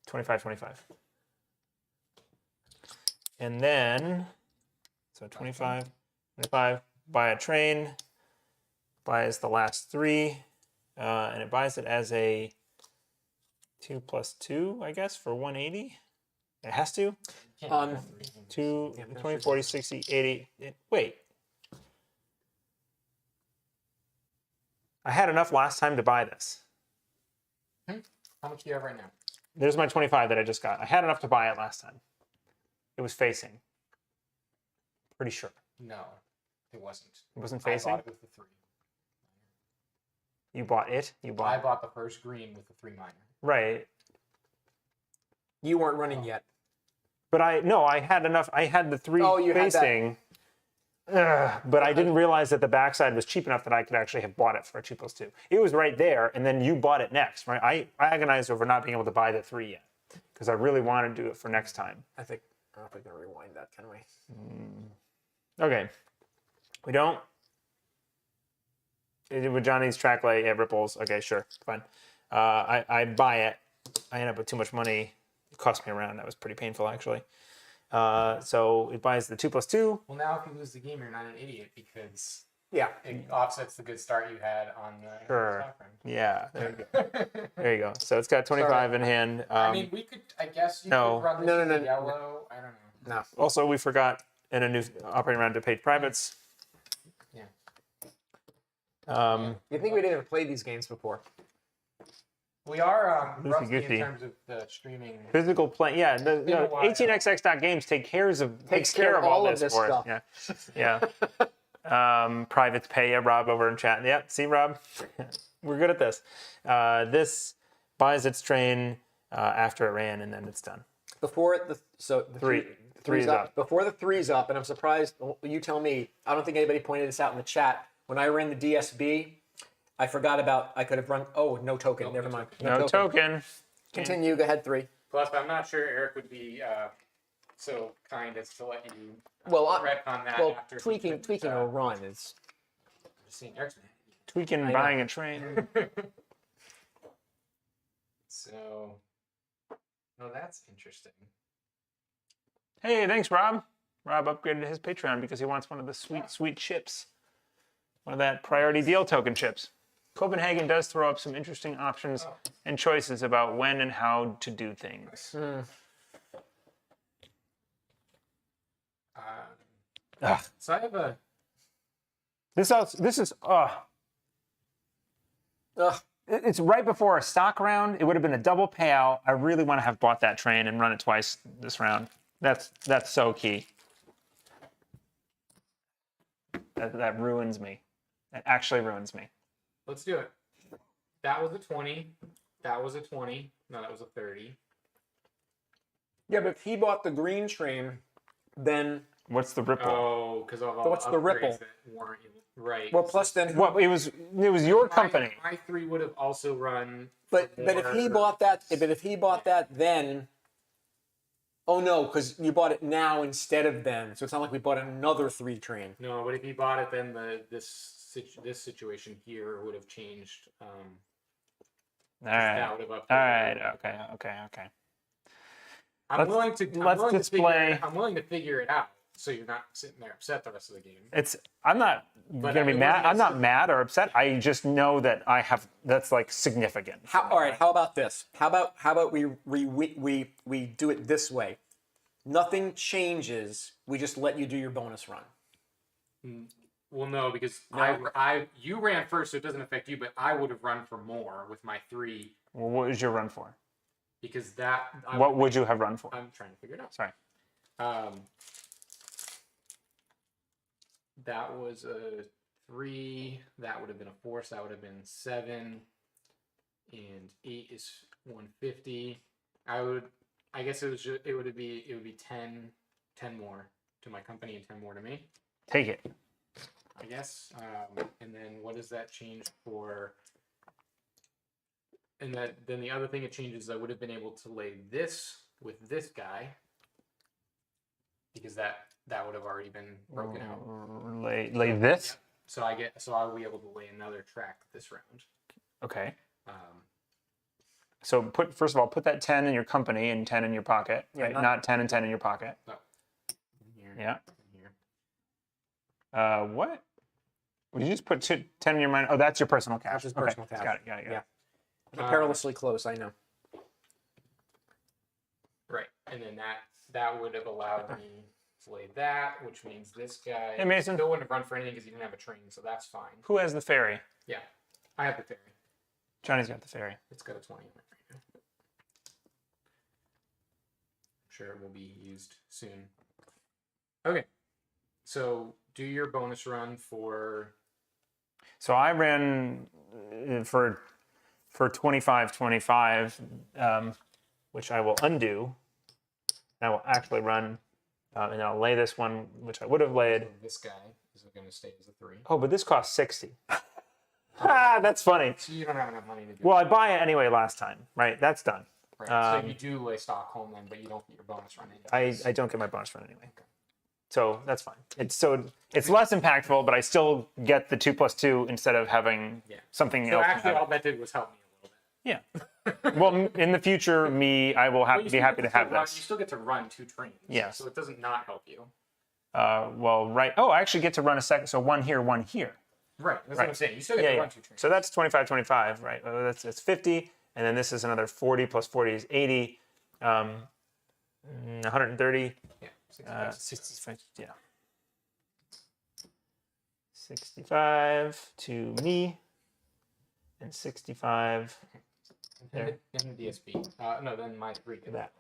25. And then, so 25, buy a train, buys the last 3, and it buys it as a 2 + 2, I guess, for 180. It has to. 2, 20, 40, 60, 80. Wait. I had enough last time to buy this. How much do you have right now? There's my 25 that I just got. I had enough to buy it last time. It was facing. Pretty sure. No, it wasn't. It wasn't facing? I bought it with the 3. You bought it? I bought the first green with the 3 minor. Right. You weren't running yet. But I had enough. I had the 3 Oh, you had that. facing. But I didn't realize that the backside was cheap enough that I could actually have bought it for a 2 + 2. It was right there, and then you bought it next, right? I agonized over not being able to buy the 3 yet because I really wanted to do it for next time. I don't know if we can rewind that, can we? Okay. We don't. With Johnny's track lay, it ripples. Okay, sure, fine. I buy it. I end up with too much money. It cost me around. That was pretty painful, actually. So it buys the 2 + 2. Well, now if you lose the game, you're not an idiot because Yeah. it offsets the good start you had on the Sure. stock run. Yeah, there you go. There you go. So it's got 25 in hand. I mean, we could. I guess you no. could run this No, in no, the no. yellow. I don't know. No. Also, we forgot in a new operating round to page privates. Yeah. You think we didn't even play these games before? We are rusty Goosey. in terms of the streaming. Physical play. Yeah, the been a while. 18xx.games takes care of all this for us. Yeah. Privates pay ya, Rob over in chat. Yeah, see, Rob? We're good at this. This buys its train, after it ran, and then it's done. Before the Three is up. Before the three's up, and I'm surprised. You tell me. I don't think anybody pointed this out in the chat. When I ran the DSB, I forgot about. I could have run. Oh, no token. Never mind. No token. Continue. Go ahead. 3. Plus, I'm not sure Eric would be so kind as to let you Well, rep on that. well, after tweaking a run is. Seeing Eric's man. Tweaking, buying a train. So, oh, that's interesting. Hey, thanks, Rob. Rob upgraded his Patreon because he wants one of the sweet chips. One of that priority deal token chips. Copenhagen does throw up some interesting options and choices about when and how to do things. So I have a. This is it's right before a stock round. It would have been a double payout. I really want to have bought that train and run it twice this round. That's so key. That ruins me. That actually ruins me. Let's do it. That was a 20. That was a 20. No, that was a 30. Yeah, but if he bought the green train, then What's the ripple? Oh, because of all what's the the upgrades ripple? that weren't right. well, plus then. Well, it was your company. My 3 would have also run. But if he bought that, then. Oh no, because you bought it now instead of then, so it's not like we bought another 3 train. No, but if he bought it, then this situation here would have changed. All That right. would have upgraded. All right. Okay. I'm willing to figure it out, so you're not sitting there upset the rest of the game. I'm not But gonna be it mad. wasn't I'm not mad or upset. I just know that that's like significant. All right. How about this? How about we do it this way? Nothing changes. We just let you do your bonus run. Well, no, because No. you ran first, so it doesn't affect you. But I would have run for more with my 3 Well, what was your run for? because that. What would you have run for? I'm trying to figure it out. Sorry. That was a 3. That would have been a 4. So that would have been 7. And 8 is 150. I guess it would be 10 more to my company and 10 more to me. Take it. I guess. And then what does that change for? And then the other thing it changes is I would have been able to lay this with this guy because that would have already been broken out. Lay this. So I'll be able to lay another track this round. Okay. So first of all, put that 10 in your company and 10 in your pocket. Yeah, Right? Not 10 and 10 in your pocket. No. Here, Yeah. here. What? Would you just put 10 in your mind? Oh, that's your personal cash. That's his personal Okay. cash. Got it. Yeah. Perilously close, I know. Right, and then that would have allowed me to lay that, which means this guy. Hey, Mason. Still wouldn't have run for anything because he didn't have a train, so that's fine. Who has the ferry? Yeah, I have the ferry. Johnny's got the ferry. It's got a 20 on it right now. I'm sure it will be used soon. Okay, so do your bonus run for. So I ran for 25, which I will undo. I will actually run, and I'll lay this one, which I would have laid. This guy is going to stay as a 3. Oh, but this costs 60. That's funny. So you don't have enough money to do Well, I buy it anyway last time, right? That's done. it. Right. So you do lay Stockholm then, but you don't get your bonus run. I don't get my bonus run anyway. So that's fine. It's less impactful, but I still get the 2+2 instead of having something So else. actually, all that did was help me a little bit. Yeah. Well, in the future, I will Well, you be still happy get to have run, this. You still get to run 2 trains. Yes. So it doesn't not help you. Well, right. Oh, I actually get to run a second. So one here, one here. Right. That's what I'm saying. You still get to run 2 trains. So that's 25, right? That's 50, and then this is another 40 plus 40 is 80, 130, Yeah. 65, yeah. 65 to me, and 65 there. And the DSP. No, then my 3. That.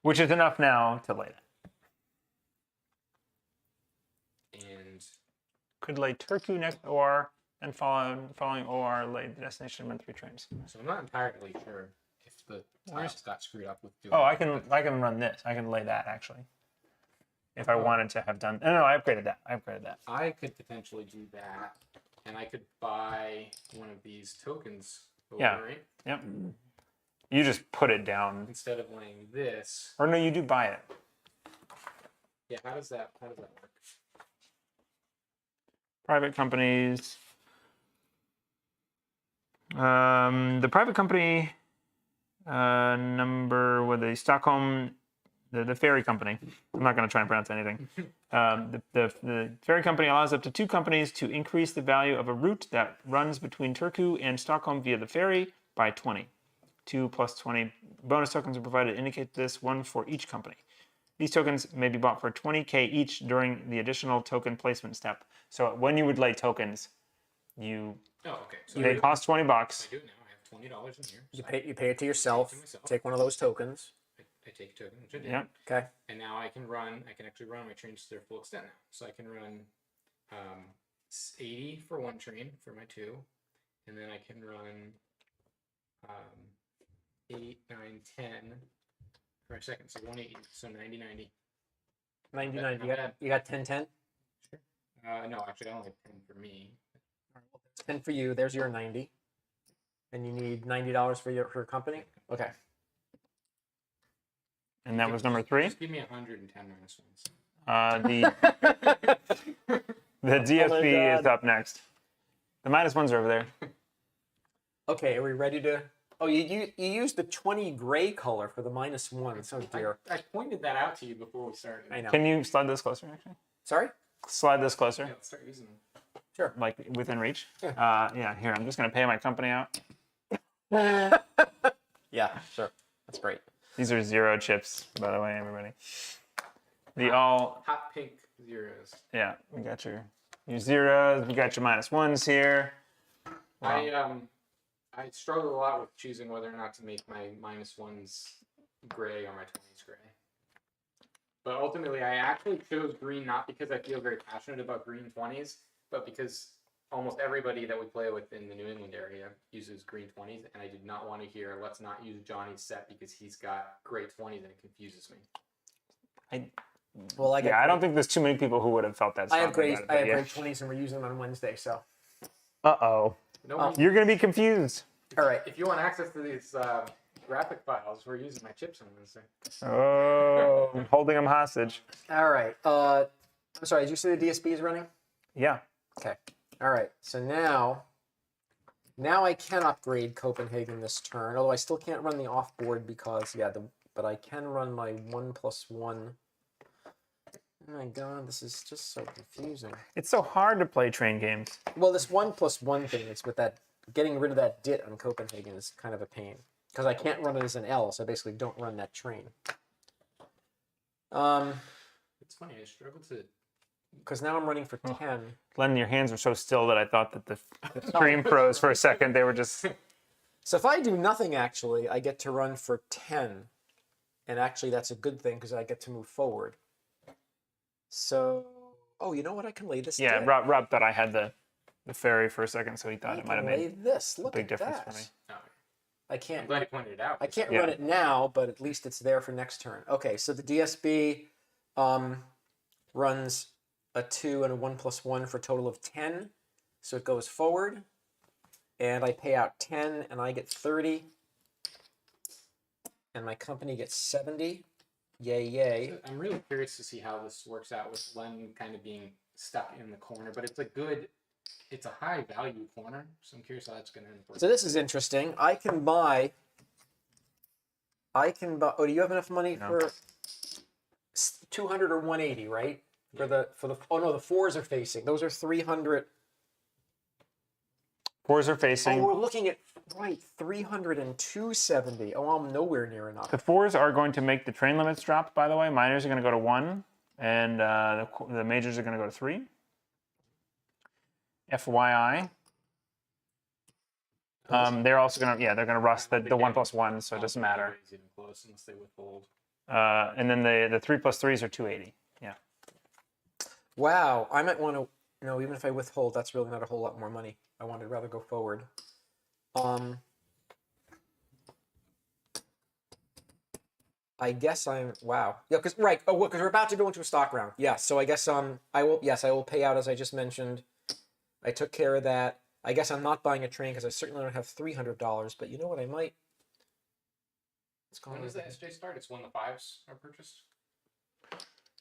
Which is enough now to lay that. And Could lay Turku next OR and following OR lay the destination and run 3 trains. so I'm not entirely sure. the tiles got screwed up with doing Oh, I that. can run this. I can lay that actually. If I wanted to have done, no, I upgraded that. I could potentially do that, and I could buy one of these tokens over, Yeah. right? Yep. You just put it down, Instead of laying this. or no, you do buy it. Yeah, how does that work? Private companies. The private company number with the Stockholm, the ferry company. I'm not going to try and pronounce anything. The ferry company allows up to 2 companies to increase the value of a route that runs between Turku and Stockholm via the ferry by 20. 2 plus 20 bonus tokens are provided to indicate this, 1 for each company. These tokens may be bought for 20k each during the additional token placement step. So when you would lay tokens, they cost $20. I do it now. I have $20 in here. You pay it to yourself. Take one of those tokens. I take a token, which I did. Yeah. Okay. And now I can actually run my trains to their full extent now. So I can run 80 for one train for my 2, and then I can run 8, 9, 10 for my second. So 180, so 90, 90. 99. You got 10, 10? No, actually I only have 10 for me. 10 for you. There's your 90. And you need $90 for your company? Okay. And that was number 3. Just give me 110 minus ones. The DSP God. is up next. The minus ones are over there. Okay, are we ready to... Oh, you used the 20 gray color for the minus 1. So dear. I pointed that out to you before we started. I know. Can you slide this closer, actually? Sorry? Slide this closer, Yeah, let's start using them. Sure. like within reach. Yeah. Yeah, here, I'm just going to pay my company out. Yeah, sure. That's great. These are 0 chips, by the way, everybody. The all, Hot pink zeros. yeah, we got your zeros, we got your minus ones here. I struggle a lot with choosing whether or not to make my minus ones gray or my 20s gray. But ultimately, I actually chose green not because I feel very passionate about green 20s, but because almost everybody that we play with in the New England area uses green 20s, and I did not want to hear, let's not use Johnny's set because he's got gray 20s, and it confuses me. I don't think there's too many people who would have felt that. I have strongly gray about it, but yeah. 20s and we're using them on Wednesday, so. Uh-oh. No one, You're going to be confused. All right. if you want access to these graphic files, we're using my chips on Wednesday. Oh, I'm holding them hostage. All right. I'm sorry, did you say the DSP is running? Yeah. Okay. All right. So now I can upgrade Copenhagen this turn, although I still can't run the off-board because, but I can run my 1+1. Oh my god, this is just so confusing. It's so hard to play train games. Well, this 1+1 thing is with that, getting rid of that dit on Copenhagen is kind of a pain. Because I can't run it as an L, so I basically don't run that train. It's funny, I struggle to... Because now I'm running for 10. Len, your hands were so still that I thought that the stream froze for a second. They were just... So if I do nothing, actually, I get to run for 10. And actually, that's a good thing because I get to move forward. So, oh, you know what? I can lay this Yeah, dit. Rob thought I had the ferry for a second, so he thought it might have lay made this. a Look big at difference that. for me. No, I I'm can't. glad you pointed it out. I can't Yeah. run it now, but at least it's there for next turn. Okay, so the DSB runs a 2 and a 1+1 for a total of 10. So it goes forward, and I pay out 10, and I get 30, and my company gets 70. Yay, yay. I'm really curious to see how this works out with Len kind of being stuck in the corner, but it's a high value corner, so I'm curious how that's going to end. So this is interesting. I can buy. Oh, do you have enough money for 200 or 180, right? For the oh no, the 4s are facing. Those are 300. 4s are facing. Oh, we're looking at 300 and 270. Oh, I'm nowhere near enough. The 4s are going to make the train limits drop, by the way. Minors are going to go to 1, and the majors are going to go to 3. FYI. They're also going to, they're going to rust the 1+1, so it doesn't matter. Even close unless they withhold. And then the 3+3s are 280. Yeah. Wow, I might want to. No, even if I withhold, that's really not a whole lot more money. I wanted to rather go forward. I guess I'm wow. Yeah, because right. Oh, because we're about to go into a stock round. Yeah. So I guess I will. Yes, I will pay out as I just mentioned. I took care of that. I guess I'm not buying a train because I certainly don't have $300. But you know what? I might. Let's call When it. does the SJ start? It's when the 5s are purchased.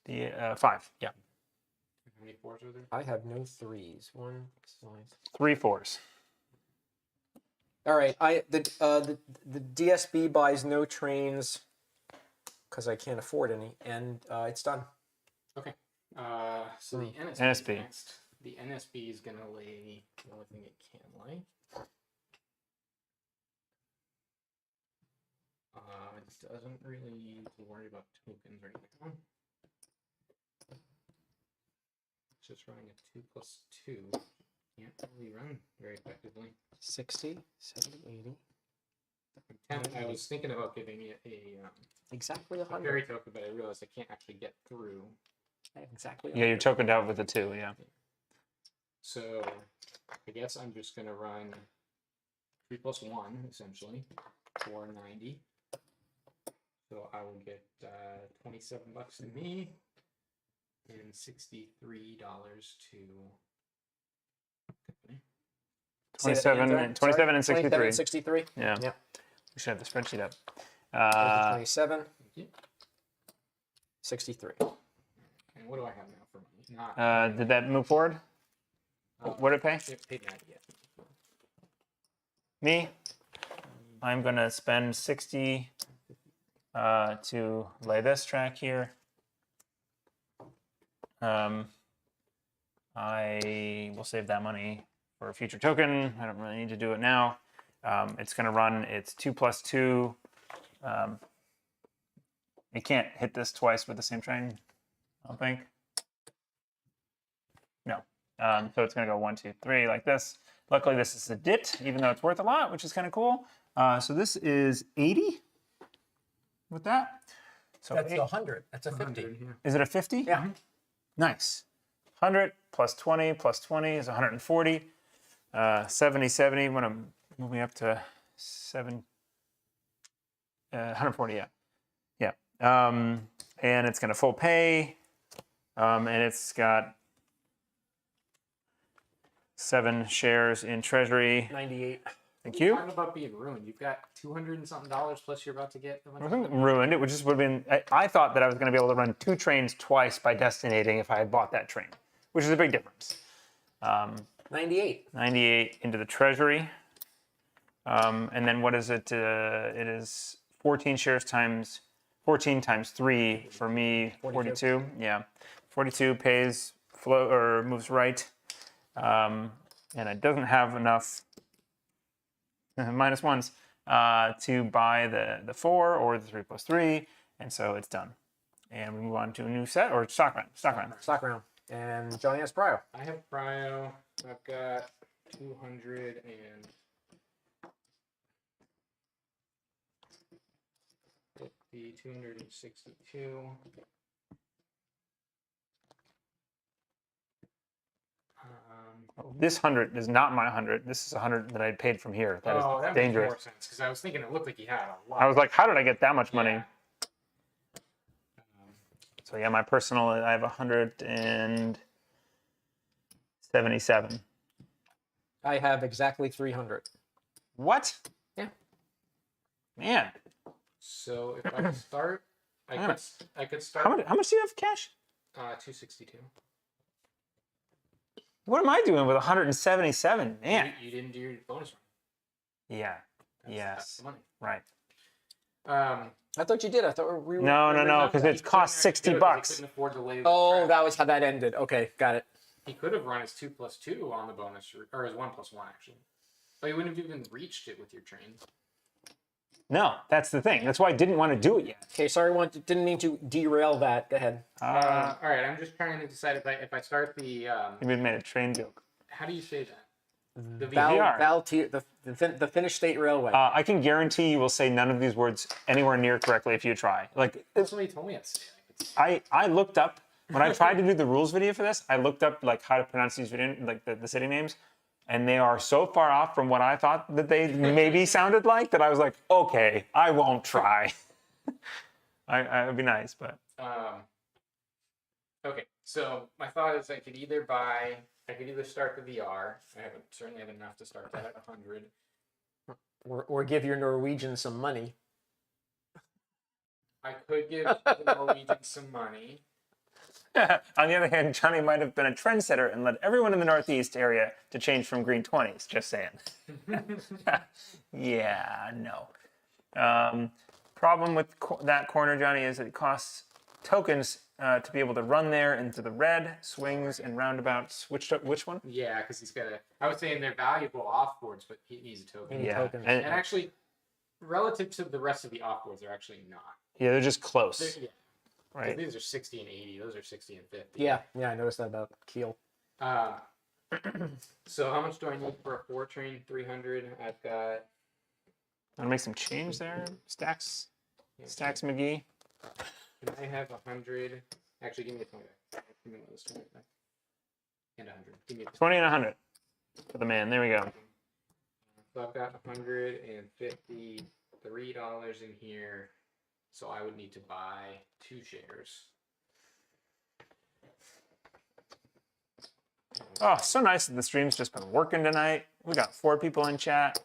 The 5. Yeah. How many 4s are there? I have no 3s. 1, 5. 3 4s. All right. The DSB buys no trains because I can't afford any, and it's done. Okay. So the NSB. is NSB. next. The NSB is gonna lay the only thing it can lay. It doesn't really need to worry about tokens right now. It's just running a 2+2. Can't really run very effectively. 60, 70, 80. I was thinking about giving it Exactly a 100. fairy token, but I realized I can't actually get through. I have exactly. Yeah, you're tokened out with the 2. Yeah. So I guess I'm just gonna run 3+1 essentially for 90. So I will get $27 to me and $63 to company. 27 and 63. 27 and 63. Yeah. Yep. We should have the spreadsheet up. 27. Thank you. 63. And what do I have now for money? Not Did that move forward? What did it pay? it paid 90 yet. Me? I'm going to spend 60 to lay this track here. I will save that money for a future token. I don't really need to do it now. It's going to run its 2+2. You can't hit this twice with the same train, I don't think. No. So it's going to go 1, 2, 3 like this. Luckily, this is a DIT, even though it's worth a lot, which is kind of cool. So this is 80 with that. So That's 100. That's a 50. is it a 50? Yeah. Nice. 100 plus 20 plus 20 is 140. 70, 70 when I'm moving up to 140, yeah. Yeah. And it's going to full pay. And it's got 7 shares in treasury. 98. Thank you. Talking about being ruined. You've got $200 and something plus you're about to get. I wasn't ruined. It would just would have been. I thought that I was going to be able to run 2 trains twice by destinating if I had bought that train, which is a big difference. 98. 98 into the treasury. And then what is it? It is 14 shares times 14 times 3 for me. 42. Yeah, 42 pays flow or moves right, and it doesn't have enough minus ones to buy the 4 or the 3+3, and so it's done. And we move on to a new set or stock round. Stock round. Stock round. And Johnny has prio. I have Prio. I've got 200 and 50, 262. This 100 is not my 100. This is 100 that I paid from here. That is that dangerous. makes more sense because I was thinking it looked like he had a lot. I was like, how did I get that much money? Yeah. So yeah, my personal, I have 177. I have exactly 300. What? Yeah. Man, So if I start, I could start. how much do you have cash? 262. What am I doing with 177? Man. You didn't do your bonus run. Yeah. That's Yes. the money. Right. I thought you did. I thought we were. No, because it costs $60 He bucks. couldn't afford to lay the Oh, track. that was how that ended. Okay, got it. He could have run his 2+2 on the bonus, or his 1+1 actually. But you wouldn't have even reached it with your train. No, that's the thing. That's why I didn't want to do it yet. Okay, sorry, didn't mean to derail that. Go ahead. All right, I'm just trying to decide if I start the. Maybe I made a train joke. How do you say that? The VR. The Finnish State Railway. I can guarantee you will say none of these words anywhere near correctly if you try. Like, That's what he told me I'd say. I looked up when I tried to do the rules video for this. I looked up like how to pronounce these video, like the city names, and they are so far off from what I thought that they maybe sounded like that I was like, okay, I won't try. I would be nice, but Okay, so my thought is I could either start the VR. Certainly have enough to start that at 100. Or give your Norwegian some money. I could give the Norwegians some money. on the other hand, Johnny might have been a trendsetter and led everyone in the Northeast area to change from green 20s. Just saying. Yeah, no. Problem with that corner, Johnny, is that it costs tokens to be able to run there into the red, swings, and roundabouts. Which one? Yeah, because he's got a. I was saying they're valuable offboards, but he needs a token. Yeah, Tokens. And actually, relative to the rest of the offboards, they're actually not. yeah, they're just close. Yeah. Right. These are 60 and 80. Those are 60 and 50. Yeah, I noticed that about Keel. So how much do I need for a 4 train? 300. I've got. Want to make some change there? Stacks McGee. Can I have 100? Actually, give me a 20 back. Give me one of those 20 back. And 100. Give me a 20 and 100 for the man. There we go. So I've got $153 in here. So I would need to buy 2 shares. Oh, so nice that the stream's just been working tonight. We got 4 people in chat.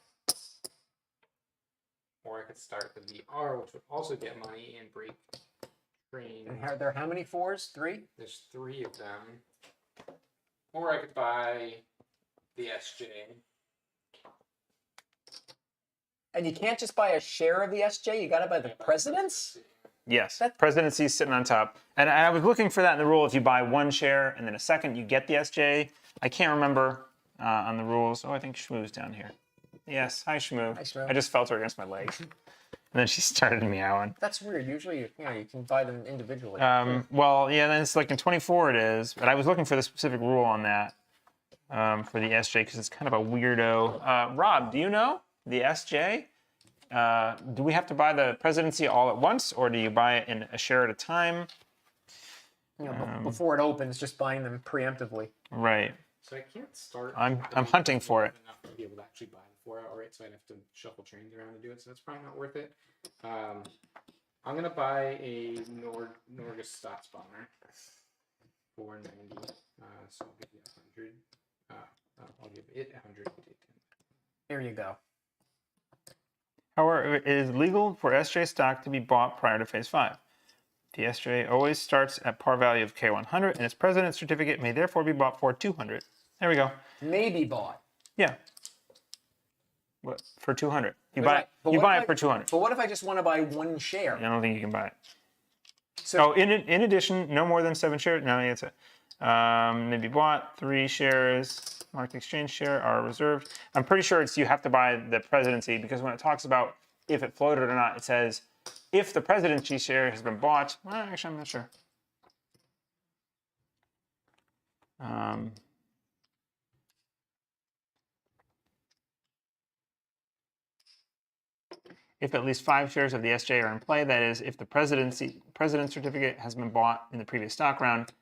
Or I could start the VR, which would also get money and break train. And there are how many 4s? 3? There's 3 of them. Or I could buy the SJ. And you can't just buy a share of the SJ. You got to buy the president's. Yes, presidency's sitting on top. And I was looking for that in the rule. If you buy 1 share and then a second, you get the SJ. I can't remember on the rules. Oh, I think Shmoo's down here. Yes, hi Shmoo. Hi, Shmoo. I just felt her against my leg. And then she started meowing. That's weird. Usually, you can buy them individually. Well, yeah, then it's like in 24 it is. But I was looking for the specific rule on that for the SJ because it's kind of a weirdo. Rob, do you know the SJ? Do we have to buy the presidency all at once, or do you buy it in a share at a time? Before it opens, just buying them preemptively. Right. So I can't start. I'm hunting for it. Enough to be able to actually buy the 4 outright, so I'd have to shuffle trains around to do it. So that's probably not worth it. I'm gonna buy a Norgus Staatsbanner for 90. So I'll give you 100. I'll give it 100. There you go. However, it is legal for SJ stock to be bought prior to Phase 5. The SJ always starts at par value of K100, and its president's certificate may therefore be bought for 200. There we go. Maybe bought. Yeah. What, for 200? You But buy it for 200. But what if I just want to buy 1 share? I don't think you can buy it. So in addition, no more than 7 shares. No, that's it. Maybe bought 3 shares. Marked exchange share are reserved. I'm pretty sure you have to buy the presidency because when it talks about if it floated or not, it says if the presidency share has been bought. Well, actually, I'm not sure. If at least 5 shares of the SJ are in play, that is, if the president's certificate has been bought in the previous stock round,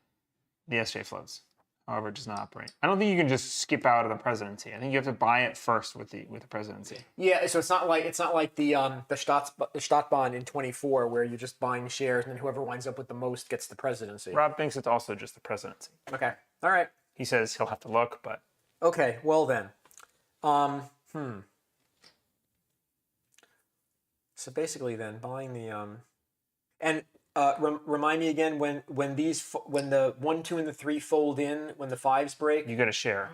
the SJ floats. However, it does not operate. I don't think you can just skip out of the presidency. I think you have to buy it first with the presidency. yeah, so it's not like the Staatsbahn in 24 where you're just buying shares and then whoever winds up with the most gets the presidency. Rob thinks it's also just the presidency. Okay. All right. He says he'll have to look, but Okay. Well then. So basically, then buying the and remind me again when the 1, 2, and the 3 fold in when the 5s break, you get a share.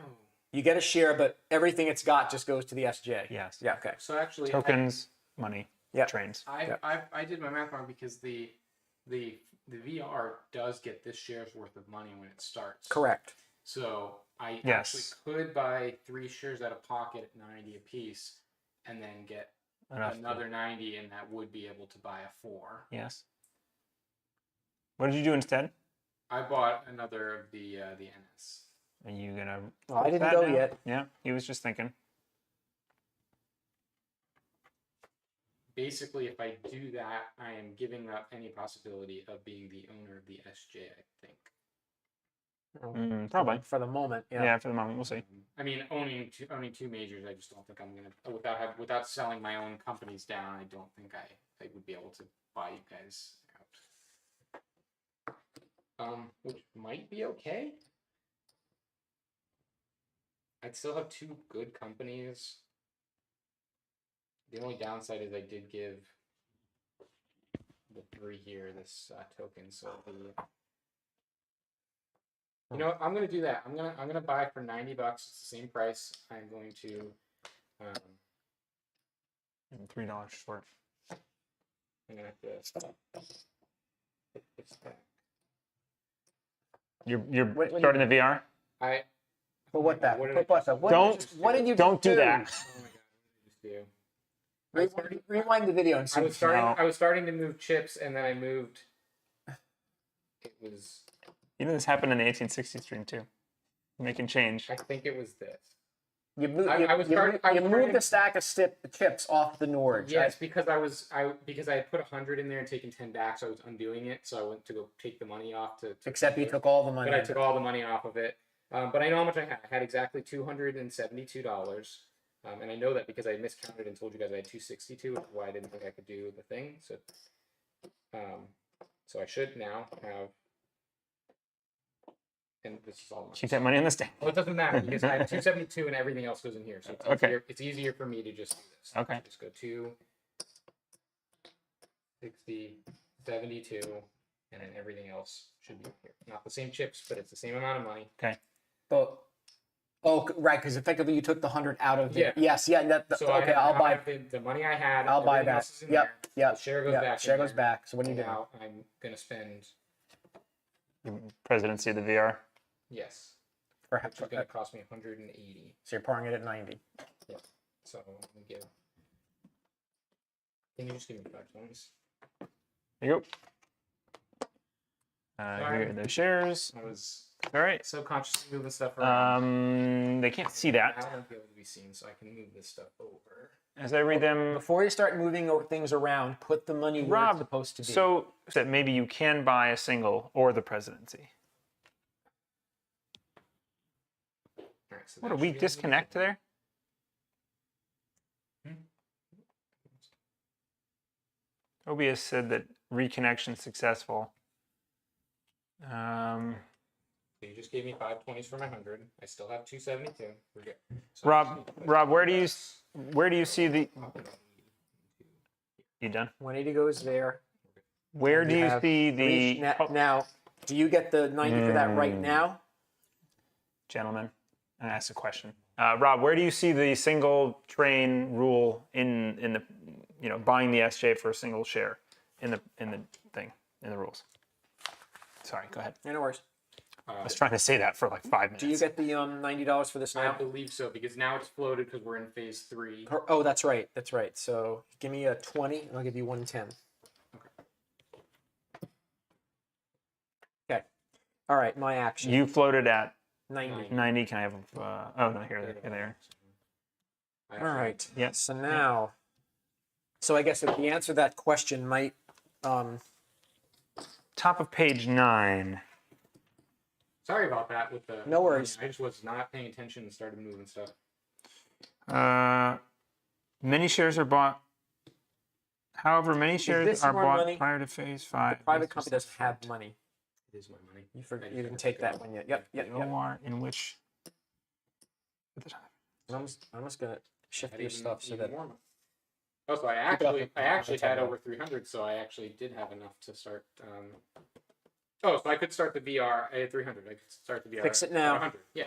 you get a share, but everything it's got just goes to the SJ. Yes. Yeah. Okay. So actually, Tokens, money, Yeah. trains. I did my math wrong because the VR does get this share's worth of money when it starts. Correct. So I Yes. actually could buy 3 shares out of pocket at 90 apiece, and then get another 90, and that would be able to buy a 4. Yes. What did you do instead? I bought another of the NS. Are you gonna? Well, I didn't that go now? yet. Yeah, he was just thinking. Basically, if I do that, I am giving up any possibility of being the owner of the SJ, I think. Probably. For the moment. Yeah. Yeah, for the moment, we'll see. I mean, owning 2 majors, I just don't think I'm gonna without selling my own companies down. I don't think I would be able to buy you guys out. which might be okay. I'd still have two good companies. The only downside is I did give the 3 here this token, so you know, I'm gonna do that. I'm gonna buy for $90. It's the same price. I'm going to $3 short. I'm gonna have to hit this back. You're What do you- starting the VR. But what that? What did What, I what, what, Don't- did you just- what did you Don't just do that. Oh my god! What did I just do? Rewind the video and see. I was starting. No. I was starting to move chips, and then I moved. It was. You know this happened in the 1860 stream too. Making change. I think it was this. You moved, I was starting- I was moved starting- a stack of chips off the Norge. Yes, because because I had put 100 in there and taken 10 back, so I was undoing it. So I went to go take the money off to Except you took all the money. But I took all the money off of it. But I know how much I had. I had exactly $272. And I know that because I miscounted and told you guys I had 262, which is why I didn't think I could do the thing. So I should now have. And this is all. Keep that money in the stand. Well, it doesn't matter because I have 272 and everything else goes in here. So it's easier for me to just do this. Okay. So just go 260, 72, and then everything else should be here. Not the same chips, but it's the same amount of money. But, right, because effectively you took the 100 out of the. Yeah. Yes, yeah. So Okay, I'll now I buy. have the money I had. I'll buy everything that. else is in Yep, there. yep. The share goes Yep, back. share in goes there. back. So what do you And do? now I'm gonna spend Presidency of the VR. yes, For, which is gonna cost me 180. so you're pouring it at 90. So I'm gonna give. Can you just give me 5 points? There you go. Here are the shares. I was All right. subconsciously moving stuff around. They can't see I that. don't want to be able to be seen, so I can move this stuff over. As I read them, Before you start moving things around, put the money where Rob, it's supposed to be. so that maybe you can buy a single or the presidency. All right, so What that are we should be disconnect there? OBS said that reconnection successful. So you just gave me 5 20s for my 100. I still have 272. We're good. So I Rob, just need to put Rob, where do you see the? up. You done? 180 goes there. Where And do you have see three- the? now, do you get the 90 for that right now? Gentlemen, I asked a question. Rob, where do you see the single train rule in the buying the SJ for a single share in the thing in the rules? Sorry, go ahead. Yeah, no worries. I was trying to say that for like 5 minutes. Do you get the $90 for this I now? believe so because now it's floated because we're in phase 3. Oh, that's right. That's right. So give me a 20 and I'll give you 110. Okay. All right, my action. You floated at 90. 90. Can I have? Oh no, here they are. All right. Yes. So now, so I guess if the answer to that question might, Top of page 9. Sorry about that with the. No worries. I just was not paying attention and started moving stuff. Many shares are bought. However, many shares this are more bought money? prior to phase 5. private company doesn't have money. It is my money. You didn't take that one yet. Yep. The OR in which. I'm just gonna shift Had your even- stuff so even that. more money. Oh, so I Keep it up actually the had top. over 300, so I actually did have enough to start. Oh, so I could start the VR. I had 300. I could start the VR. Fix it at now. 100. Yeah.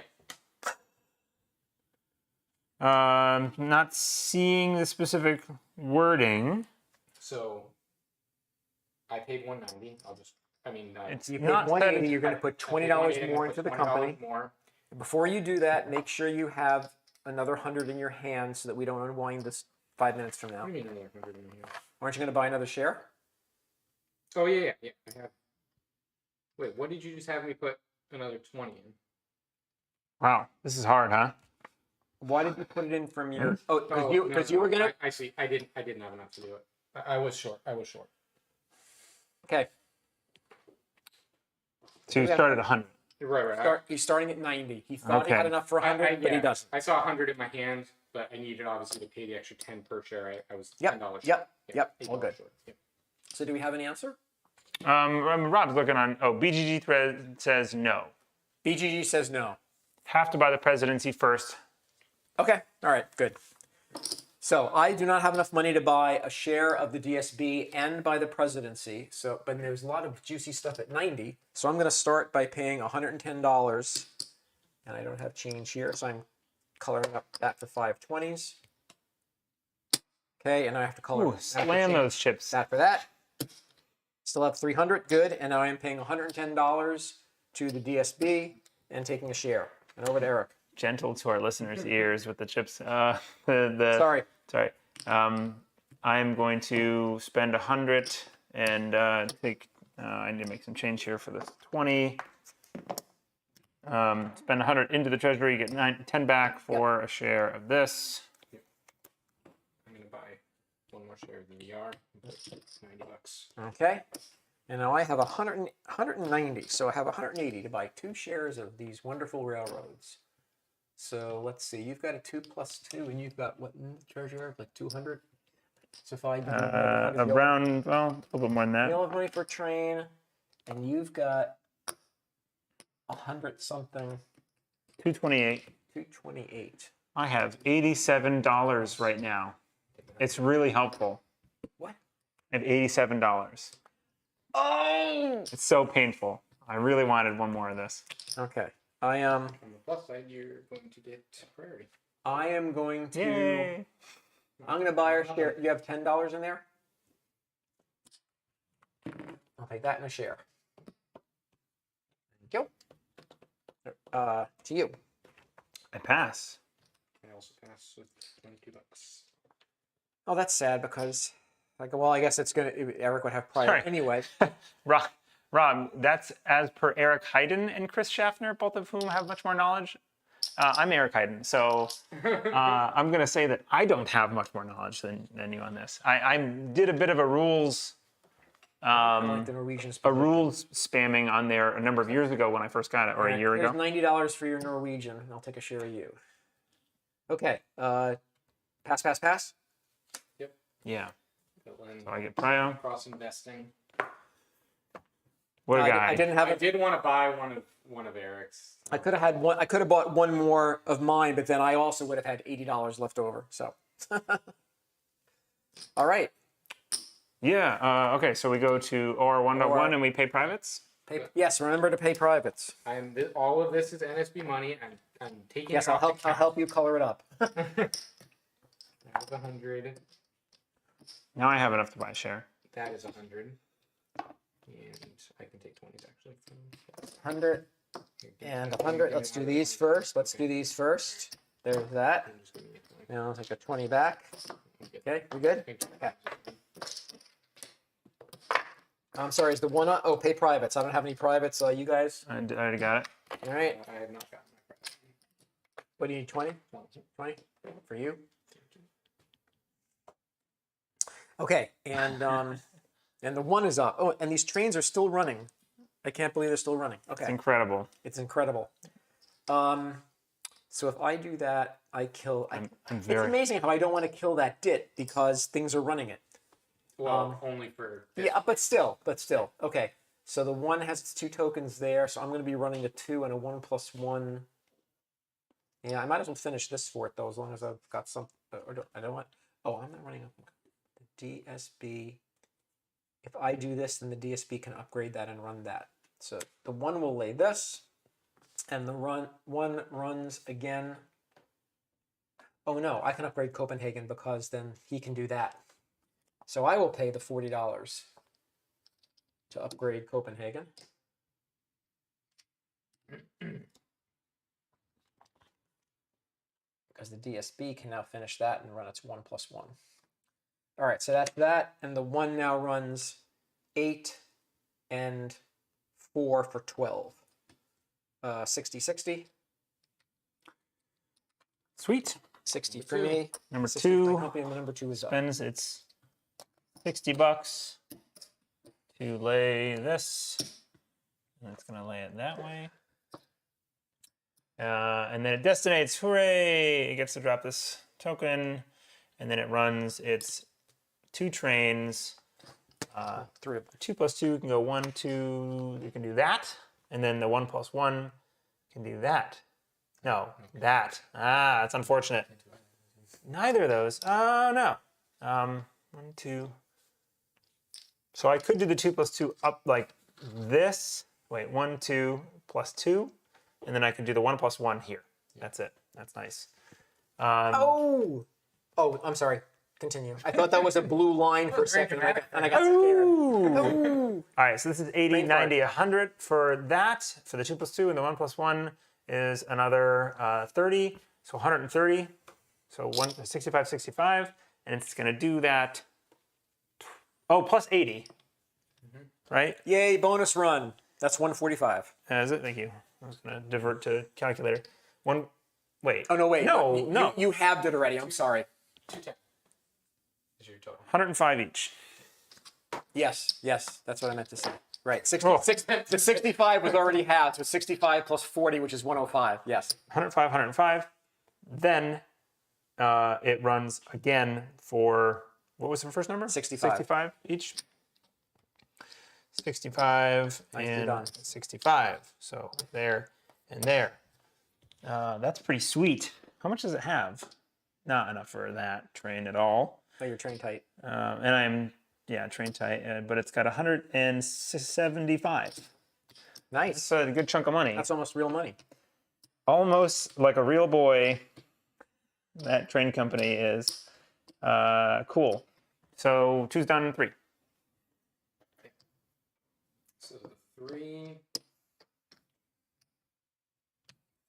Not seeing the specific wording. So I paid 190. I'll just. I mean, It's You not paid said 180. it's- You're gonna put $20 more into the company. More. Before you do that, make sure you have another 100 in your hand so that we don't unwind this 5 minutes from now. What do you mean another 100 in here? Aren't you gonna buy another share? Oh yeah. I have. Wait, what did you just have me put another 20 in? Wow, this is hard, huh? Why did you put it in from your? Oh, Because you were gonna. I see. I didn't have enough to do it. I was short. Okay. So you Yeah. started 100. Right. He's starting at 90. He thought he had Okay. enough for 100, but he doesn't. I saw 100 in my hand, but I needed obviously to pay the extra 10 per share. I was $10 short. Yep. Yeah, Yep. $8 All good. short. Yep. So do we have an answer? Rob's looking on. Oh, BGG thread says no. BGG says no. Have to buy the presidency first. Okay. All right. Good. So I do not have enough money to buy a share of the DSB and buy the presidency. So, but there's a lot of juicy stuff at 90. So I'm going to start by paying $110, and I don't have change here, so I'm coloring up that for 520s. Okay, and I have to color Ooh, slam those chips. that for that. Still have 300, good, and now I am paying $110 to the DSB and taking a share. And over to Eric. Gentle to our listeners' ears with the chips. Sorry. Sorry. I'm going to spend 100 and take. I need to make some change here for this 20. Spend 100 into the treasury, get 10 back for a share of this. I'm gonna buy one more share of the VR. $90. Okay. And now I have 190, so I have 180 to buy 2 shares of these wonderful railroads. So let's see. You've got a 2 plus 2, and you've got what in treasure? Like 200. So if I do Around, well, a little bit more than that. you'll have money for train, and you've got 100 something. 228. 228. I have $87 right now. It's really helpful. What? I have $87. Oh. It's so painful. I really wanted one more of this. Okay. I am. On the plus side, you're going to get priority. I am going to. Yay! I'm going to buy our share. You have $10 in there. I'll take that in a share. Thank you. To you. I pass. I also pass with $22. Oh, that's sad because, like, well, I guess it's gonna. Eric would have prior Sorry. anyway. Rob, that's as per Eric Hayden and Chris Schaffner, both of whom have much more knowledge. I'm Eric Hayden, so I'm going to say that I don't have much more knowledge than you on this. I did a bit of a rules Like the Norwegian spamming on there a number of years ago when I first got it, or a year Here's ago. $90 for your Norwegian, and I'll take a share of you. Okay. Pass. Yeah. Fill in So I get prio. cross investing. What a I guy. didn't have I it. did want to buy one of Eric's. I could have had one. I could have bought one more of mine, but then I also would have had $80 left over. So. All right. Yeah. Okay. So we go to OR 1.1 and we pay privates. Yes. Remember to pay privates. All of this is NSB money. I'm taking. Yes. it off I'll help you color it up. I have 100. Now I have enough to buy a share. That is 100. And I can take 20s actually. 100 and 100. Let's do these first. There's that. I'm just gonna get 20. Now I'll take a 20 back. Okay. We good? Okay. I'm sorry. Is the one? Oh, pay privates. I don't have any privates. You guys. I already got it. All right. I have not gotten my prize. What do you need? 20? 20 for you. Okay. And the one is up. Oh, and these trains are still running. I can't believe they're still running. Okay. It's incredible. It's incredible. So if I do that, I kill. I'm It's very. amazing how I don't want to kill that dit because things are running it. Well, only for. Yeah, but still. Okay. So the one has its 2 tokens there. So I'm going to be running a 2 and a 1+1. Yeah, I might as well finish this for it though, as long as I've got some. I don't want. Oh, I'm not running the DSB. If I do this, then the DSB can upgrade that and run that. So the one will lay this, and the one runs again. Oh no, I can upgrade Copenhagen because then he can do that. So I will pay the $40 to upgrade Copenhagen. Because the DSB can now finish that and run its 1+1. All right, so that's that, and the one now runs 8 and 4 for 12. 60. Sweet. 60 for me. Number 60 two for my company, and number 2 is up. spends its $60 to lay this. And it's going to lay it that way. And then it destinates. Hooray! It gets to drop this token. And then it runs its 2 trains Three of them. 2 plus 2 can go 1, 2. You can do that, and then the 1 plus 1 can do that. No, that. Ah, that's unfortunate. Neither of those. Oh no. 1, 2. So I could do the 2 plus 2 up like this. Wait, 1, 2 plus 2, and then I can do the 1 plus 1 here. That's it. That's nice. Oh, I'm sorry. Continue. I thought that was a blue line for a second, and I got scared. Ooh. All right, so this is 80, Brain 90, 100 for that. For the 2 plus 2, and the 1 plus 1 is another 30. So 130. So 65, 65. And it's going to do that. Oh, plus 80. Right? Yay, bonus run. That's 145. Is it? Thank you. I was going to divert to calculator. Wait. Oh no, wait. No. You halved it already. I'm sorry. 210 is your total. 105 each. Yes, that's what I meant to say. Right, Oh. the 65 was already halved, so 65 plus 40, which is 105. Yes. 105, 105. Then it runs again for, what was the first number? 65. 65 each. 65 Nicely and done. 65. So there and there. That's pretty sweet. How much does it have? Not enough for that train at all. Oh, you're train tight. And I'm, train tight, but it's got 175. Nice. That's a good chunk of money. That's almost real money. Almost like a real boy. That train company is cool. So 2's done 3. So the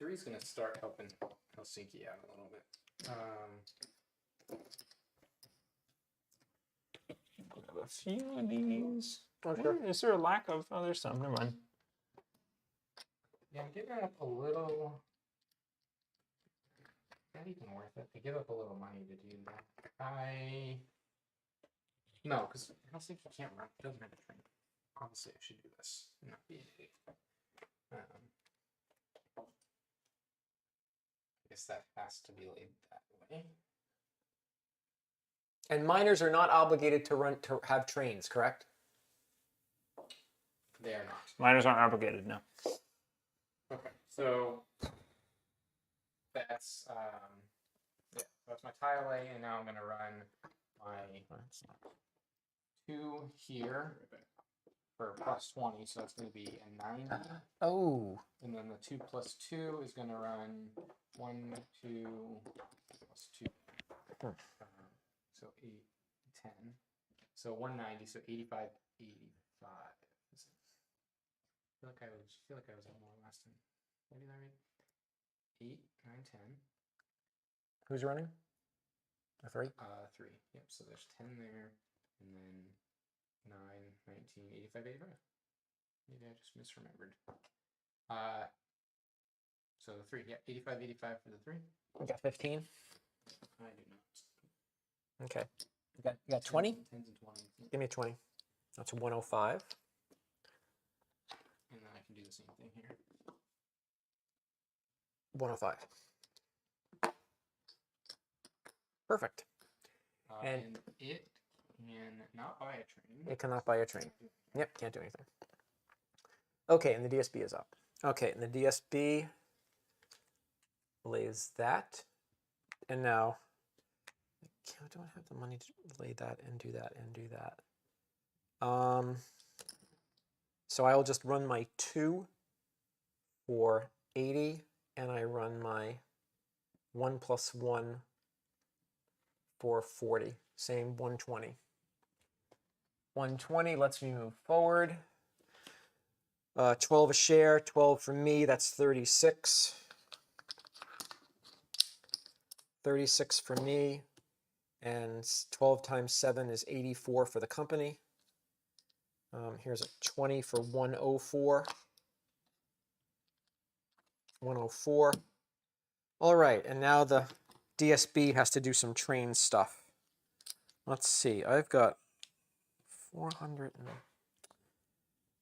3's going to start helping Helsinki out a little bit. Grab a few of these. Oh, sure. Is there a lack of? Oh, there's some. Never mind. Yeah, I'm giving up a little. Not even worth it to give up a little money to do that. No, because Helsinki can't run. It doesn't have a train. Honestly, I should do this. Not be an idiot. I guess that has to be laid that way. And miners are not obligated to have trains, correct? They are not. Miners aren't obligated, no. Okay, so that's that's my tile lay, and now I'm gonna run my 2 here for plus 20, so that's gonna be a 90. Oh. And then the 2 plus 2 is gonna run 1, 2 plus 2. So 8, 10. So 190. So 85, 85. I feel like I was at more last time. Maybe that right? 8, 9, 10. Who's running? A 3? 3. Yep. So there's 10 there, and then 9, 19, 85, 85. Maybe I just misremembered. So the 3. Yeah, 85, 85 for the 3. You got 15? I do not. Okay. You got 20? 10s and 20s. Give me a 20. That's 105. And then I can do the same thing here. 105. Perfect. And it can not buy a train. It cannot buy a train. Yep, can't do anything. Okay, and the DSB is up. Okay, and the DSB lays that. And now, I don't have the money to lay that and do that and do that. So I'll just run my 2 for 80, and I run my 1 plus 1 for 40. Same 120. 120 lets me move forward. 12 a share, 12 for me, that's 36. 36 for me, and 12 times 7 is 84 for the company. Here's a 20 for 104. 104. All right, and now the DSB has to do some train stuff. Let's see, I've got 400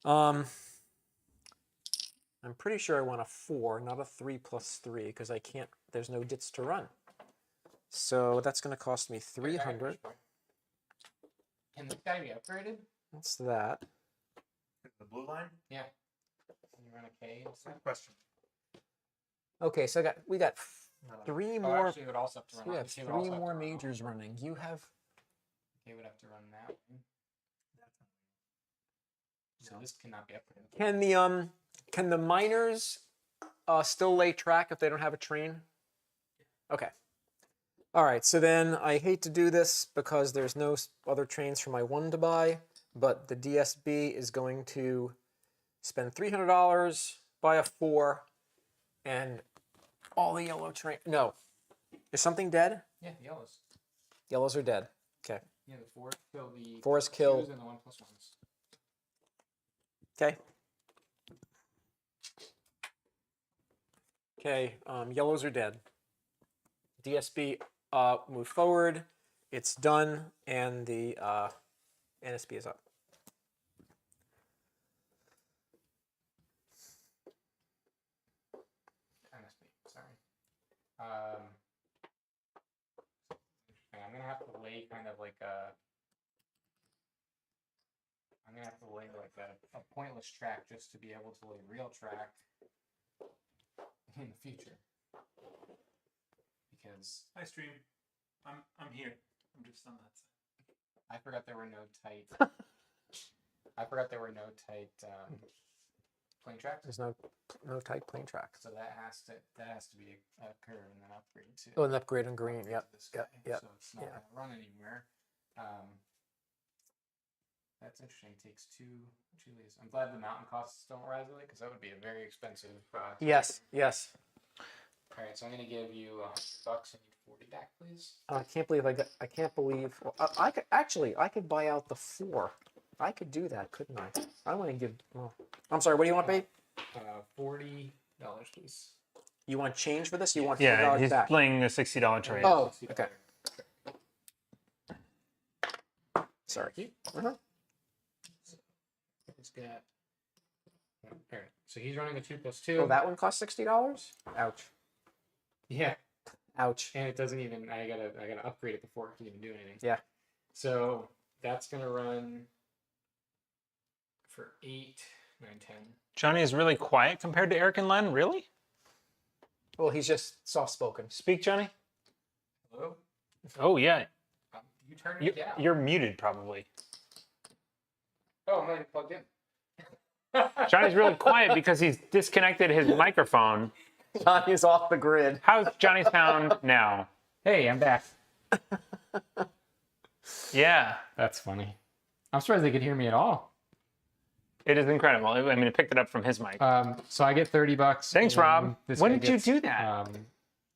and... I'm pretty sure I want a 4, not a 3 plus 3, because I can't, there's no dits to run. So that's going to cost me 300. Can this guy be upgraded? What's that? The blue line? Yeah. You run a K instead? Question. Okay, so we got three Oh, more. actually, it would also have to run. We have K would also three have to more run majors running. You have. K would have to run that one. So this cannot be upgraded. Can the miners still lay track if they don't have a train? Okay. All right. So then I hate to do this because there's no other trains for my one to buy, but the DSB is going to spend $300, buy a 4, and all the yellow train. No, is something dead? Yeah, the yellows. Yellows are dead. Okay. Yeah, the 4 kill the 4's killed. 2s and the 1+1s. Okay. Okay. Yellows are dead. DSB move forward. It's done, and the NSB is up. NSB, sorry. I'm gonna have to lay kind of like a. I'm gonna have to lay like a pointless track just to be able to lay real track in the future. Because Hi, stream. I'm here. I'm just on that side. I forgot there were no tight. plane tracks. There's no tight plane tracks. So that has to be a curve and then upgrade too. Oh, an upgrade in green. Yep. This Yep. guy, Yep. So it's not gonna run anywhere. That's interesting. It takes two Chiles. I'm glad the mountain costs don't rise with it because that would be a very expensive. Yes. Yes. All right, so I'm gonna give you $100 and you 40 back, please. I can't believe I can't believe. Well, I could buy out the 4. I could do that, couldn't I? I want to give. Well, I'm sorry. What do you want, babe? $40, please. You want change for this? You want Yeah, $4 he's back? playing a $60 trade. Oh, okay. Sorry. Uh-huh. He's got. All right, so he's running a 2+2. Oh, that one costs $60. Ouch. Yeah, Ouch. and it doesn't even. I gotta upgrade it before it can even do anything. Yeah. So that's gonna run for 8, 9, 10. Johnny is really quiet compared to Eric and Len. Really? Well, he's just soft-spoken. Speak, Johnny. Hello. Oh yeah, You turned it down. you're muted probably. Oh, I'm not even plugged in. Johnny's really quiet because he's disconnected his microphone. Johnny's off the grid. How's Johnny sound now? Hey, I'm back. Yeah, That's funny. I'm surprised they could hear me at all. it is incredible. I mean, it picked it up from his mic. So I get $30. Thanks, and Rob. this When guy did you gets, do that?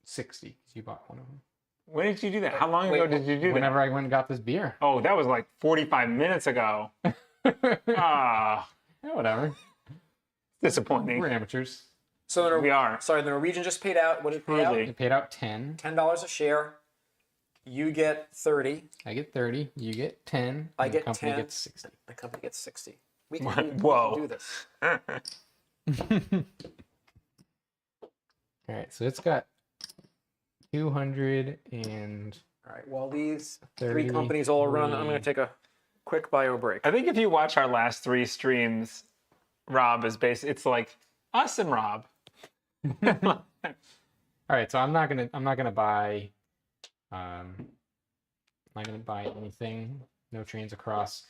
60. 'Cause you bought one of them. When did you do that? How long ago did you do Whenever that? I went and got this beer. Oh, that was like 45 minutes ago. Ah, Yeah, whatever. disappointing. We're amateurs. So We are. Sorry, the Norwegian just paid out. What did it pay out? Truly. They paid out 10. $10 a share. You get 30. I get 30. You get 10. I and get the company 10. gets 60. My company gets 60. We can Whoa. do this. All right, so it's got 200 and All right. While these 30, three companies all run, I'm going to take a quick bio break. I think if you watch our last 3 streams, Rob is it's like us and Rob. all right, so I'm not gonna buy anything. No trains across,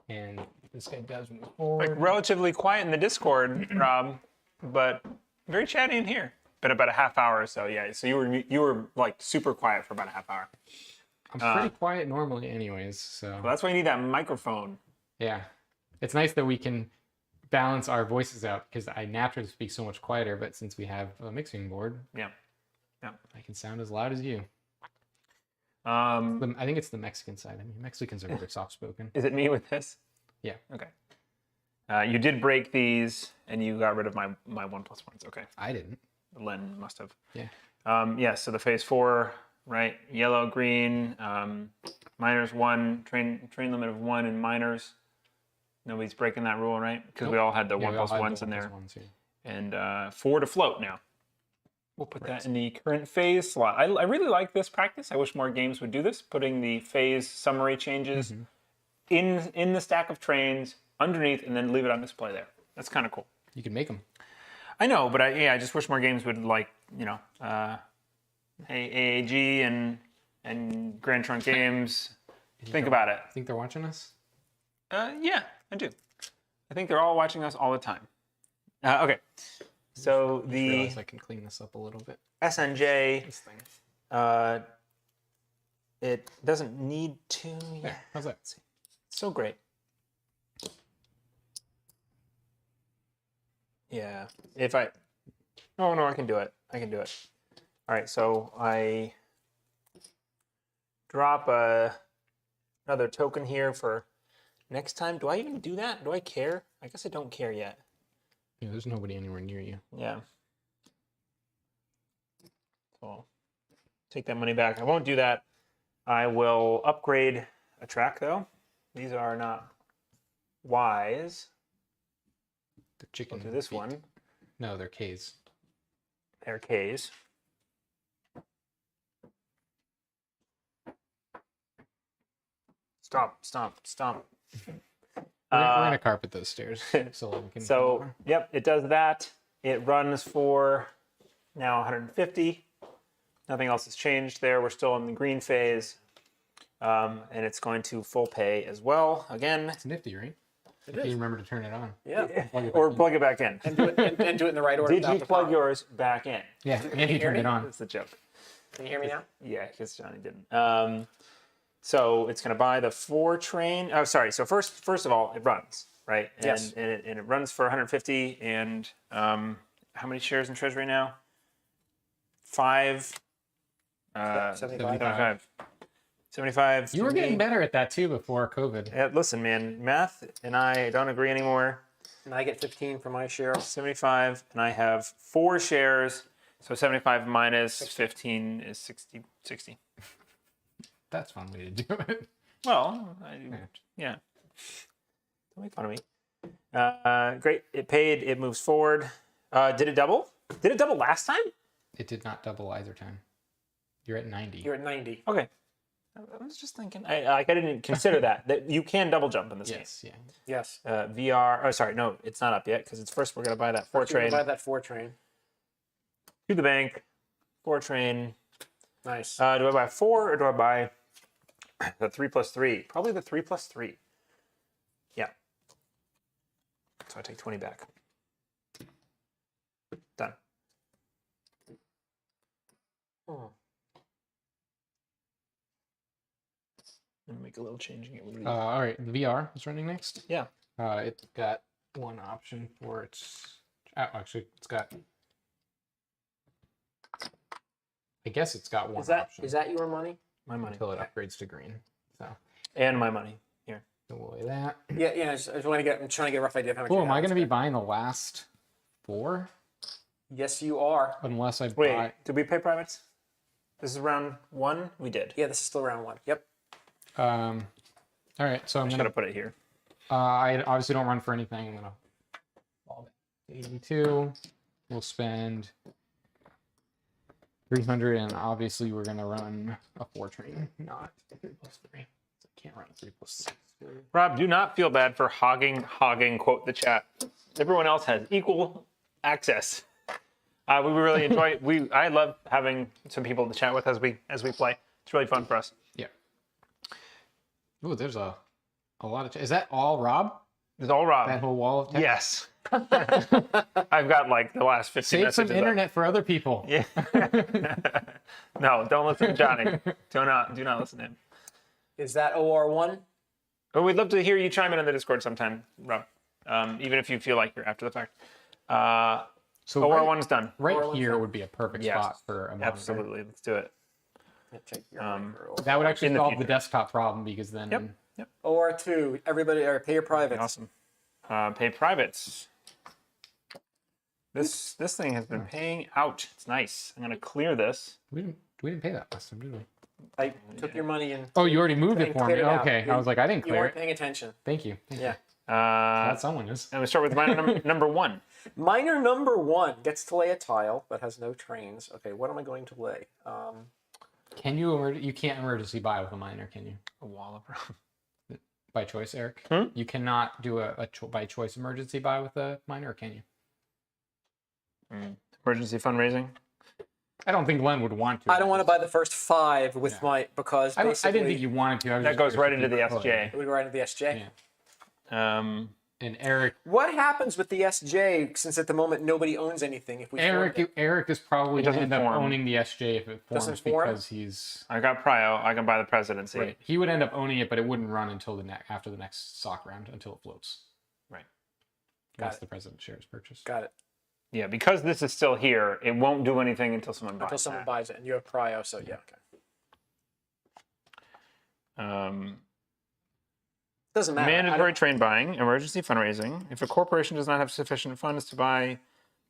and this guy does move forward. Like relatively quiet in the Discord, Rob, but very chatty in here. Been about a half hour or so, yeah. So you were like super quiet for about a half hour. I'm pretty quiet normally, anyways. So Well, that's why you need that microphone. yeah, it's nice that we can balance our voices out because I naturally speak so much quieter. But since we have a mixing board, Yeah. I can sound as loud as you. Um, I think it's the Mexican side. I mean, Mexicans are very soft spoken. is it me with this? Yeah. Okay. You did break these, and you got rid of my 1+1s. Okay. I didn't. Len must have. Yeah. Yeah. So the phase 4, right? Yellow, green. Miners 1. Train limit of 1 in miners. Nobody's breaking that rule, right? Because we all had the Yeah, we all had 1+1s the in there. 1+1s here. And 4 to float now. We'll put that in the current phase slot. I really like this practice. I wish more games would do this, putting the phase summary changes in the stack of trains underneath, and then leave it on display there. That's kind of cool. You can make them. I know, but I just wish more games would like AAG and Grand Trunk Games. Think about it. Think they're watching us? Yeah, I do. I think they're all watching us all the time. Okay, so I the realize I can clean this up a little bit. S&J, This thing. it doesn't need to. Yeah, There. How's that? it's so great. Yeah, if I, oh no, I can do it. I can do it. All right, so I drop another token here for next time. Do I even do that? Do I care? I guess I don't care yet. Yeah, there's nobody anywhere near you. Yeah. So I'll take that money back. I won't do that. I will upgrade a track though. These are not Ys. The chicken. I'll do this feet. one. No, they're K's. They're Ks. Stop, stop, stop. We're gonna carpet those stairs so we can. So, yep, it does that. It runs for now 150. Nothing else has changed there. We're still in the green phase. And it's going to full pay as well. Again, It's nifty, right? It If is. you remember to turn it on. Yeah. or plug it back in. And do it and do it in the right order. Did without you the plug power. yours back in? Yeah, and he turned it on. That's the joke. Can you hear me now? Yeah, because Johnny didn't. So it's going to buy the 4 train. Oh, sorry. So first of all, it runs, right? And, Yes. And it runs for 150. And how many shares in treasury now? 5. 75. 75. You were to getting me. better at that too before COVID. Yeah, listen, man, math and I don't agree anymore. And I get 15 for my share. 75, and I have 4 shares. So 75 minus 15 is 60. That's one way to do it. Well, yeah. Don't make fun of me. Great. It paid. It moves forward. Did it double? Did it double last time? It did not double either time. You're at 90. You're at 90. Okay. I was just thinking. I didn't consider that you can double jump in this Yes, yeah. Yes. game. VR. Oh, sorry. No, it's not up yet because it's first we're gonna buy that 4 You're gonna train buy that 4 train. to the bank. 4 train. Nice. Do I buy 4 or do I buy the 3 plus 3? Probably the 3 plus 3. Yeah. So I take 20 back. Done. Oh. Let me make a little change and get rid of these. All right, the VR is running next. Yeah. It's got one option for its. Oh, actually, it's got. I guess it's got one option Is that your money? My money. until it upgrades to green. So, And my money. Here. we'll weigh that. Yeah, yeah. I just want to get. I'm trying to get a rough idea of how much. Oh, you am I have. going to be buying the last 4? Yes, you are. Unless I Wait, buy. did we pay privates? This is round 1? We did. Yeah, this is still round 1. Yep. All right, so I'm I'm going going to to. put it here. I obviously don't run for anything. I'm going to. 82. We'll spend 300, and obviously we're going to run a 4 train, not 3 plus 3. I can't run a 3 plus 6. Rob, do not feel bad for hogging, quote the chat. Everyone else has equal access. We really enjoy I love having some people to chat with as we play. It's really fun for us. Yeah. Oh, there's a lot of. Is that all Rob? It's all Rob. That whole wall of text? Yes. I've got like the last 15 Save messages some up. internet for other people. Yeah. No, don't listen to Johnny. Do not listen to him. Is that OR1? But we'd love to hear you chime in on the Discord sometime, Rob. Even if you feel like you're after the fact. So OR1's done. right OR1's here done. would be a perfect Yes. spot for a monitor. Absolutely. Let's do it. Check your micro. That would actually In the solve the future. desktop problem because then. Yep. OR2. Everybody, or pay your privates. Awesome. Pay privates. This thing has been paying out. It's nice. I'm gonna clear this. We didn't pay that last time, did we? I took your money and Oh, you already moved it and for me. cleared it out. Okay, I was like, I didn't you clear weren't it. paying attention. Thank you. Thank you. Yeah. Glad someone is. I'm gonna start with mine number 1. Miner number 1 gets to lay a tile but has no trains. Okay, what am I going to lay? Can you? You can't emergency buy with a miner, can you? A wall of by choice, Eric? Hmm? You cannot do a by choice emergency buy with a miner, or can you? Emergency fundraising. I don't think Glenn would want to. I don't want to buy the first 5 with my because I basically didn't think you wanted to. I was That just goes right curious into if the you could. SJ. it would go right into the SJ. Yeah. And Eric What happens with the SJ since at the moment nobody owns anything? If we formed it? Eric is probably It going to doesn't end up form. owning the SJ if it forms Doesn't form? because he's I got Prio. I can buy the presidency. right. He would end up owning it, but it wouldn't run until after the next stock round until it floats. Right. Once it. the president shares purchase. Got it. Yeah, because this is still here, it won't do anything until someone buys Until someone that. buys it, and you have Prio, so yeah, okay. Doesn't matter. Mandatory train buying, emergency fundraising. If a corporation does not have sufficient funds to buy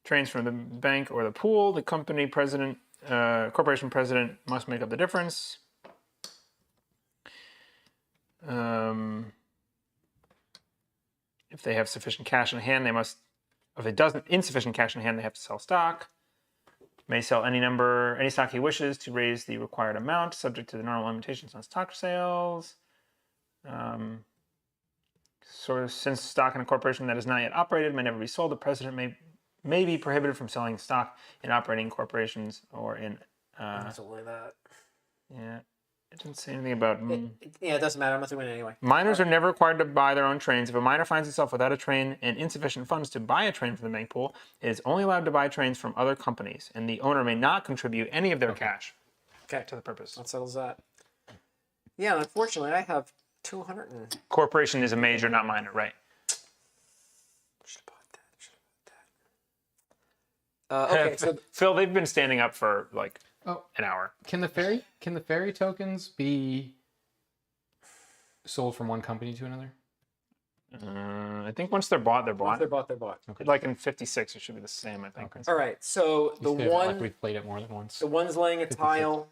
trains from the bank or the pool, the company president, corporation president must make up the difference. If they have sufficient cash in hand, they must. If it doesn't insufficient cash in hand, they have to sell stock. May sell any stock he wishes to raise the required amount, subject to the normal limitations on stock sales. Since stock in a corporation that is not yet operated may never be sold, the president may be prohibited from selling stock in operating corporations or in. That's only that. Yeah, it didn't say anything about. Yeah, it doesn't matter. I'm not doing it anyway. Miners are never required to buy their own trains. If a miner finds himself without a train and insufficient funds to buy a train from the bank pool, it is only allowed to buy trains from other companies, and the owner may not contribute any of their cash Okay, to the purpose. that settles that. Yeah, and unfortunately, I have 200 and. Corporation is a major, not minor, right? Should have bought that. Okay, so Phil, they've been standing up for like Oh, an hour. can the ferry tokens be sold from one company to another? I think once they're bought, they're once bought. they're bought. Like in 56, it should be the same, I think. Okay. All right, so the You said, like one, we've played it more than once. the one's laying a tile.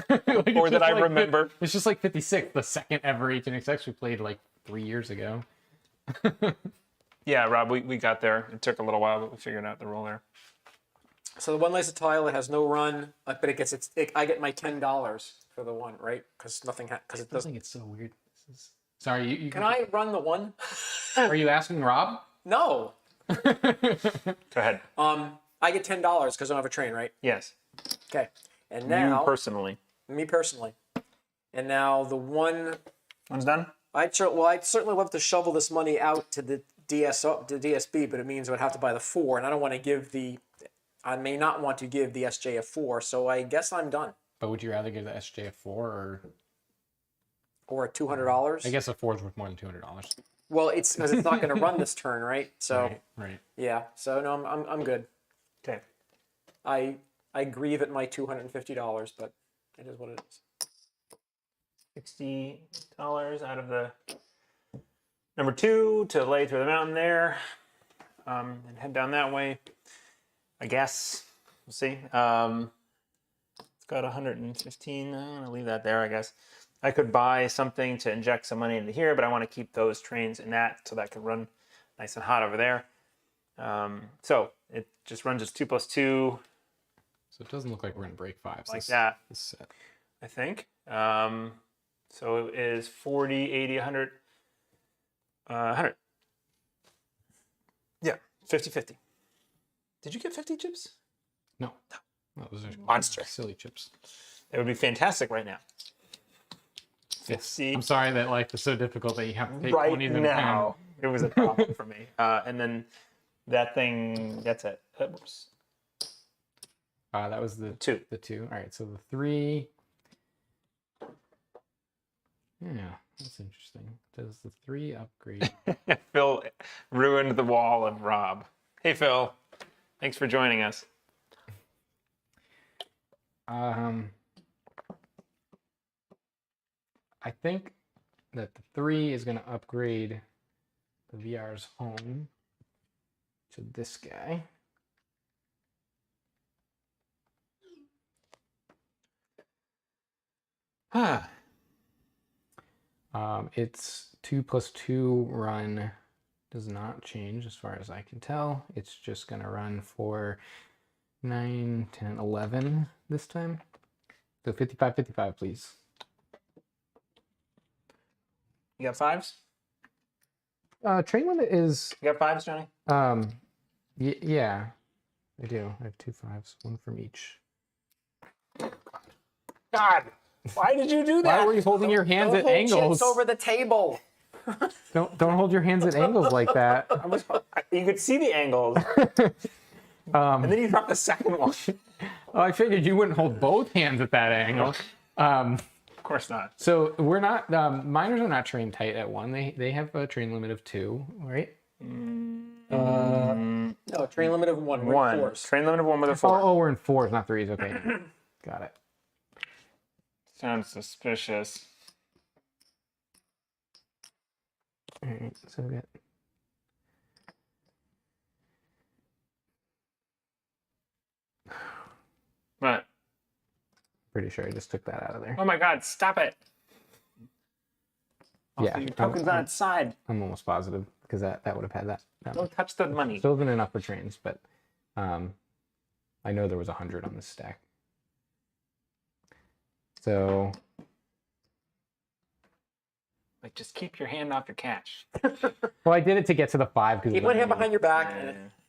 Like, it's Or that just I like remember. It's just like 56, the second ever 18xx we played like 3 years ago. Yeah, Rob, we got there. It took a little while, but we figured out the rule there. So the one lays a tile. It has no run, but it gets I get my $10 for the one, right? Because nothing. Because it I doesn't. think it's so weird. Sorry, you Can I run the one? Are you asking Rob? No. Go ahead. I get $10 because I don't have a train, right? Yes. Okay. And now You personally. me personally, and now the one. One's done? I'd certainly love to shovel this money out to the DSB, but it means I would have to buy the 4, and I don't want to give I may not want to give the SJ a 4, so I guess I'm done. But would you rather give the SJ a 4 or? Or $200. I guess a 4 is worth more than $200. Well, it's because it's not going to run this turn, right? So Right. yeah. So no, I'm good. Okay. I grieve at my $250, but it is what it is. $60 out of the number 2 to lay through the mountain there, and head down that way. I guess we'll see. It's got 115. I'm gonna leave that there. I guess I could buy something to inject some money into here, but I want to keep those trains in that so that can run nice and hot over there. So it just runs as 2 + 2 So it doesn't look like we're gonna break 5s. like that. This set. I think. So it is 40, 80, 100. 100. Yeah, 50-50. Did you get 50 chips? No. Those are Monster. silly chips. It would be fantastic right now. Yes. 50 I'm sorry that life is so difficult that you have to take right 20s and now. It was a problem for me. And then that thing, that's it. Whoops. That was the 2. The 2. All right. So the 3. Yeah, that's interesting. Does the 3 upgrade? Phil ruined the wall of Rob. Hey, Phil. Thanks for joining us. I think that the 3 is going to upgrade the VR's home to this guy. Its 2 + 2 run does not change as far as I can tell. It's just going to run for 9, 10, 11 this time. So 55, 55, please. You got fives? Train limit is You got fives, Johnny? yeah, I do. I have 2 5s, one from each. God, why did you do that? Why were you holding your hands Don't at hold angles? chips over the table. Don't hold your hands at angles like that. You could see the angles, and then you dropped the second one. Oh, I figured you wouldn't hold both hands at that angle. Of course not. So we're not miners are not trained tight at 1. They have a train limit of 2, right? No, train limit of 1. We're in One. fours. Train limit of 1 with a 4. Oh, we're in 4s, not 3s. Okay, got it. Sounds suspicious. All right, so we got. What? Pretty sure I just took that out of there. Oh my God! Stop it. Also, Yeah, your token's on its side. I'm almost positive because that would have had that. Don't touch the money. Still isn't enough for trains, but I know there was 100 on this stack. So Like, just keep your hand off your cash. well, I did it to get to the 5 because Keep one hand behind your back.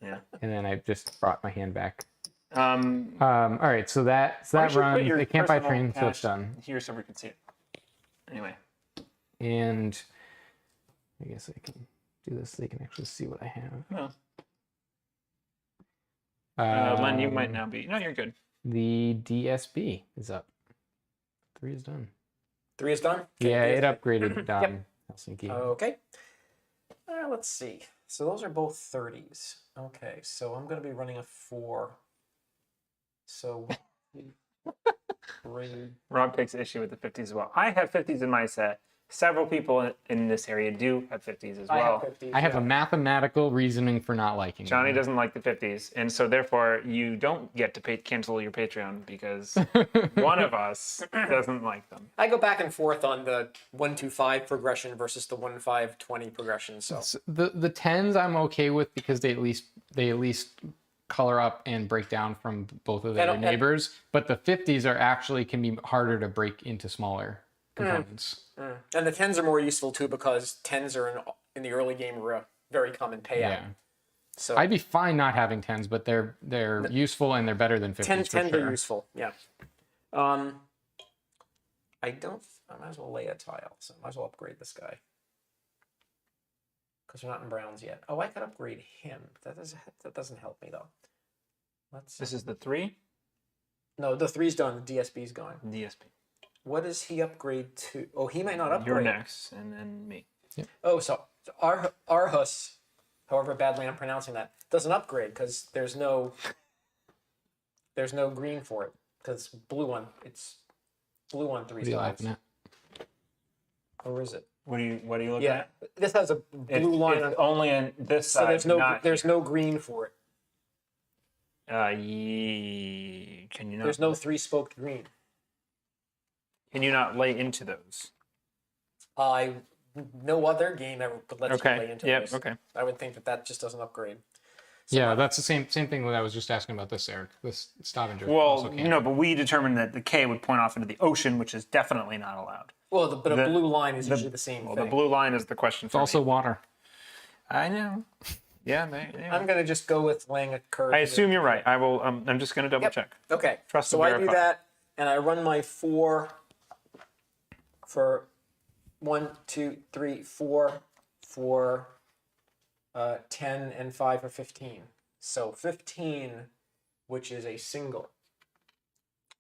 Yeah. and then I just brought my hand back. All All right, so that runs. They can't buy train, so it's done. Here, so we can see it. Anyway. And I guess I can do this. They can actually see what I have. No. Len, you might now be. No, you're good. The DSB is up. 3 is done. 3 is done? Yeah, Okay, it upgraded Helsinki. Okay. Let's see. So those are both 30s. Okay, so I'm going to be running a 4. So 3. Rob takes issue with the 50s as well. I have 50s in my set. Several people in this area do have 50s as well. I have a mathematical reasoning for not liking Johnny them. doesn't like the 50s, and so therefore you don't get to cancel your Patreon because one of us doesn't like them. I go back and forth on the 1-2-5 progression versus the 1-5-20 progression. So The 10s I'm okay with because they at least color up and break down from both of their neighbors, but the 50s can be harder to break into smaller components. And the 10s are more useful too because 10s are in the early game are a very common payout. Yeah. So I'd be fine not having 10s, but they're useful and they're better than 50s 10 for sure. are useful. Yeah. I might as well lay a tile, so I might as well upgrade this guy. Because we're not in browns yet. Oh, I could upgrade him. That doesn't help me though. This is the 3? No, the 3's done. The DSB's gone. DSP. What does he upgrade to? Oh, he might not upgrade. You're next, and then me. Oh, so Arhus, however badly I'm pronouncing that, doesn't upgrade because there's no green for it because blue one. It's blue on 3 What are you sides. laughing at? Or is it? What are you looking Yeah, at? this has a blue line. It's only in this So side. there's no green for it. Can you not? There's no 3-spoked green. Can you not lay into those? No other game ever could let you play into those. Okay. I would think that just doesn't upgrade. Yeah, that's the same thing that I was just asking about this, Eric. This Stavanger. Well, but we determined that the K would point off into the ocean, which is definitely not allowed. Well, but a blue line is usually the same Well, thing. the blue line is the question It's for also me. water. I know. Yeah, I'm gonna just go with laying a curve. I assume you're right. I will. I'm just going to double check. Okay. Trust so and I do verify. that, and I run my 4 for 1, 2, 3, 4 for 10 and 5 for 15. So 15, which is a single.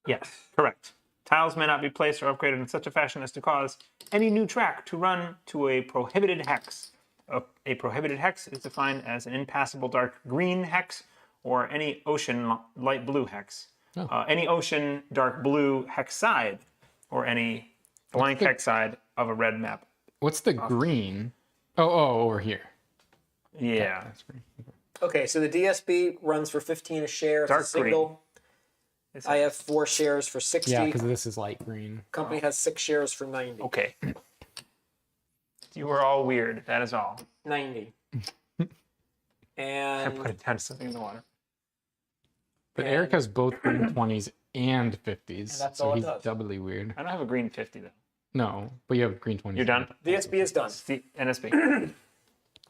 Yes, correct. Tiles may not be placed or upgraded in such a fashion as to cause any new track to run to a prohibited hex. A prohibited hex is defined as an impassable dark green hex or any ocean light blue hex. Any ocean dark blue hex side or any blank hex side of a red map. What's the green? Oh, over here. Yeah. That's green. Okay, so the DSB runs for 15 a share. It's Dark a single. I have 4 shares for 60. Yeah, because this is light green. Company has 6 shares for 90. Okay. You were all weird. That is all. 90. I And put it down to something in the water. But Eric has both green 20s and 50s, And that's so all it he's does. doubly weird. I don't have a green 50 though. No, but you have green 20. You're done? DSB is done. It's the NSB.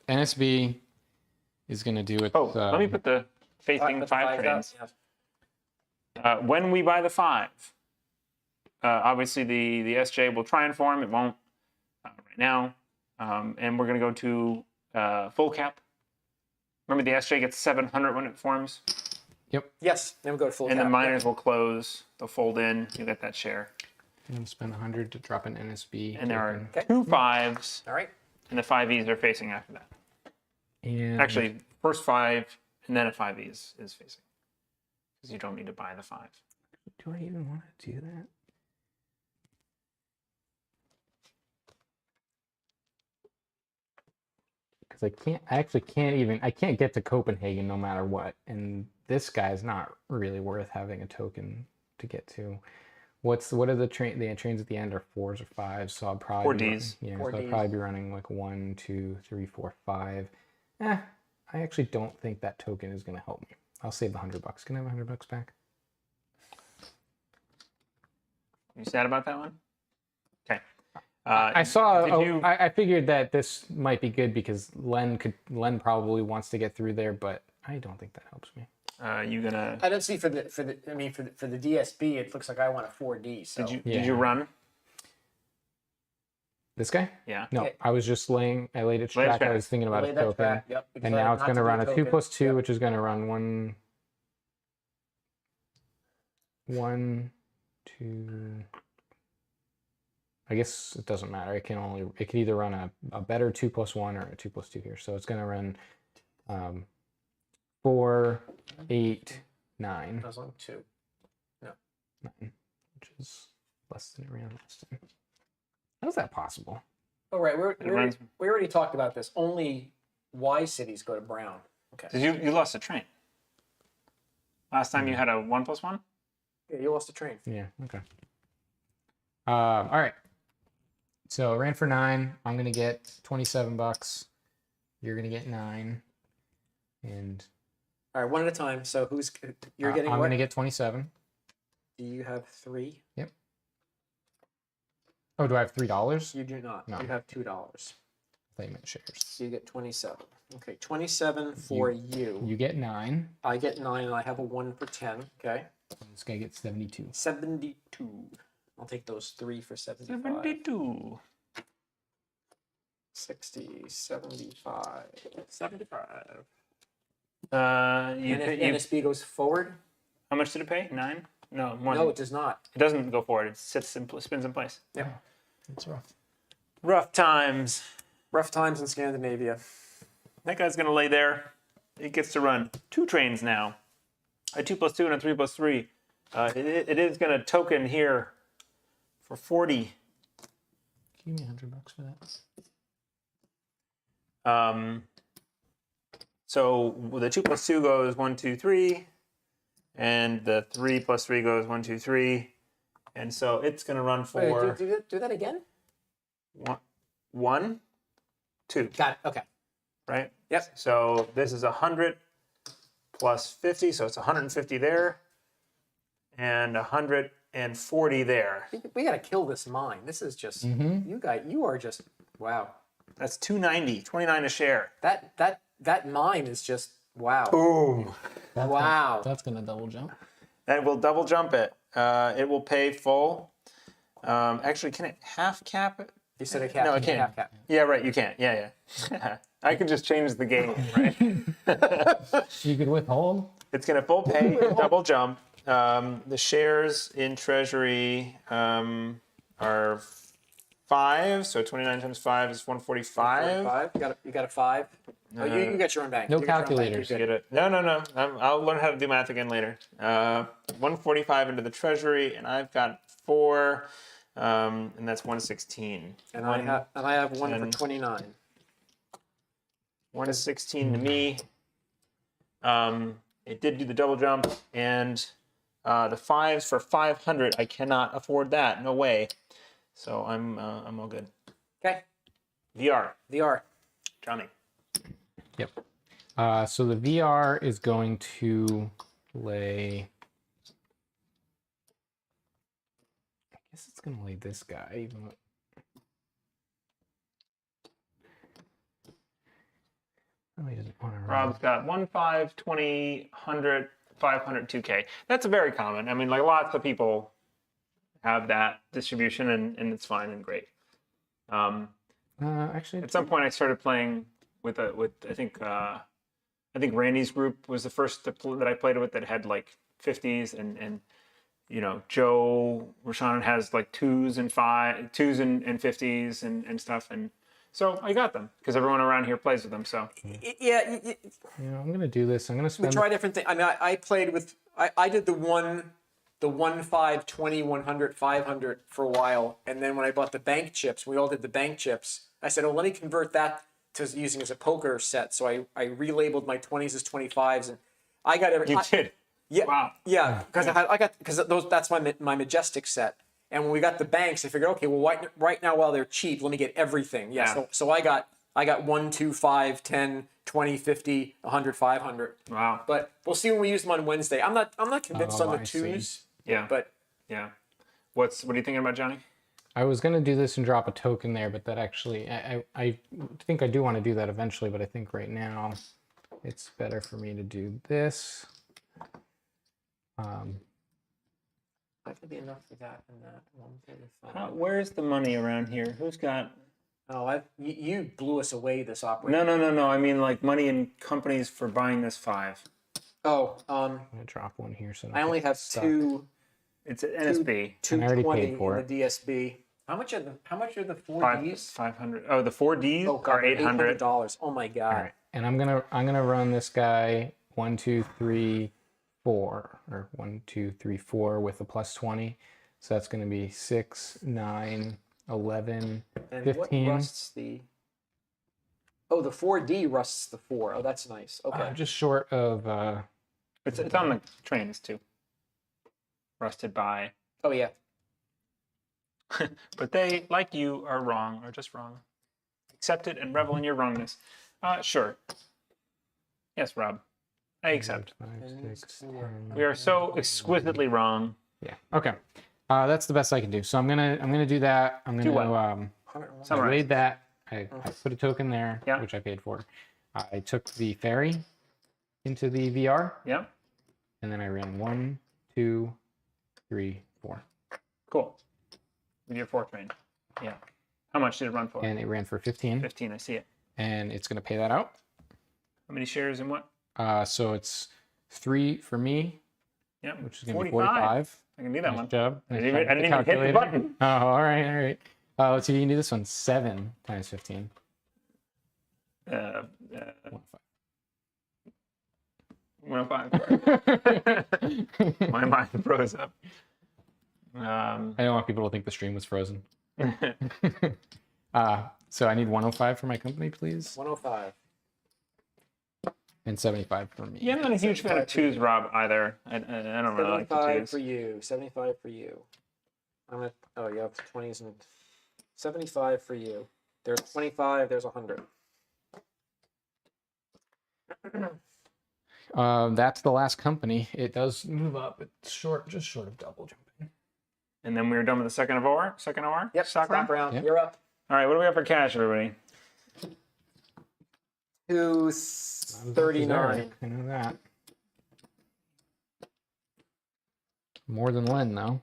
NSB is going to do its. Oh, let me put the facing Put the 5 fives trains. out, yes. When we buy the 5, obviously the SJ will try and form. It won't right now. And we're going to go to full cap. Remember, the SJ gets 700 when it forms. Yes, then we go to full And cap. the miners will close. They'll fold in. You get that share. And spend 100 to drop an NSB. And there are token. 2 5s. All right. And the 5Es are facing after that. And Actually, first 5 and then a 5E is facing. Because you don't need to buy the 5. do I even want to do that? Because I can't get to Copenhagen no matter what. And this guy's not really worth having a token to get to. What are the trains at the end are 4s or 5s, so I'll probably 4 be Ds. yeah, 4 so I'll Ds. probably be running like 1, 2, 3, 4, 5. I actually don't think that token is gonna help me. I'll save the $100. Can I have $100 back? You sad about that one? Okay. I saw. Did you- I figured that this might be good because Len probably wants to get through there, but I don't think that helps me. you gonna? I don't see for the DSB. It looks like I want a 4D. So Did Yeah. you run? This guy? Yeah. No, Okay. I was just I laid it Laid it track. I track. was thinking about Lay a that token. track, yep, because And I now have it's not going to do run a 2 token. plus 2, Yep. which is going to run 1, 2. I guess it doesn't matter. It can either run a better 2 plus 1 or a 2 plus 2 here. So it's going to run 4, 8, 9. I was on 2. 9, which is less than it ran last time. How is that possible? Oh right, runs- we already talked about this. Only Y cities go to brown. Okay. Did you lost a train? Last time you had a 1 plus 1. Yeah, you lost a train. Yeah, okay. All right. So I ran for 9. I'm going to get $27. You're going to get 9. And All right, one at a time. So you're getting I'm what? going to get 27. Do you have 3? Oh, do I have $3? You do not. No. You have $2. I thought you meant shares. So you get 27. Okay, 27 for you. You get 9. I get 9, and I have a 1 for 10. Okay, This guy gets 72. 72. I'll take those 3 for 75. 72. 60, 75, 75. You, And if you NSB goes forward? how much did it pay? 9? No, more. No, it does not. It doesn't go forward. It spins in place. Yeah. That's rough. Rough times. Rough times in Scandinavia. That guy's gonna lay there. He gets to run 2 trains now. A 2 plus 2 and a 3 plus 3. It is gonna token here for 40. Give me $100 for that. So the 2 plus 2 goes 1, 2, 3, and the 3 plus 3 goes 1, 2, 3, and so it's gonna run for Wait, do that again? 1, 2, Got it. Okay. right? Yep. So this is 100 plus 50, so it's 150 there, and 140 there. We gotta kill this mine. This is just you are just wow. That's 290, 29 a share. That mine is just wow. Boom. Wow. That's going to double jump. And we'll double jump it. It will pay full. Actually, can it half cap it? You said a cap. No, it can't. Half cap. Yeah, right. You can't. Yeah. I can just change the game, right? You could withhold. It's gonna full pay, double jump. The shares in treasury are 5, so 29 times 5 is 145. 5. You got a 5. Oh, you got your own bank. No You got your own bank. calculators. You're Get good. it? No. I'll learn how to do math again later. 145 into the treasury, and I've got 4, and that's 116. And I have 1 for and- 29. 116 to me. It did do the double jump, and the 5s for 500. I cannot afford that. No way. So I'm all good. Okay. VR, VR. Johnny. Yep. So the VR is going to lay. I guess it's going to lay this guy. Even though Really doesn't want to Rob's got 1, 5, 20, 100, 500, 2K. That's very common. I mean, like lots of people have that distribution, and it's fine and great. actually, At some point, I started playing with I think Randy's group was the first that I played with that had like 50s, and you know, Joe Rashawn has like 2s and 50s and stuff, and so I got them because everyone around here plays with them. So Yeah, I'm gonna do this. I'm gonna we spend. try different things. I mean, I played with. I did the 1, 5, 20, 100, 500 for a while, and then when I bought the bank chips, we all did the bank chips. I said, "Oh, let me convert that to using as a poker set." So I relabeled my 20s as 25s, and I got every. you did. Yeah, Wow. yeah, because that's my Majestic set. And when we got the banks, I figured, okay, well, right now while they're cheap, let me get everything. Yeah. Yeah. So I got 1, 2, 5, 10, 20, 50, 100, 500. Wow. But we'll see when we use them on Wednesday. I'm not convinced on the I see. 2s. Yeah. But Yeah. What are you thinking about, Johnny? I was gonna do this and drop a token there, but that actually, I think I do want to do that eventually, but I think right now it's better for me to do this. that could be enough for that and that 135. Where's the money around here? Who's got? Oh, you blew us away this operation. No. I mean, like money in companies for buying this 5. Oh, I'm gonna drop one here so I only have stuck. 2. It's an NSB. I already 220 paid for in the DSB. How much are the 4 5, Ds? 500. Oh, the 4Ds Oh God, are 800. $800. Oh my God. All right, and I'm gonna run this guy 1, 2, 3, 4, or 1, 2, 3, 4 with a plus 20. So that's gonna be 6, 9, 11, And 15. what rusts the? Oh, the 4D rusts the 4. Oh, that's nice. Okay. Just short of. It's on the trains too. Rusted by. Oh yeah. But they, like you, are wrong or just wrong. Accept it and revel in your wrongness. Sure. Yes, Rob. I accept. 5, 6, 10. We are so exquisitely wrong. Yeah. Okay. That's the best I can do. So I'm gonna do that. I'm Do gonna what? 101. I Summarize. laid that. I put a token there, Yeah. which I paid for. I took the ferry into the VR, Yeah. and then I ran 1, 2, 3, 4, Cool. With your 4 train. Yeah. How much did it run for? and it ran for 15, 15. I see it. and it's gonna pay that out. How many shares and what? So it's 3 for me, Yeah. which is gonna be 45. I can do that Nice one. job. I Nice didn't job even with hit the calculator. button. Oh, all right. Let's see. You can do this one. 7 times 15. 105. My mind froze up. I don't want people to think the stream was frozen. So I need 105 for my company, please, 105. and 75 for me. Yeah, I'm not a huge fan of 2s, Rob, either. I don't really like the 75 2s. for you. 75 for you. Oh, you have 20s and 75 for you. There's 25. There's 100. That's the last company. It does move up. It's just short of double jumping. And then we were done with the second hour? Yep. Stock round? round. Yep. You're up. All right, what do we have for cash, everybody? 239. I know that. More than Len, though.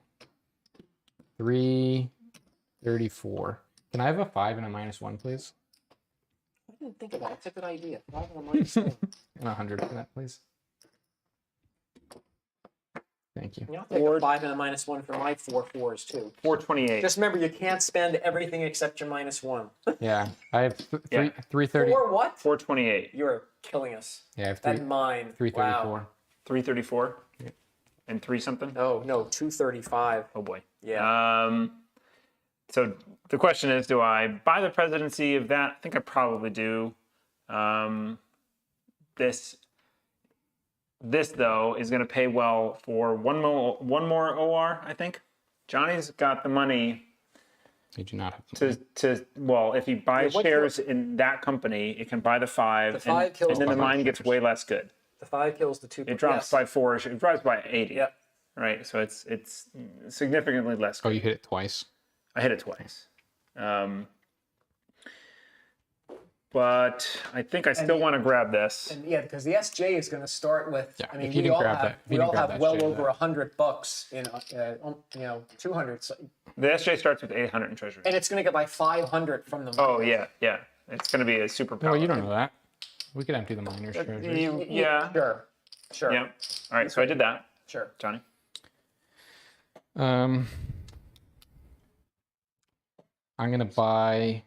334. Can I have a 5 and a -1, please? I didn't think of that. That's a good idea. 5 and a -1. And 100 for that, please. Thank you. I'll take a 5 and a -1 for my 4 4s too. 428. Just remember, you can't spend everything except your -1. Yeah, I have Yeah. 330. Or what? 428. You're killing us. Yeah, I have That's mine. 334. Wow. 334? Yep. And 3 something? No, 235. Oh boy. Yeah. So the question is, do I buy the presidency of that? I think I probably do. This though is going to pay well for one more OR. I think Johnny's got the money Did you not have the to well, if he buys Yeah, what's shares in that company, it can buy the 5, The 5 and kills then the the mine gets way less good. The 5 kills the 2. It drops by 4. It drops by 80. Yep. Right. So it's significantly less Oh, good. you hit it twice. I hit it twice. but I think I still want to grab this. And yeah, because the SJ is going to start with. Yeah, I mean, if you we didn't all grab have that- if you we didn't all grab have that well SJ, over that- $100 in 200, The SJ starts with 800 in treasury. and it's going to get like 500 from the. Oh yeah, yeah. It's going to be a superpower. No, you don't know that. We could empty the miners' treasury. Yeah. Sure. Yeah. All right. So I did that, Sure. Johnny. I'm gonna buy.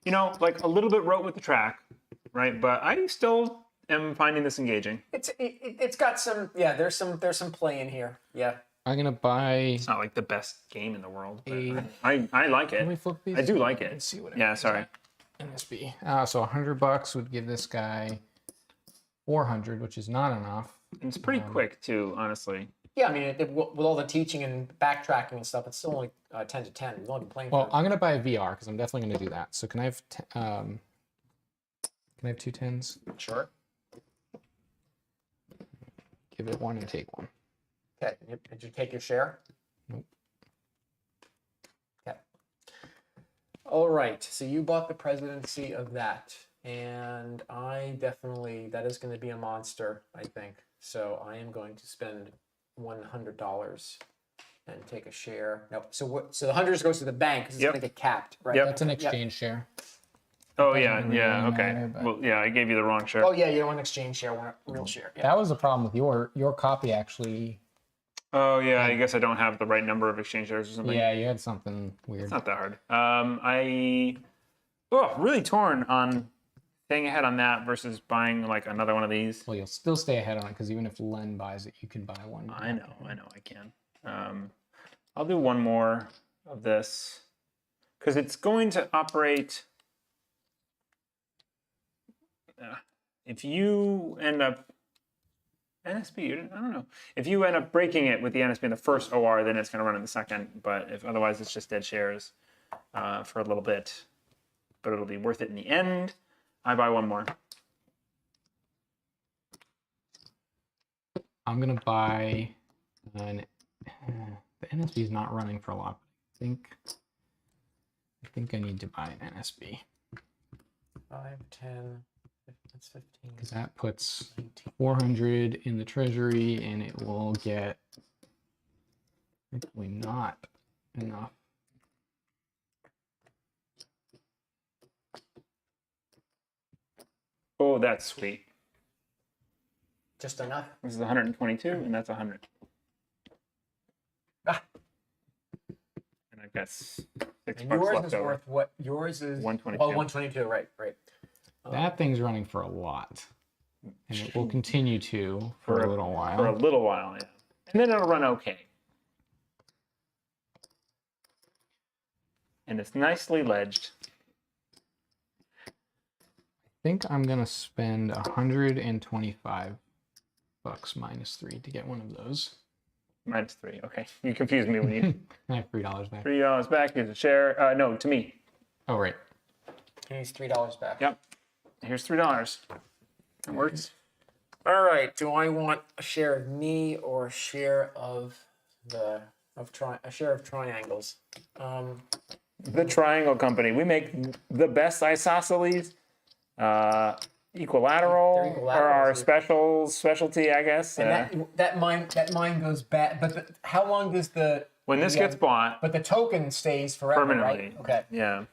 You know, like a little bit rote with the track, right? But I still am finding this engaging. It's got some there's some play in here. Yeah. I'm gonna buy. It's not like the best game in the world, but A- I like Can we it. flip these? I do like Let's it. see what. Yeah. Sorry. NSB. So $100 would give this guy 400, which is not enough. It's pretty quick too, honestly. Yeah, I mean, with all the teaching and backtracking and stuff, it's still only 10 to 10. We've only been playing. Well, for I'm gonna buy a VR because I'm definitely gonna do that. So can I have? Can I have 2 10s? sure. Give it one and take one. Okay. Did you take your share? Nope. Okay. All right. So you bought the presidency of that, and I definitely that is going to be a monster. I think so. I am going to spend $100 and take a share. No. So what? So the $100 goes to the bank because it's Yep. going to get capped, right? Yep. That's an exchange share. Oh yeah, doesn't yeah. really Okay. matter, but- Well, yeah, I gave you the wrong shirt. Oh yeah, you don't want an exchange share, want a real share. Yeah. That was the problem with your copy actually. Oh yeah, I guess I don't have the right number of exchange shares or something. Yeah, you had something weird. It's not that hard. Really torn on staying ahead on that versus buying like another one of these. Well, you'll still stay ahead on it because even if Len buys it, you can buy one. I know, I can. I'll do one more of this because it's going to operate. If you end up NSB, I don't know. If you end up breaking it with the NSB in the first OR, then it's going to run in the second. But if otherwise, it's just dead shares for a little bit. But it'll be worth it in the end. I buy one more. I'm gonna buy an. The NSB is not running for a lot. I think I need to buy an NSB 5, 10, that's 15. because that puts 400 in the treasury and it will get hopefully not enough. Oh, that's sweet. Just enough. This is 122, and that's 100. Ah. And I've got $6 And yours left is over. worth what? Yours is 122. Oh, 122. Right. That thing's running for a lot, and it will continue to for a little while. For a little while, yeah. And then it'll run okay. And it's nicely ledged. I think I'm gonna spend 125 bucks minus 3 to get one of those. -3. Okay. You confused me when you I have $3 back. $3 back. Here's a share. No, to me. Oh right. He needs $3 back. Yep. Here's $3. It works. All right. Do I want a share of me or a share of a share of triangles? The Triangle Company. We make the best isosceles. Equilateral They're equilaterals, are our yeah. specialty, I guess. And that mine goes bad. But how long does the when this gets bought But the token stays forever, permanently. right? Okay. Yeah.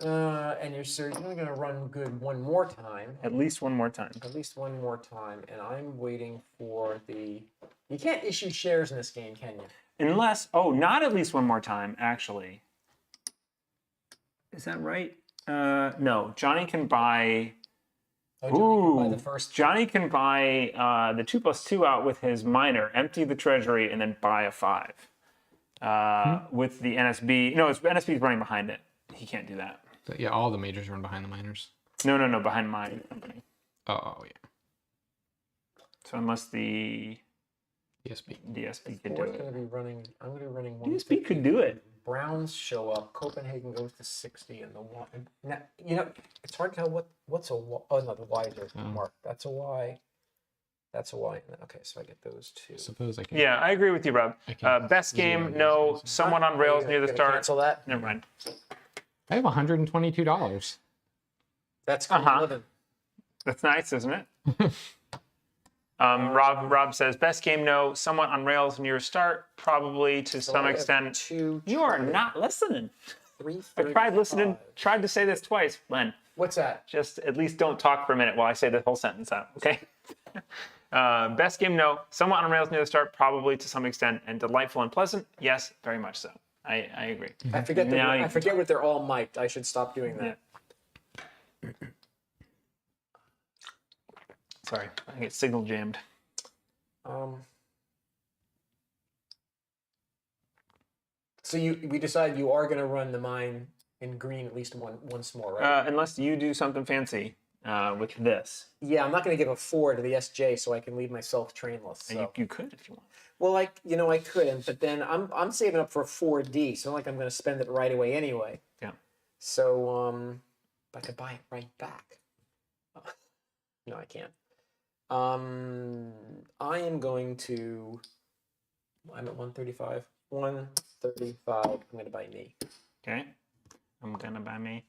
And you're only going to run good one more time. At least one more time. At least one more time. And I'm waiting for the. You can't issue shares in this game, can you? Unless, not at least one more time, actually. Is that right? No. Johnny can buy. Oh, Johnny can buy Ooh. the first. Johnny can buy the 2+2 out with his miner, empty the treasury, and then buy a 5. With the NSB. No, NSB is running behind it. He can't do that. So, yeah, all the majors run behind the miners. No, behind my company. Oh yeah. So unless the DSB. DSB could do Ford's it. going to be running. I'm going to be running DSB could do it. Browns show up. Copenhagen goes to 60, and the Y. Now, it's hard to tell what's a Y. Oh no, the Y is marked. That's a Y. That's a Y. Okay, so I get those two. I suppose I can. Yeah, I agree with you, Rob. I can Best zero game, these no. guys. Someone on rails near the Gonna start. Cancel that. Never mind. I have $122. That's cool living. That's nice, isn't it? Rob says, best game, no. Someone on rails near start, probably to some I have extent. two. You are not listening. I 335. tried listening, tried to say this twice. Len, What's that? just at least don't talk for a minute while I say the whole sentence out, okay? Best game, no. Somewhat on rails near the start, probably to some extent, and delightful and pleasant, yes, very much so. I agree. I forget. Now you I can forget what they're all mic'd. I should stop doing that. Sorry, I get signal jammed. So we decide you are going to run the mine in green at least once more, right? Unless you do something fancy with this. Yeah, I'm not going to give a 4 to the SJ so I can leave myself trainless. And So. you could if you want. Well, I couldn't, but then I'm saving up for a 4D, so like I'm going to spend it right away anyway. Yeah. So I could buy it right back. No, I can't. I am going to. I'm at 135. 135. I'm going to buy me. Okay. I'm gonna buy me.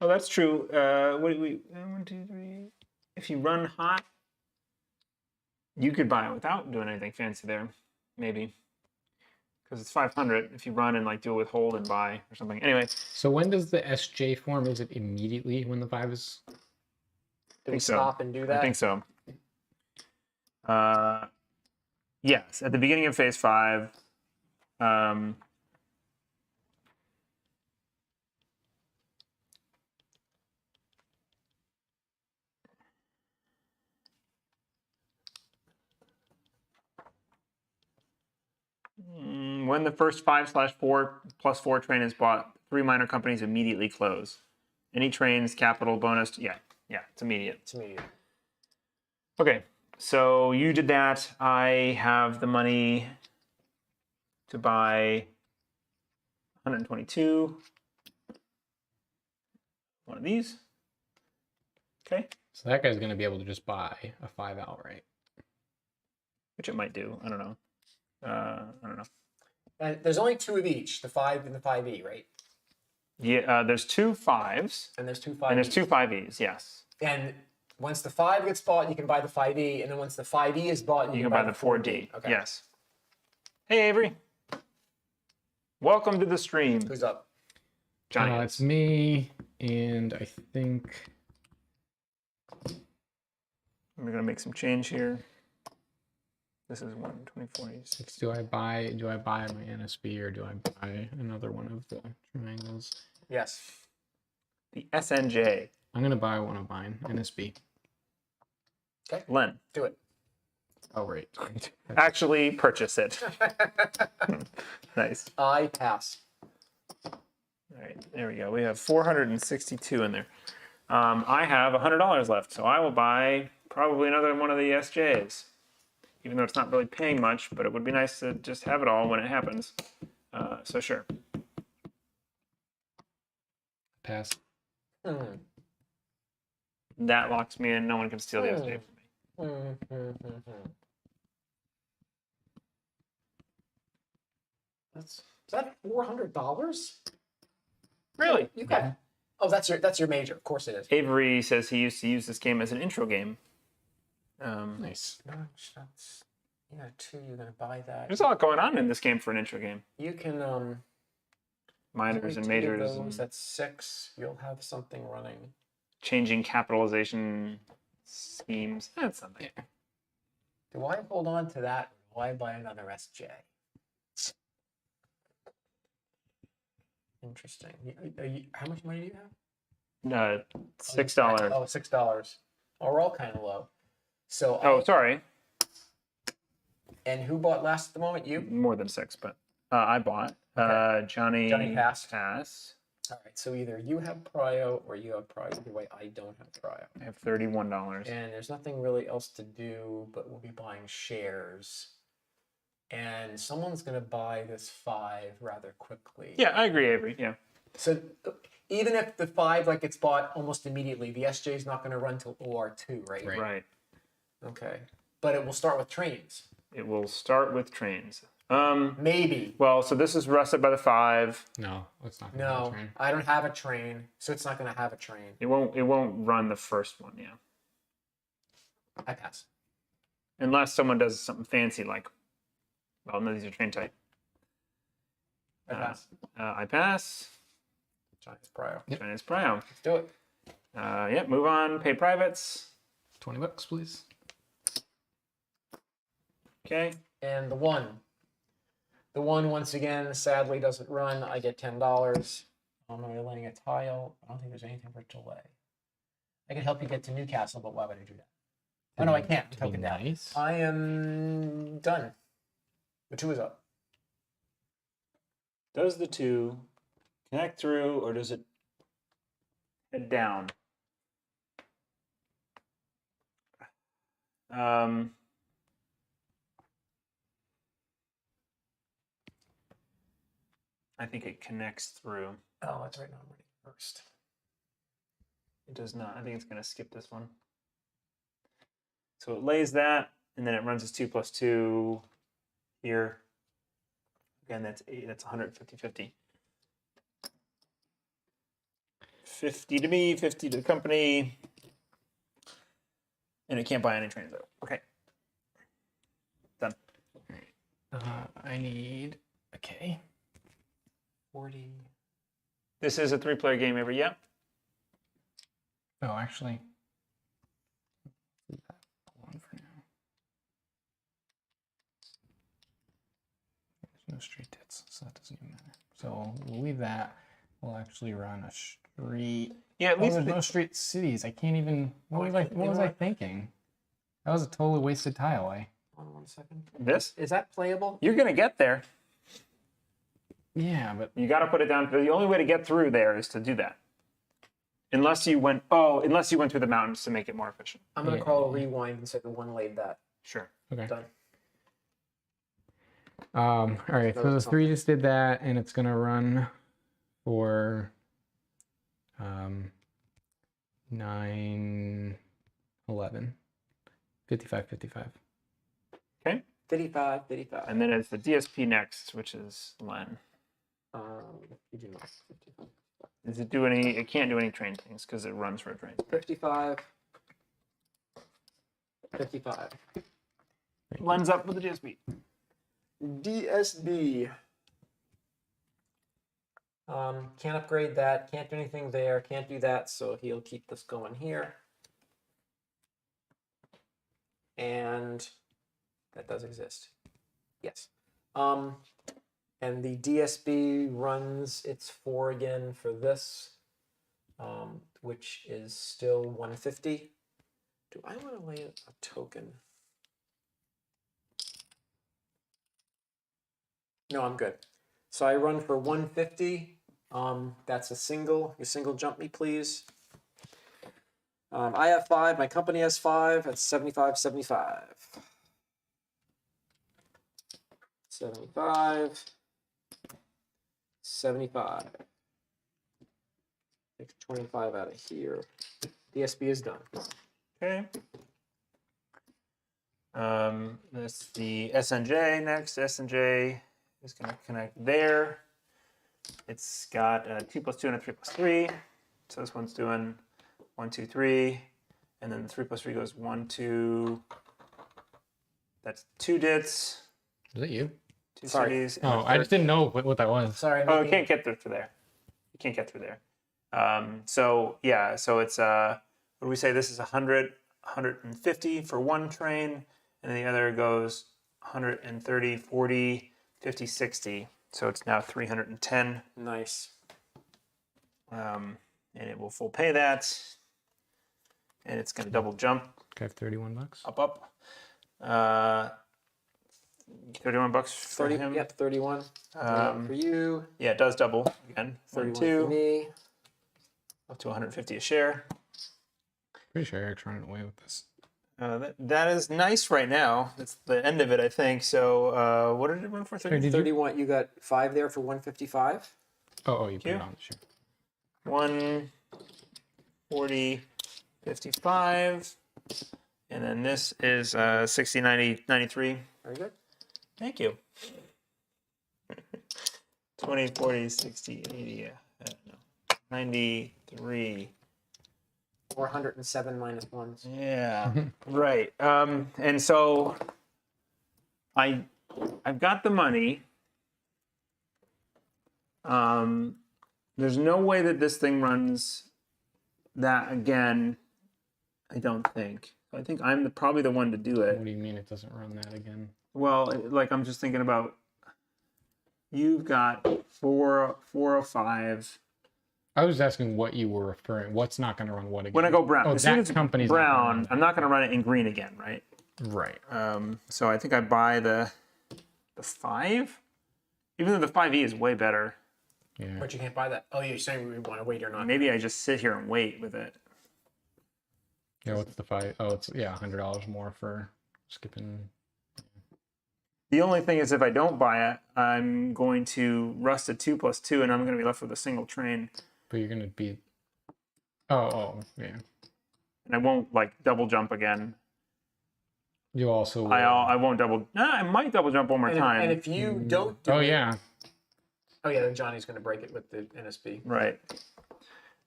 Oh, that's true. What do we? 1, 2, 3. If you run hot, you could buy it without doing anything fancy there, maybe, because it's 500. If you run and like do it with hold and buy or something. Anyway, So when does the SJ form? Is it immediately when the 5 is? Do we so. stop and do that? I think so. Yes, at the beginning of phase 5. When the first 5/4+4 train is bought, 3 minor companies immediately close. Any trains, capital, bonus, yeah, it's immediate. It's immediate. Okay, so you did that. I have the money to buy 122. One of these. Okay, So that guy's going to be able to just buy a 5 outright. which it might do. I don't know. I don't know. And there's only 2 of each, the 5 and the 5e, right? Yeah, there's 2 5s And there's 2 5e. and there's 2 5es. Yes, And once the 5 gets bought, you can buy the 5e, and then once the 5e is bought, you can buy the 4D. Okay. Yes. Hey Avery, welcome to the stream, Who's up? Johnny. It's me, and I think We're gonna make some change here. This is 124. do I buy my NSB or do I buy another one of the triangles? Yes. The S&NJ. I'm gonna buy one of mine, NSB. Len, Do it. Oh right. actually purchase it. Nice. I pass. All right, there we go. We have 462 in there. I have $100 left, so I will buy probably another one of the SJs. Even though it's not really paying much, but it would be nice to just have it all when it happens. So sure. Pass. That locks me in. No one can steal the SJ from me. Is that $400? Really? You got. Oh, that's your major. Of course it is. Avery says he used to use this game as an intro game. Nice. That's, yeah, 2. You're gonna buy that. There's a lot going on in this game for an intro game. You can Minors and 2 of majors, those, and that's 6. You'll have something running. changing capitalization schemes. That's something. Do I hold on to that? Or do I buy another SJ? Interesting. How much money do you have? $6. Oh, $6. Oh, we're all kind of low. So. Oh, sorry. And who bought last at the moment? You. More than 6, but I bought. Johnny passed. Pass. All right. So either you have prio or you have prio. Either way, I don't have prio. I have $31. And there's nothing really else to do, but we'll be buying shares. And someone's going to buy this 5 rather quickly. Yeah, I agree, Avery. Yeah. So even if the 5 like gets bought almost immediately, the SJ is not going to run till OR2, right? Right. Okay. but it will start with trains. It will start with trains. Maybe. Well, so this is rusted by the 5. No, it's not. Gonna have a No, train. I don't have a train, so it's not going to have a train. It won't run the first one, yeah. I pass. Unless someone does something fancy like, well, no, these are train type. I pass. I pass. Giants Prio. Yep. Chinese Prio. Let's do it. Yep, move on. Pay privates. $20, please. Okay. And the one. The one, once again, sadly doesn't run. I get $10. I'm laying a tile. I don't think there's anything for delay. I can help you get to Newcastle, but why would I do that? Oh, no, I can't. To be Token down. nice. I am done. The 2 is up. Does the 2 connect through, or does it head down? I think it connects through. Oh, that's right. Now I'm ready first. It does not. I think it's going to skip this one. So it lays that, and then it runs as 2 plus 2 here. Again, that's 8. That's 150-50. 50 to me, 50 to the company. And it can't buy any trains, though. Okay. Done. I need. Okay. 40. This is a 3-player game every yep. Oh, actually. Leave that alone for now. There's no street tits, so that doesn't even matter. So we'll leave that. We'll actually run a street. Yeah, at Oh, least there's no street cities. I can't even. What was I thinking? That was a totally wasted tile. Hold on 1 second. this. Is that playable? You're going to get there. Yeah, but You got to put it down. The only way to get through there is to do that. Unless you went through the mountains to make it more efficient. I'm going to Yeah. call a rewind and say the 1 laid that. Sure. okay. Done. All right. That So the was 3 just did that, and it's gonna run for 9, 11, 55, 55. Okay. 55, 55. And then it's the DSP next, which is Len. You do not. 55. Does it do any? It can't do any train things because it runs for a train. 55. 55. Len's up with the DSP. DSB. Can't upgrade that. Can't do anything there. Can't do that. So he'll keep this going here. And that does exist. Yes. And the DSB runs its 4 again for this, which is still 150. Do I want to lay a token? No, I'm good. So I run for 150. That's a single. You single jump me, please. I have 5. My company has 5. That's 75, 75. 75. 75. Take 25 out of here. DSB is done. Okay. That's the S&J next. S&J is going to connect there. It's got a 2 plus 2 and a 3 plus 3. So this one's doing 1, 2, 3. And then the 3 plus 3 goes 1, 2. That's 2 dits. Is that you? 2 Sorry. cities. and Oh, a I just third- didn't know what that was. Sorry. Oh, maybe- it can't get through there. You can't get through there. So yeah, so it's what do we say? This is 100, 150 for one train, and the other goes 130, 40, 50, 60. So it's now 310, Nice. and it will full pay that, and it's going to double jump Okay, I have $31. up. 31 bucks for 30. him. Yep. 31. 31 for you. Yeah, it does double again. 31 for 2 me. up to 150 a share. Pretty sure Eric's running away with this. That is nice right now. That's the end of it, I think. So what did it run for? 30? Did you? 31. You got 5 there for 155. Oh, you put you. it on the shoe. 140, 55. And then this is 60, 90, 93. Very good. Thank you. 20, 40, 60, 80, 93. 407 minus ones. Yeah, right. And so I've got the money. There's no way that this thing runs that again. I don't think. I think I'm probably the one to do it. What do you mean it doesn't run that again? Well, like I'm just thinking about. You've got 405. I was asking what you were referring. What's not going to run what again? When I go brown, Oh, as soon that as it's company's not gonna brown, run I'm not going to run it in green again, right? Right. So I think I buy the 5, even though the 5e is way better. Yeah. But you can't buy that. Oh, you're saying we want to wait or not? Maybe I just sit here and wait with it. Yeah. What's the 5? Oh, it's $100 more for skipping. The only thing is, if I don't buy it, I'm going to rust a 2 plus 2, and I'm going to be left with a single train, But you're going to be. Oh, yeah. and I won't like double jump again. You also. Will. I won't double. I might double jump one more time. And if you don't do Oh it, yeah. oh yeah, then Johnny's going to break it with the NSB. Right.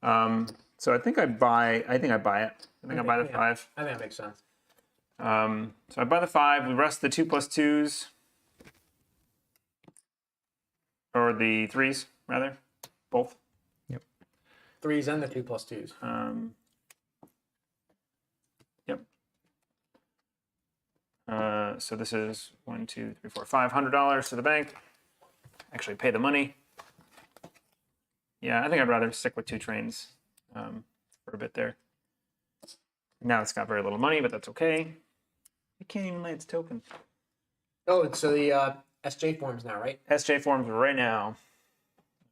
So I think I buy it. I think I buy the 5. I think that makes sense. So I buy the 5. We rest the 2 plus 2s, or the 3s rather, both. Yep. 3s and the 2 plus 2s. Yep. So this is $1, 2, 3, 4, $500 to the bank. Actually, pay the money. Yeah, I think I'd rather stick with 2 trains for a bit there. Now it's got very little money, but that's okay. It can't even lay its token. Oh, so the SJ forms now, right? SJ forms right now,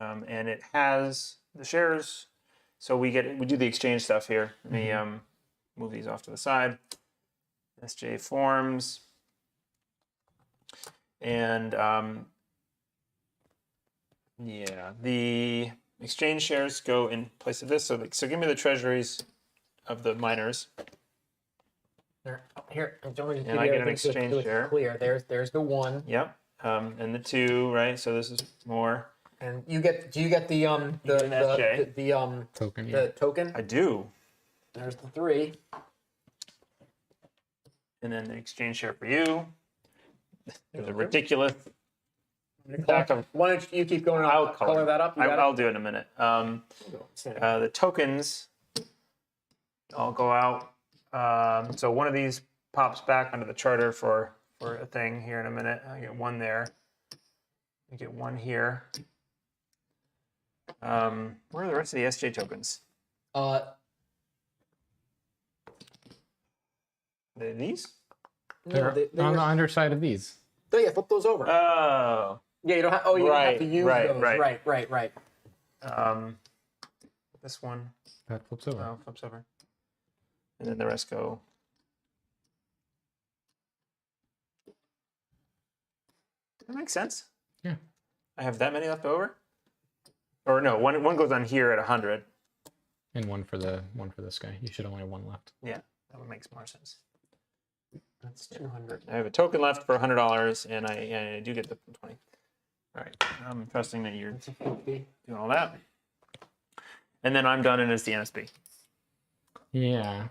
and it has the shares. So we do the exchange stuff here. Let me move these off to the side. SJ forms, and yeah, the exchange shares go in place of this. So give me the treasuries of the miners. Here, don't worry, And I get an exchange share. Clear. There's the 1. Yep. And the 2, right? So this is more. And you get. Do you get the Token. the token? I do. There's the 3. And then the exchange share for you. There's a ridiculous stack of. Why don't you keep going? I'll color that up. You got I'll do it in a minute. The tokens all go out. So one of these pops back onto the charter for a thing here in a minute. I get 1 there. I get 1 here. Where are the rest of the SJ tokens? These? They're on the underside of these. Oh yeah, flip those over. Oh. Yeah, you don't have. Oh, you don't have to use right, those. right. Right. This one. That flips over. Oh, flips over. And then the rest go. Does that make sense? Yeah. I have that many left over? Or no, one goes on here at 100. And one for this guy. You should only have 1 left. Yeah, that one makes more sense. That's 200. I have a token left for $100, and I do get the 20. All right, I'm trusting that you're That's a 50. doing all that. And then I'm done, and it's the NSB. Yeah.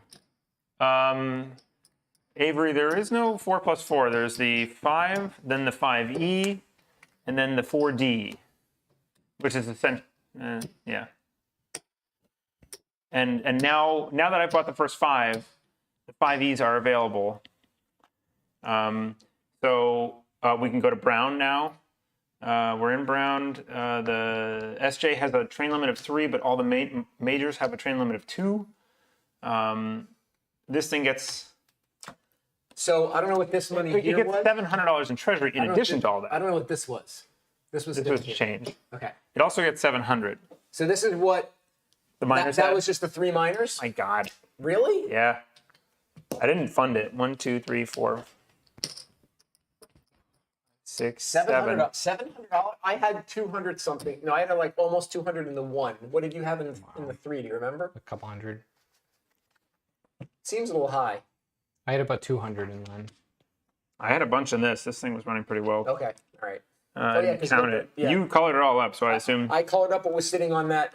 Avery, there is no 4 plus 4. There's the 5, then the 5e, and then the 4d, which is essentially, yeah. And now that I've bought the first 5, the 5es are available. So we can go to brown now. We're in brown. The SJ has a train limit of 3, but all the majors have a train limit of 2. This thing gets. So I don't know what this money It here gets was. $700 in treasury in addition to all I that. don't know what this was. This was This was change. Okay. It also gets 700. So this is what The miners. that had- was just the 3 miners. My God. Really? Yeah. I didn't fund it. 1, 2, 3, 4, 6, 7. $700. I had 200 something. No, I had like almost 200 in the 1. What did you have in the 3? Do you remember? A couple hundred. Seems a little high. I had about 200 in mine. I had a bunch in this. This thing was running pretty well. Okay, all right. I yeah, didn't 'cause count the- it. yeah. You colored it all up, so I assume. I colored up what was sitting on that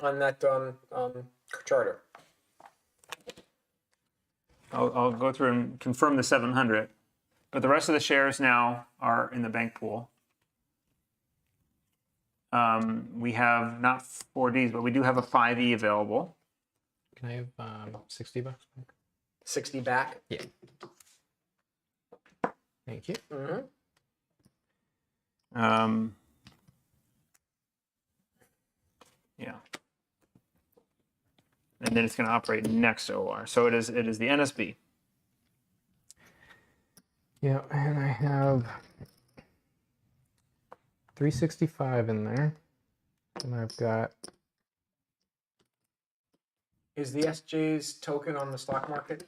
charter. I'll go through and confirm the 700. But the rest of the shares now are in the bank pool. We have not 4Ds, but we do have a 5E available. Can I have $60? 60 back. Yeah. Thank you. Mm-hmm. Yeah. And then it's going to operate next to OR. So it is the NSB. Yeah, and I have 365 in there. And I've got Is the SJ's token on the stock market?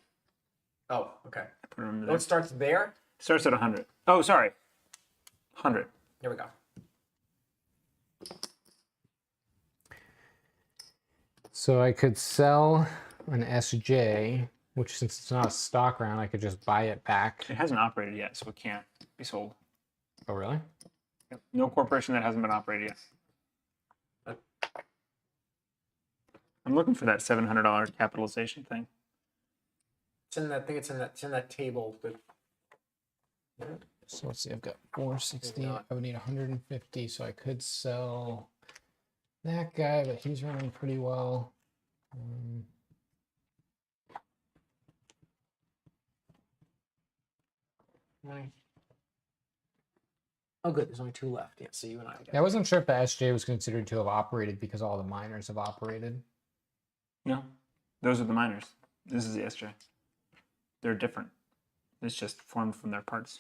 Oh, okay. Put it under Oh, there. it starts there? Starts at 100. Oh, sorry. 100. Here we go. so I could sell an SJ, which since it's not a stock round, I could just buy it back. It hasn't operated yet, so it can't be sold. Oh, really? Yep. No corporation that hasn't been operated yet. I'm looking for that $700 capitalization thing. It's in that. I think it's in that table. So let's see, I've got 460. Maybe not. I would need 150, so I could sell that guy, but he's running pretty well. Oh, good. There's only 2 left. Yeah, so you and I. I wasn't sure if the SJ was considered to have operated because all the miners have operated. No, those are the miners. This is the SJ. They're different. It's just formed from their parts.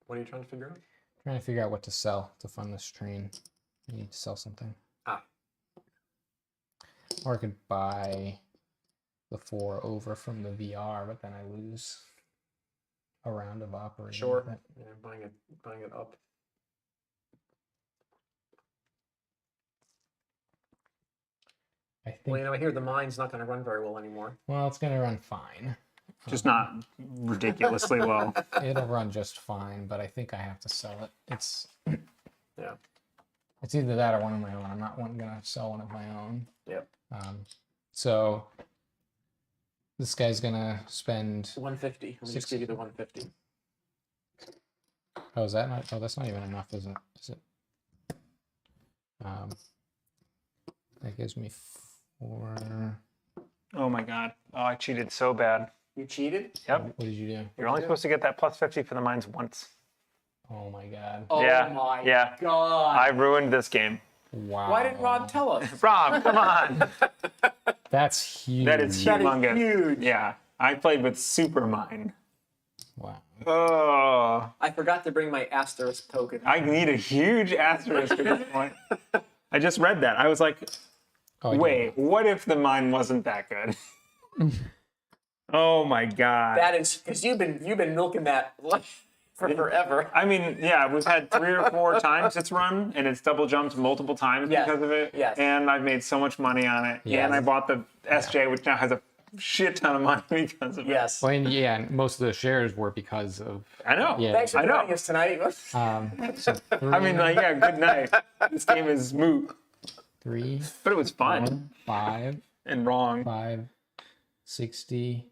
What are you trying to figure out? Trying to figure out what to sell to fund this train. I need to sell something. Ah. Or I could buy the 4 over from the VR, but then I lose a round of operating. Sure. with it. Yeah, buying it up. I think. Well, I hear the mine's not going to run very well anymore. Well, it's gonna run fine. Just not ridiculously low. It'll run just fine, but I think I have to sell it. It's Yeah. It's either that or one of my own. I'm not gonna sell one of my own. Yep. So this guy's gonna spend. 150. Let me just give you the 150. Oh, is that not? Oh, that's not even enough, is it? Is it? That gives me 4. Oh my god. Oh, I cheated so bad. You cheated? Yep. What did you do? You're only supposed to get that plus 50 for the mines once. Oh my god. Oh Yeah, my yeah. god. I ruined this game. Wow. Why didn't Rod tell us? Rob, come on. That's huge. That is That is humongous. huge. Yeah. I played with Supermine. Wow. Oh. I forgot to bring my asterisk token. I need a huge asterisk at this point. I just read that. I was like, Oh, I wait, what if the mine wasn't that good? Oh my god. That is because you've been milking that for forever. I mean, yeah, we've had 3 or 4 times it's run, and it's double jumped multiple times Yes. because of it. Yes. And I've made so much money on it. Yes. And I bought the SJ, which now has a shit ton of money because of it. Yes. Well, and yeah, and most of the shares were because of. I know. Yeah. Thanks for I know. joining us tonight. So I mean, like, yeah, good night. This game is moot. 3, But it was fun 1, 5, and wrong. 5, 60,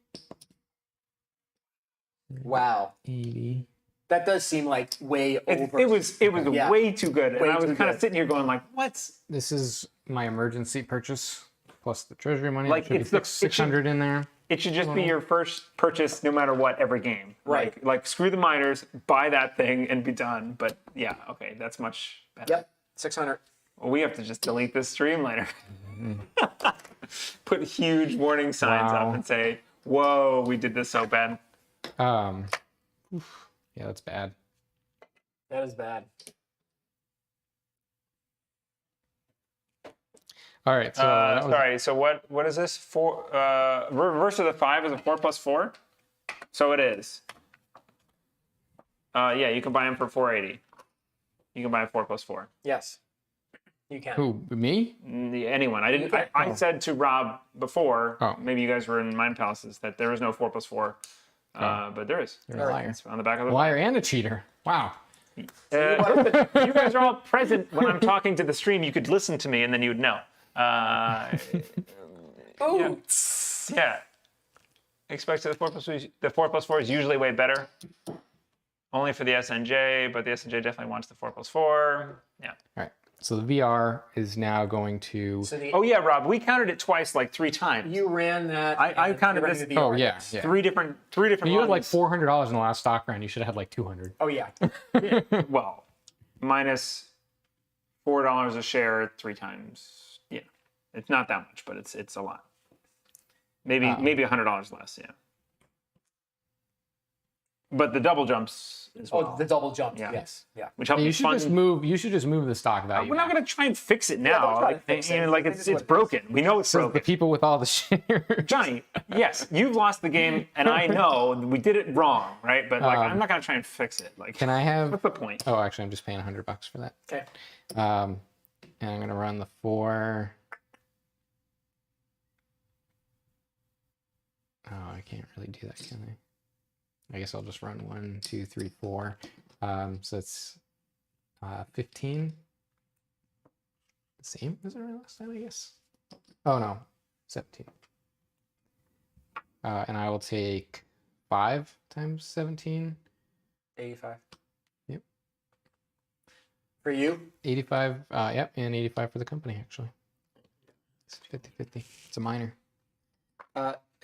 Wow. 80. That does seem like way over. It was Yeah. way too good. Way And I was too kind of good. sitting here going like, what's This is my emergency purchase plus the treasury money. Like, There should it's be the- it should- 600 in there. it should just be your first purchase no matter what every game. Right. Like screw the miners, buy that thing and be done. But yeah, okay, that's much better. Yep. 600. Well, we have to just delete this stream later. Put huge warning signs Wow. up and say, whoa, we did this so bad. Yeah, that's bad. That is bad. All right, so that was, Sorry, so what is this? 4 reverse of the 5 is a 4 plus 4? So it is. Yeah, you can buy them for 480. You can buy a 4 plus 4. Yes. You can. Who, me? Anyone. I didn't. I said to Rob before, Oh. maybe you guys were in Mind Palaces, that there is no 4+4. But there is. You're a liar. It's on the back of the Liar and a cheater. Wow. You guys are all present when I'm talking to the stream. You could listen to me and then you would know. Oh. Yeah. Expect the 4+4 is usually way better. Only for the S&NJ, but the S&NJ definitely wants the 4+4. Yeah. All right. So the VR is now going to. So Oh yeah, Rob. We counted it twice, like 3 times. you ran that. I and counted you ran this- the VR. Oh yeah. Yeah. Three different You had like runs. $400 in the last stock round. You should have had like 200. Oh yeah. Well, minus $4 a share 3 times. Yeah, it's not that much, but it's a lot. Maybe $100 less. Yeah. But the double jumps as well, Oh, the double jump. Yeah. Yes. Yeah. which helped You me should fund. just move. You should just move the stock value. We're not back. going to try and fix it don't now. try to Like, fix it. like It is it's what it is. broken. We know it's So the broken. people with all the shares. Johnny, yes, you've lost the game, and I know we did it wrong, right? But like, I'm not going to try and fix it. Like, Can I have? what's the point? Oh, actually, I'm just paying $100 for that. Okay. And I'm gonna run the 4. Oh, I can't really do that, can I? I guess I'll just run 1, 2, 3, 4. So it's 15. Same as our last time, I guess. Oh no, 17. And I will take 5 times 17. 85. Yep. For you? 85. Yep, and 85 for the company actually. It's 50-50. It's a minor.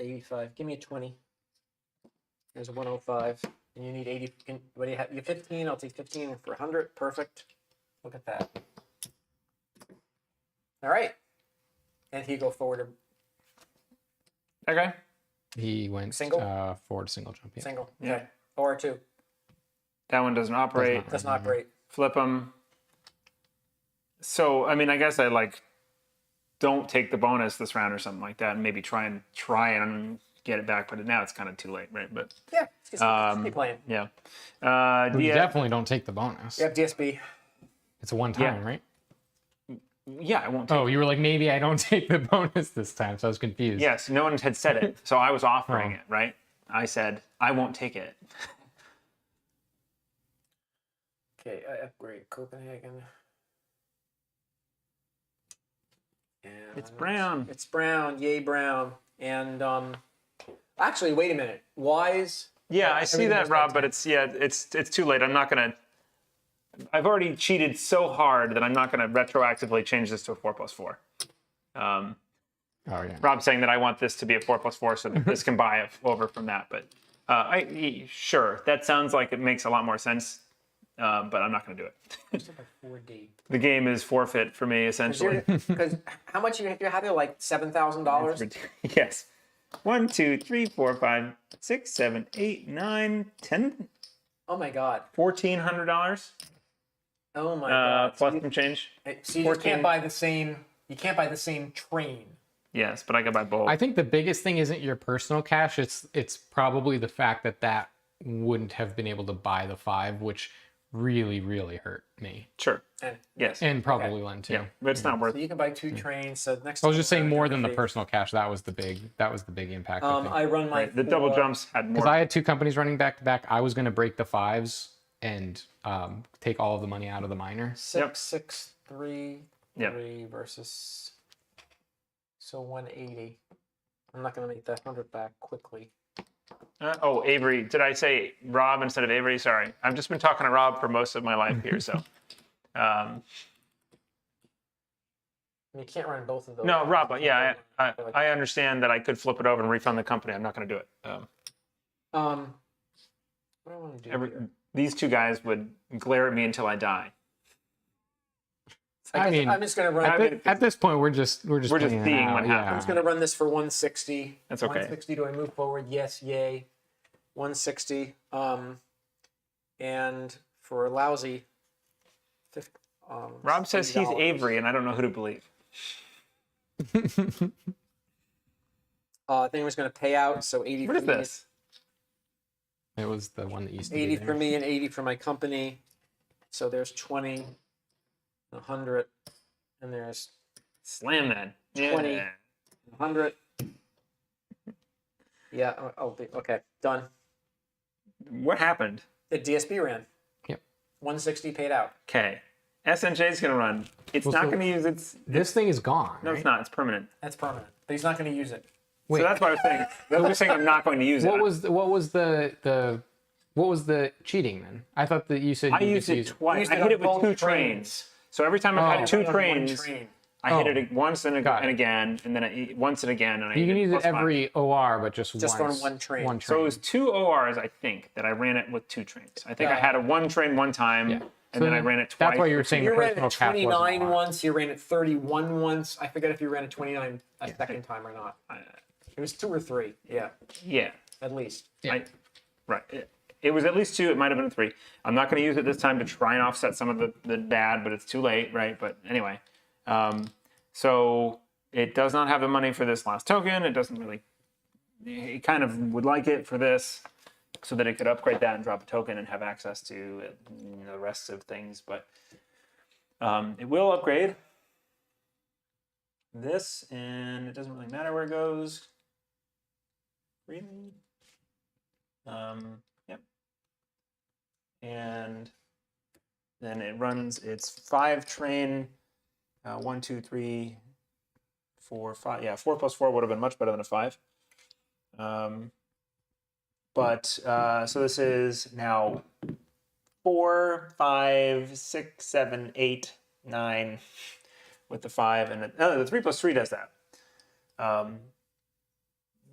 85. Give me a 20. There's a 105. And you need 80. What do you have? You have 15. I'll take 15 for 100. Perfect. Look at that. All right. And he go forward Okay. He went Single? forward single jump. Yeah. single. Yeah. Okay. Or 2. That one doesn't operate. not. Does not operate. Flip them. So, I mean, I guess I like don't take the bonus this round or something like that, and maybe try and get it back. But now it's kind of too late, right? But Yeah. Just keep playing. yeah. You Yeah. definitely don't take the bonus. You have DSB. It's a one time, Yeah. right? Yeah, I won't take Oh, you were like, maybe I don't take the bonus this time, so I was confused. Yes, no one had said it, so I was offering Oh. it, right? I said, I won't take it. Okay. I upgrade Copenhagen. And It's brown. It's brown. Yay, brown. And actually, wait a minute. Wise. Yeah, I see Everything that, goes Rob, back but it's too late. I'm not gonna. I've already cheated so hard that I'm not gonna retroactively change this to a 4+4. Oh yeah. Rob's saying that I want this to be a 4+4 so that this can buy over from that, but sure, that sounds like it makes a lot more sense, but I'm not gonna do it. 4D. The game is forfeit for me essentially. Because how much you have? Like $7,000. Yes. 1, 2, 3, 4, 5, 6, 7, 8, 9, 10, Oh my God. $1,400 Oh my God. plus some change. So you just 14. can't buy the same. You can't buy the same train. Yes, but I could buy both. I think the biggest thing isn't your personal cash. It's probably the fact that wouldn't have been able to buy the 5, which really hurt me, Sure. And Yes. and probably Len too. Yeah, but it's not worth. so you can buy 2 trains. So next. I was just time saying around, more you're than the gonna personal cash. That was the big impact. I think. I run my. Right. The double 4. jumps had more. Because I had 2 companies running back to back. I was going to break the 5s and take all of the money out of the minor. 6, 6, 3, Yep. 3 versus. So 180. I'm not going to make that 100 back quickly. Avery. Did I say Rob instead of Avery? Sorry. I've just been talking to Rob for most of my life here, so. You can't run both of those. No, Rob. Yeah, I understand that I could flip it over and refund the company. I'm not going to do it. What do I want to do here? These 2 guys would glare at me until I die. I I mean, I'm just going to run. At this point, we're just We're just playing it seeing out, what yeah. happens. I'm just going to run this for 160. That's okay. 160. Do I move forward? Yes. Yay. 160. And for a lousy. Rob says he's $80. Avery, and I don't know who to believe. I think I was going to pay out. So 80. What is for me. this? It was the one that used to be 80 there. for me and 80 for my company. So there's 20, 100, And there's Slam that. 20. Yeah. 100. Yeah. Okay. Done. What happened? The DSP ran. Yep. 160 paid out. Okay. S&J is going to run. It's Well, not so going to use its... This thing is gone. No, right? it's not. It's permanent. That's permanent. But he's not going to use it. Wait. So that's why I was saying. That's what I'm saying. I'm not going to use it. What was the cheating then? I thought that you said I you used could it use twice. Used I it hit on it with both 2 trains. trains. So every time I've Oh. had 2 On one trains, train. I hit it once and Got it. again, and then once and again, and I You hit can use it plus 5. every OR, but just Just once. on one train. One So it was 2 ORs, I think, that I ran it with 2 trains. I think I Yeah. had a 1 train one time, Yeah. and So then I ran it twice. That's why you were saying the You ran personal it cap wasn't 29 on. once. You ran it 31 once. I forget if you ran it 29 a second time or not. It was 2 or 3. Yeah, Yeah. at least. Yeah. Right. It was at least 2. It might have been 3. I'm not going to use it this time to try and offset some of the bad, but it's too late, right? But anyway, so it does not have the money for this last token. It doesn't really. It kind of would like it for this, so that it could upgrade that and drop a token and have access to the rest of things. But it will upgrade this, and it doesn't really matter where it goes. Really? Yep. And then it runs its 5 train. 1, 2, 3, 4, 5. Yeah, 4 plus 4 would have been much better than a 5. So this is now 4, 5, 6, 7, 8, 9 with the 5, and the 3 plus 3 does that.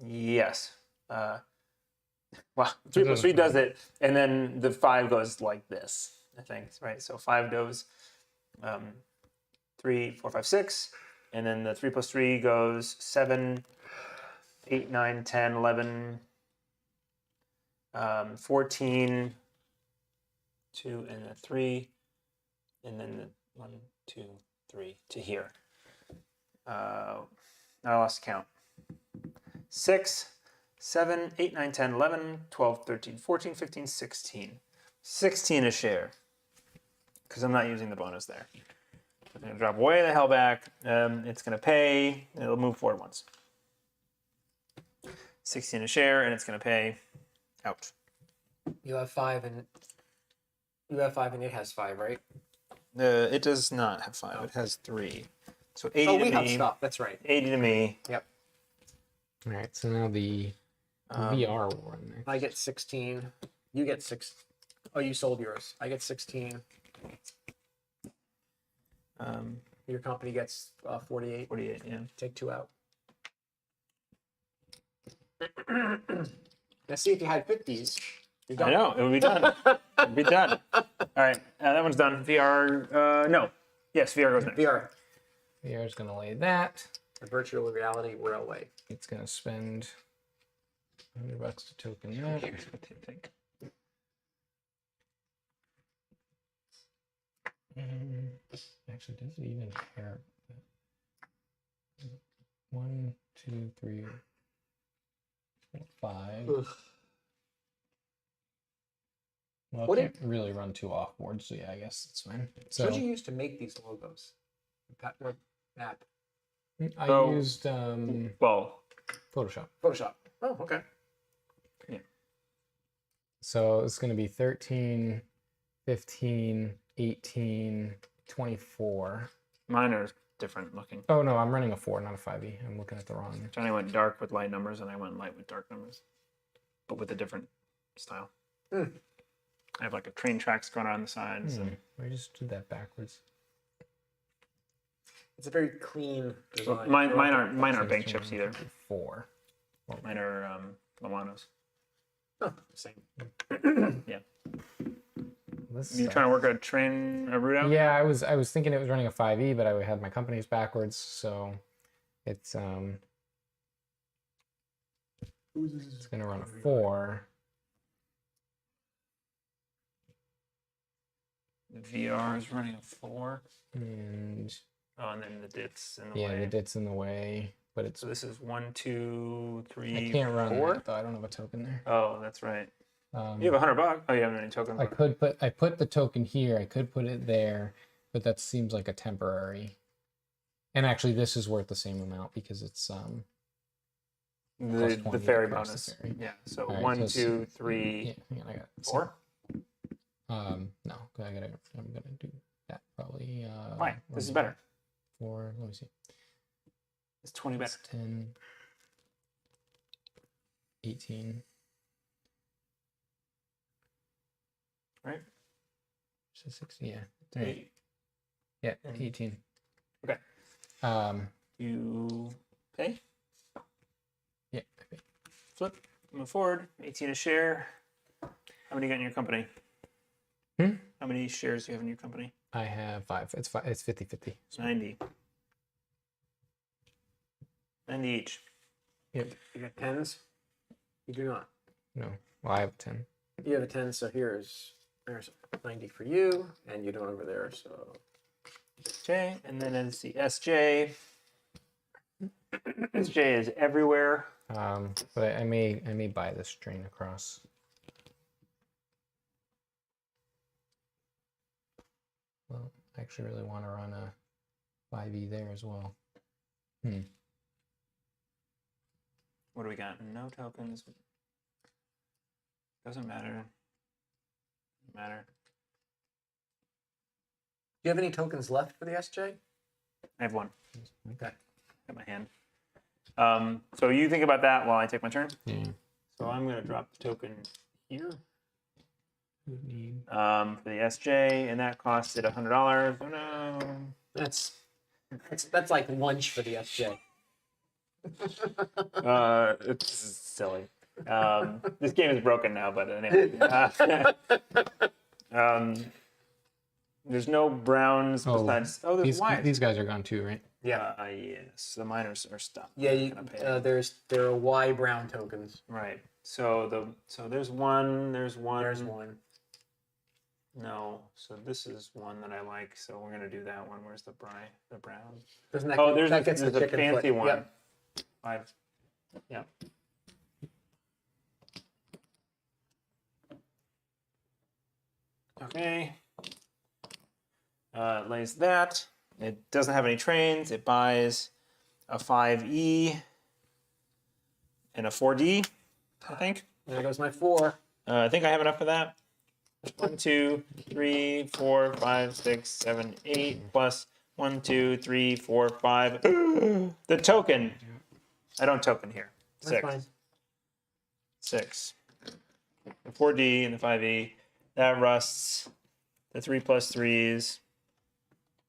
Yes. Well, 3 plus 3 does it, and then the 5 goes like this, I think, right? So 5 goes 3, 4, 5, 6, and then the 3 plus 3 goes 7, 8, 9, 10, 11, 14, 2, and a 3, and then the 1, 2, 3 to here. I lost count. 6, 7, 8, 9, 10, 11, 12, 13, 14, 15, 16. 16 a share. Because I'm not using the bonus there. I'm going to drop way the hell back. It's going to pay. It'll move forward once. 16 a share, and it's going to pay out. You have 5 and it has 5, right? It does not have 5. It has 3. So 80 Oh, to we have me. stuff. That's right. 80 to me. Yep. All right, so now the VR will run next. I get 16. You get 6. Oh, you sold yours. I get 16. Your company gets 48. 48, yeah. Take 2 out. Let's see if you had 50s. You're done. I know, it would be done. It would be done. All right, that one's done. VR, no. Yes, VR goes next. VR, VR is going to lay that. a virtual reality railway. It's going to spend $100 to token that. Here's what they think. Actually, does it even care? 1, 2, 3, 4, 5. Ugh. Well, What it can't really run 2 offboards, so yeah, I guess it's fine. So What did you use to make these logos? What app? I So- used Well, Photoshop. Photoshop. Oh, okay. So it's going to be 13, 15, 18, 24. mine are different looking. Oh no, I'm running a 4, not a 5e. I'm looking at the wrong. Johnny went dark with light numbers, and I went light with dark numbers, but with a different style. Hmm. I have like a train tracks going on the sides. And I just did that backwards. It's a very clean design. mine aren't bank chips either. 4. Mine are Milanos. Oh, same. Yeah. This You trying to work a route out? Yeah, I was thinking it was running a 5e, but I had my companies backwards, so it's going to run a 4. The VR is running a 4. And Oh, and then the dit's in the yeah, way. the dit's in the way, but it's So this is 1, 2, 3. I can't run 4. that though. I don't have a token there. Oh, that's right. Um, You have $100. Oh, you haven't any token. I put the token here. I could put it there, but that seems like a temporary And actually, this is worth the same amount because it's plus The 20 fairy across bonus. the fairy. Yeah. So All right, 1, so 2, 3, Yeah, hang on, I got 4. No, I'm gonna do that probably. Fine. This is better. 4. Let me see. It's 20 better. It's 10, 18. Right? So 60. Yeah. 8. Yeah. 18. Okay. Um. You pay. Yeah. Okay. Flip. Move forward. 18 a share. How many you got in your company? Hmm? How many shares do you have in your company? I have 5. It's 5. It's 50-50. 90. 90 each. Yep. You got 10s? You do not. No. Well, I have 10. You have a 10, so there's 90 for you, and you don't over there, so. Okay, and then it's the SJ. SJ is everywhere. But I may buy this train across. Well, I actually really want to run a 5e there as well. What do we got? No tokens. Doesn't matter. Doesn't matter. Do you have any tokens left for the SJ? I have 1. Okay. Got my hand. So you think about that while I take my turn. Yeah. So I'm going to drop the token here. Need For the SJ, and that costed $100. Oh no. That's like lunch for the SJ. It's silly. This game is broken now, but anyway. There's no browns besides. Oh, there's white. these guys are gone too, right? Yeah. Yes, the miners are stuck. Yeah, there are Y brown tokens. Right. So there's one. There's one. There's one. No. So this is one that I like. So we're gonna do that one. Where's the brown? Doesn't that, Oh, there's that gets there's the a chicken fancy foot. one. Yep. 5. Yeah. Okay. It lays that. It doesn't have any trains. It buys a 5e and a 4d, I think. There goes my 4. I think I have enough for that. 1, 2, 3, 4, 5, 6, 7, 8 plus 1, 2, 3, 4, 5. The token. I don't token here. That's 6. fine. 6. The 4D and the 5E. That rusts. The 3 plus 3s.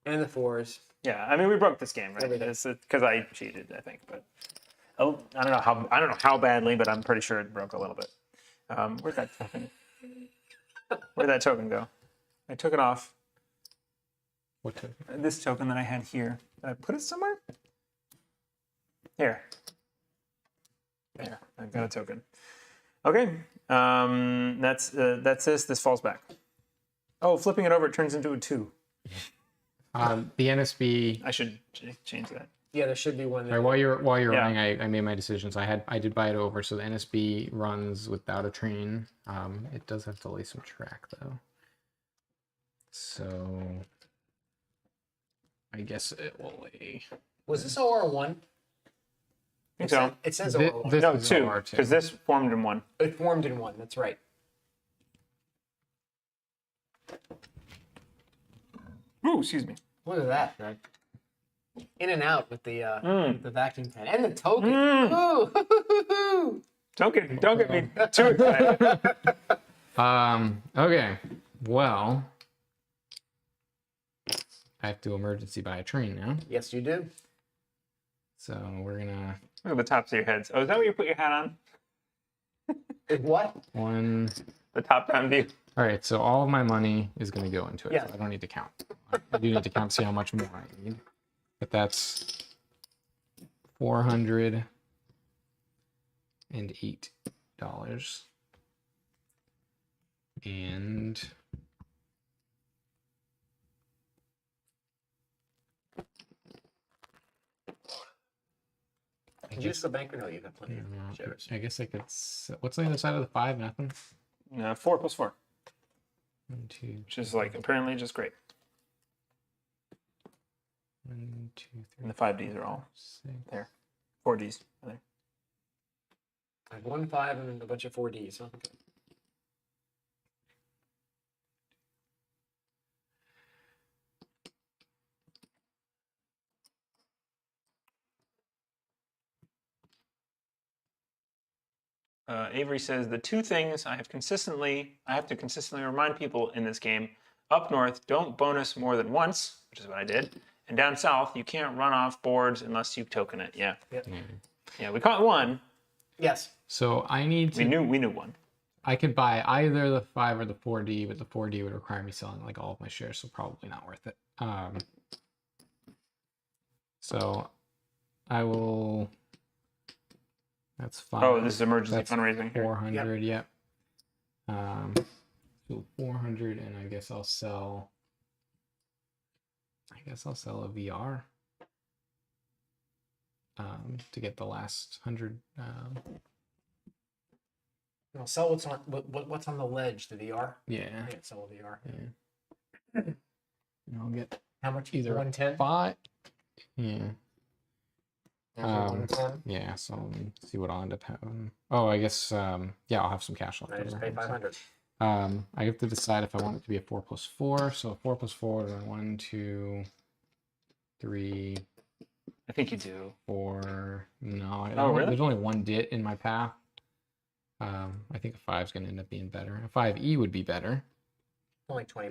And the 4s. Yeah, I mean we broke this game, right? Everything. It's because I cheated, I think, but I don't know how badly, but I'm pretty sure it broke a little bit. Where'd that token? Where'd that token go? I took it off. What token? This token that I had here. Did I put it somewhere? Here. There. I've got a token. Okay. That's this. This falls back. Oh, flipping it over, it turns into a 2. The NSB. I should change that. Yeah, there should be one there. While you're Yeah. running, I made my decisions. I did buy it over, so the NSB runs without a train. It does have to lay some track though. So I guess it will lay. Was this OR1? I think so. It says Thi- OR1. this No, is 2, OR2. because this formed in 1. It formed in 1. That's right. Ooh, excuse me. Look at that. Right. In and out with the Mm. the vacuum pen and the token. Mm. Ooh. Don't get me too excited. Okay. Well, I have to emergency buy a train now. Yes, you do. So we're gonna Look at the tops of your heads. Oh, is that what you put your hat on? What? one. The top-down view. All right. So all of my money is gonna go into it. Yeah. So I don't need to count. I do need to count to see how much more I need. But that's $408. And Did you just go bank or no? You got plenty of uh, shares. I guess I could. What's the other side of the 5? Nothing. 4 plus 4, 1, 2, which is like apparently just great. 1, 2, 3. And the 5Ds are all 6. there. 4Ds are there. I have 1 5 and a bunch of 4Ds. Huh? Okay. Avery says the two things I have to consistently remind people in this game: up north, don't bonus more than once, which is what I did, and down south, you can't run off boards unless you token it. Yeah, Yep. yeah, we caught one. Yes. So I need to. We knew one. I could buy either the 5 or the 4D, but the 4D would require me selling like all of my shares, so probably not worth it. So I will. That's 5. Oh, this is emergency That's fundraising here. 400. Yep. So 400, and I guess I'll sell. A VR. To get the last 100. I'll sell what's on the ledge. The VR. Yeah. I can't sell a VR. Yeah. And I'll get How much? either 110. 5. Yeah. 110. Yeah, so see what I'll end up having. Oh, I guess yeah, I'll have some cash left I just over. pay 500. I have to decide if I want it to be a 4 plus 4. So 4 plus 4 is 1, 2, 3, I think you do. 4. No, Really? There's only one dit in my path. I think a 5 is going to end up being better. A 5E would be better. Only $20.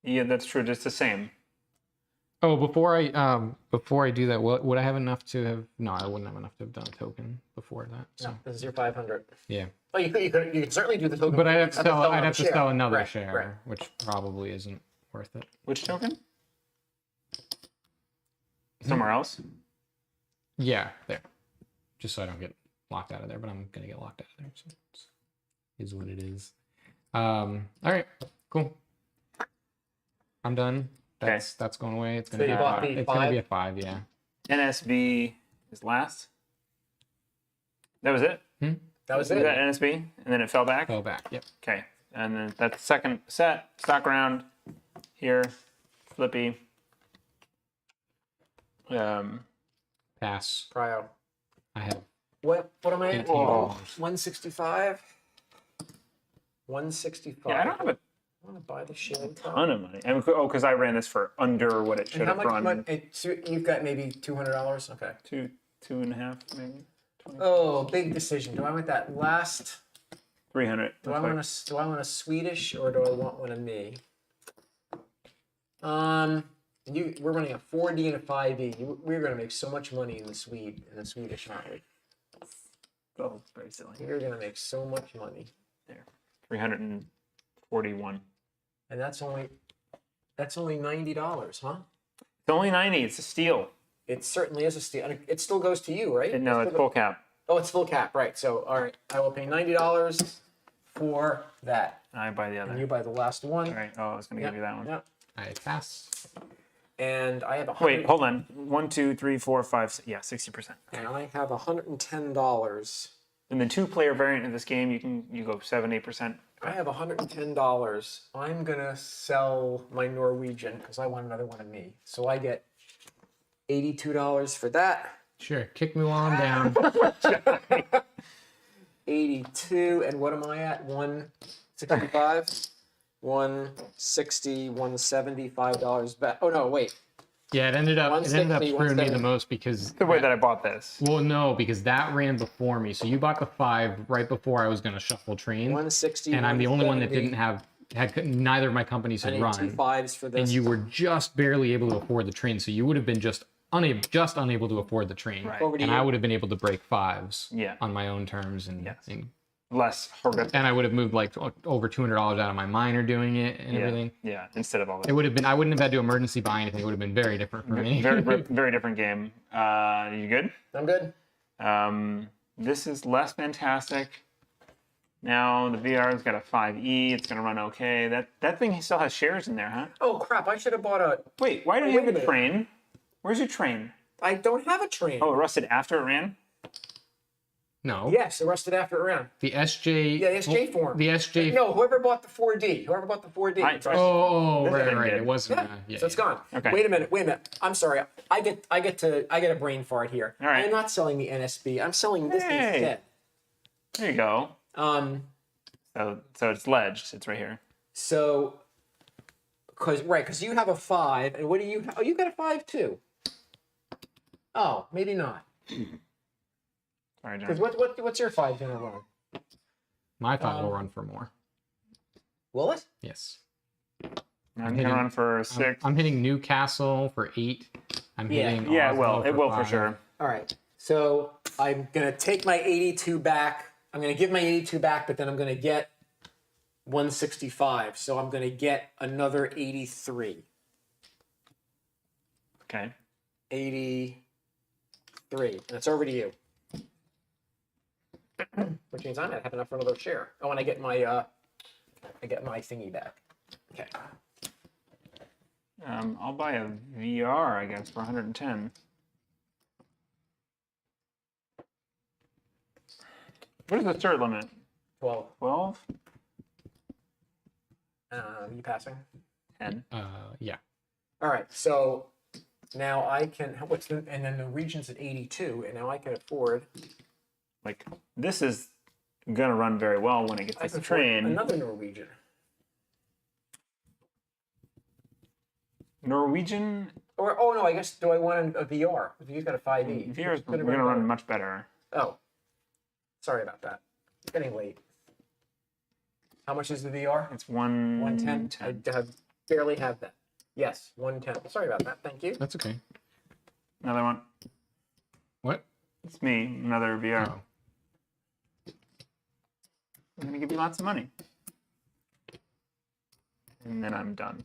Yeah, that's true. Just the same. Oh, before I do that, would I have enough to have? No, I wouldn't have enough to have done a token before that. So No, this is your 500. yeah, Oh, you could certainly do the token. but I'd have to sell. I'd another have to share. sell another Right, share, right. which probably isn't worth it. Which token? Somewhere else? Yeah, there. Just so I don't get locked out of there, but I'm gonna get locked out of there. So is what it is. All right, cool. I'm done. That's going away. It's gonna So you bought the it's gonna be 5? a 5. Yeah. NSB is last. That was it? That was Was it. that NSB? And then it fell back? Fell back. Yep. Okay. And then that's the second set. Stock round. Here. Flippy. Pass. Prio. I have What am I at? $18. 165. 165. Yeah, I don't have a I want to buy the share. ton of money. And, oh, because I ran this for under what it should And how have much run. money? So you've got maybe $200. Okay. Two and a half, maybe. Oh, big decision. Do I want that last? 300. Do I want a Swedish or do I want one of me? We're running a 4D and a 5D. We're going to make so much money in the Swedish, aren't we? Oh, very silly. We're going to make so much money, There. 341. and that's only $90, huh? It's only 90. It's a steal. It certainly is a steal. And it still goes to you, right? No, it's full cap. Oh, it's full cap, right? So, all right, I will pay $90 for that, I buy the other. and you buy the last one. All right. Oh, I was going to give you that one. Yep. I pass. And I have Wait, hold on. 1, 2, 3, 4, 5. Yeah, 60%. And I have $110. In the 2-player variant of this game, you go 7, 8%. I have $110. I'm gonna sell my Norwegian because I want another one of me. So I get $82 for that. Sure. Kick me while I'm down. 82, and what am I at? 165. 160, 170, $5 back. Oh no, wait. Yeah, it ended up 160, screwing me the 170. most because The way that I bought this. well, no, because that ran before me. So you bought the 5 right before I was going to shuffle trains, 160. and I'm the only one that 170. didn't have neither of my companies I had need run, 2 5s for this. and you were just barely able to afford the train. So you would have been just unable to afford the train, Right. Over to and you. I would have been able to break 5s Yeah. on my own terms, and, Yes. and Less horrific. I would have moved like over $200 out of my minor doing it and everything. Yeah, instead of all It this. would have been. I wouldn't have had to emergency buy anything. It would have been very different for me. Very, very different game. You good? I'm good. This is less fantastic. Now the VR's got a 5E. It's gonna run okay. That thing still has shares in there, huh? Oh crap! I should have bought a. Wait, why don't Wait you a have a minute. train? Where's your train? I don't have a train. Oh, it rusted after it ran? No. Yes, the rusted after round. The SJ. Yeah, the SJ form. The SJ. No, whoever bought the 4D. Whoever bought the 4D. Oh, This right, thing right. did. It wasn't. Yeah, Yeah. so it's gone. Okay. Wait a minute. I'm sorry. I get a brain fart here. All right. I'm not selling the NSB. I'm selling this Hey. instead. There you go. So it's ledged. It's right here. So, because you have a 5, and what do you? Oh, you got a 5 too. Oh, maybe not. Sorry, John. Because what's your 5 gonna run? My 5 will run for more. Will it? Yes. I'm gonna run for 6. I'm hitting Newcastle for 8. I'm hitting. Yeah, Oslo it will for 5. sure. All right. So I'm gonna take my 82 back. I'm gonna give my 82 back, but then I'm gonna get 165. So I'm gonna get another 83. Okay. 83. And it's over to you. Which means I might have enough for another share. Oh, and I get my thingy back. Okay. I'll buy a VR, I guess, for 110. What is the cert limit? 12. 12? You passing? 10. Yeah. All right. So now I can. And then the region's at 82, and now I can afford. Like, this is gonna run very well when it gets I this can afford train. another Norwegian. Norwegian Or oh no, I guess do I want a VR? He's got a 5e. VR is It's gonna gonna run run better. much better. Oh, sorry about that. It's getting late. How much is the VR? It's 110. 110. I barely have that. Yes, 110. Sorry about that. Thank you. That's okay. Another one. What? It's me, another VR. Oh. I'm gonna give you lots of money. And then I'm done.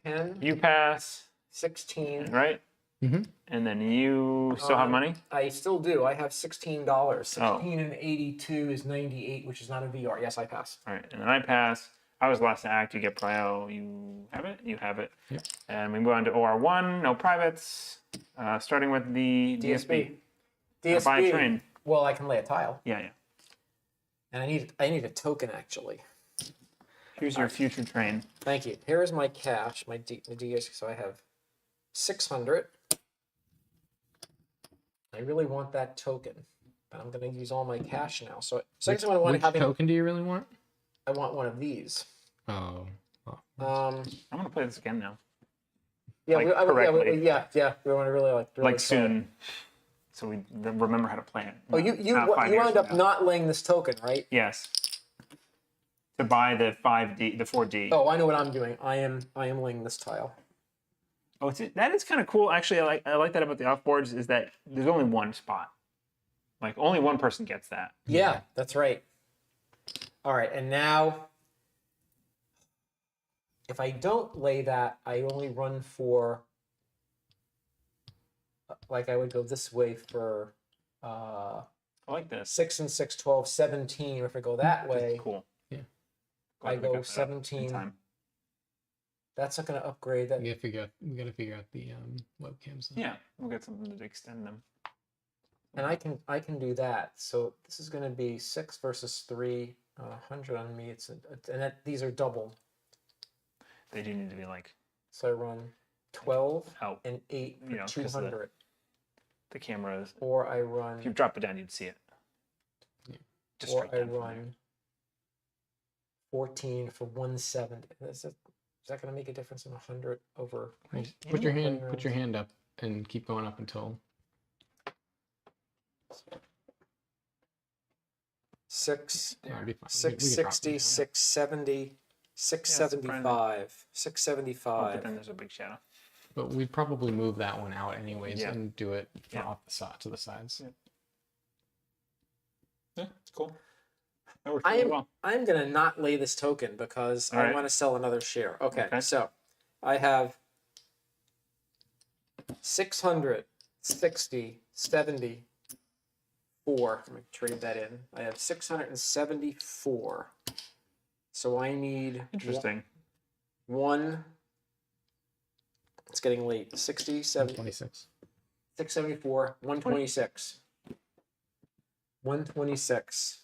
10, You pass, 16. right? Mm-hmm. And then you still have money? I still do. I have $16. 16 Oh. and 82 is 98, which is not a VR. Yes, I pass. All right, and then I pass. I was last to act. You get prio. You have it? You have it. Yep. And we move on to OR1, no privates. Starting with the DSB. Buy a train. Well, I can lay a tile. Yeah, yeah. And I need a token, actually. Here's your future train. Thank you. Here is my cash, my DSB. So I have 600. I really want that token, but I'm going to use all my cash now. So Which token do you really want? I want one of these. Oh. Um, I'm gonna play this again now. yeah, Like, we want to really Like play it. soon, so we remember how to play it. Oh, you 5 years wound up from now. not laying this token, right? Yes. To buy the 5D, the 4D. Oh, I know what I'm doing. I am laying this tile. Oh, that is kind of cool. Actually, I like that about the offboards is that there's only one spot. Like only one person gets that. Yeah, that's right. All right, and now if I don't lay that, I only run for like I would go this way for I like this. 6 and 6, 12, 17. If I go that This is way, cool. Yeah. Glad I we go got that up in 17. time. That's not going to upgrade that. We gotta figure out the webcams. Yeah, we'll get something to extend them. And I can do that. So this is going to be 6 versus 3, 100 on me. These are double. They do need to be like So I run 12 out. and 8 for You know, 'cause 200. The cameras. Or I run. If you drop it down, you'd see it. Yeah. Just Or straight I down from run 14 for 170. Is that going to make a difference in 100 over? Put your hand up and keep going up until 6, yeah, it'll be fine. 660, 670, 675, 675. But then there's a big shadow. But we'd probably move that one out anyways Yeah. and do it Yeah. off the side to the sides. Yeah. Yeah, it's cool. That works really well. I'm going to not lay this token because All I right. want to sell another share. Okay, Okay. so I have 660, 74. Let me trade that in. I have 674. So I need Interesting. one. It's getting late. 60, 70, 26. 674, 126. 126.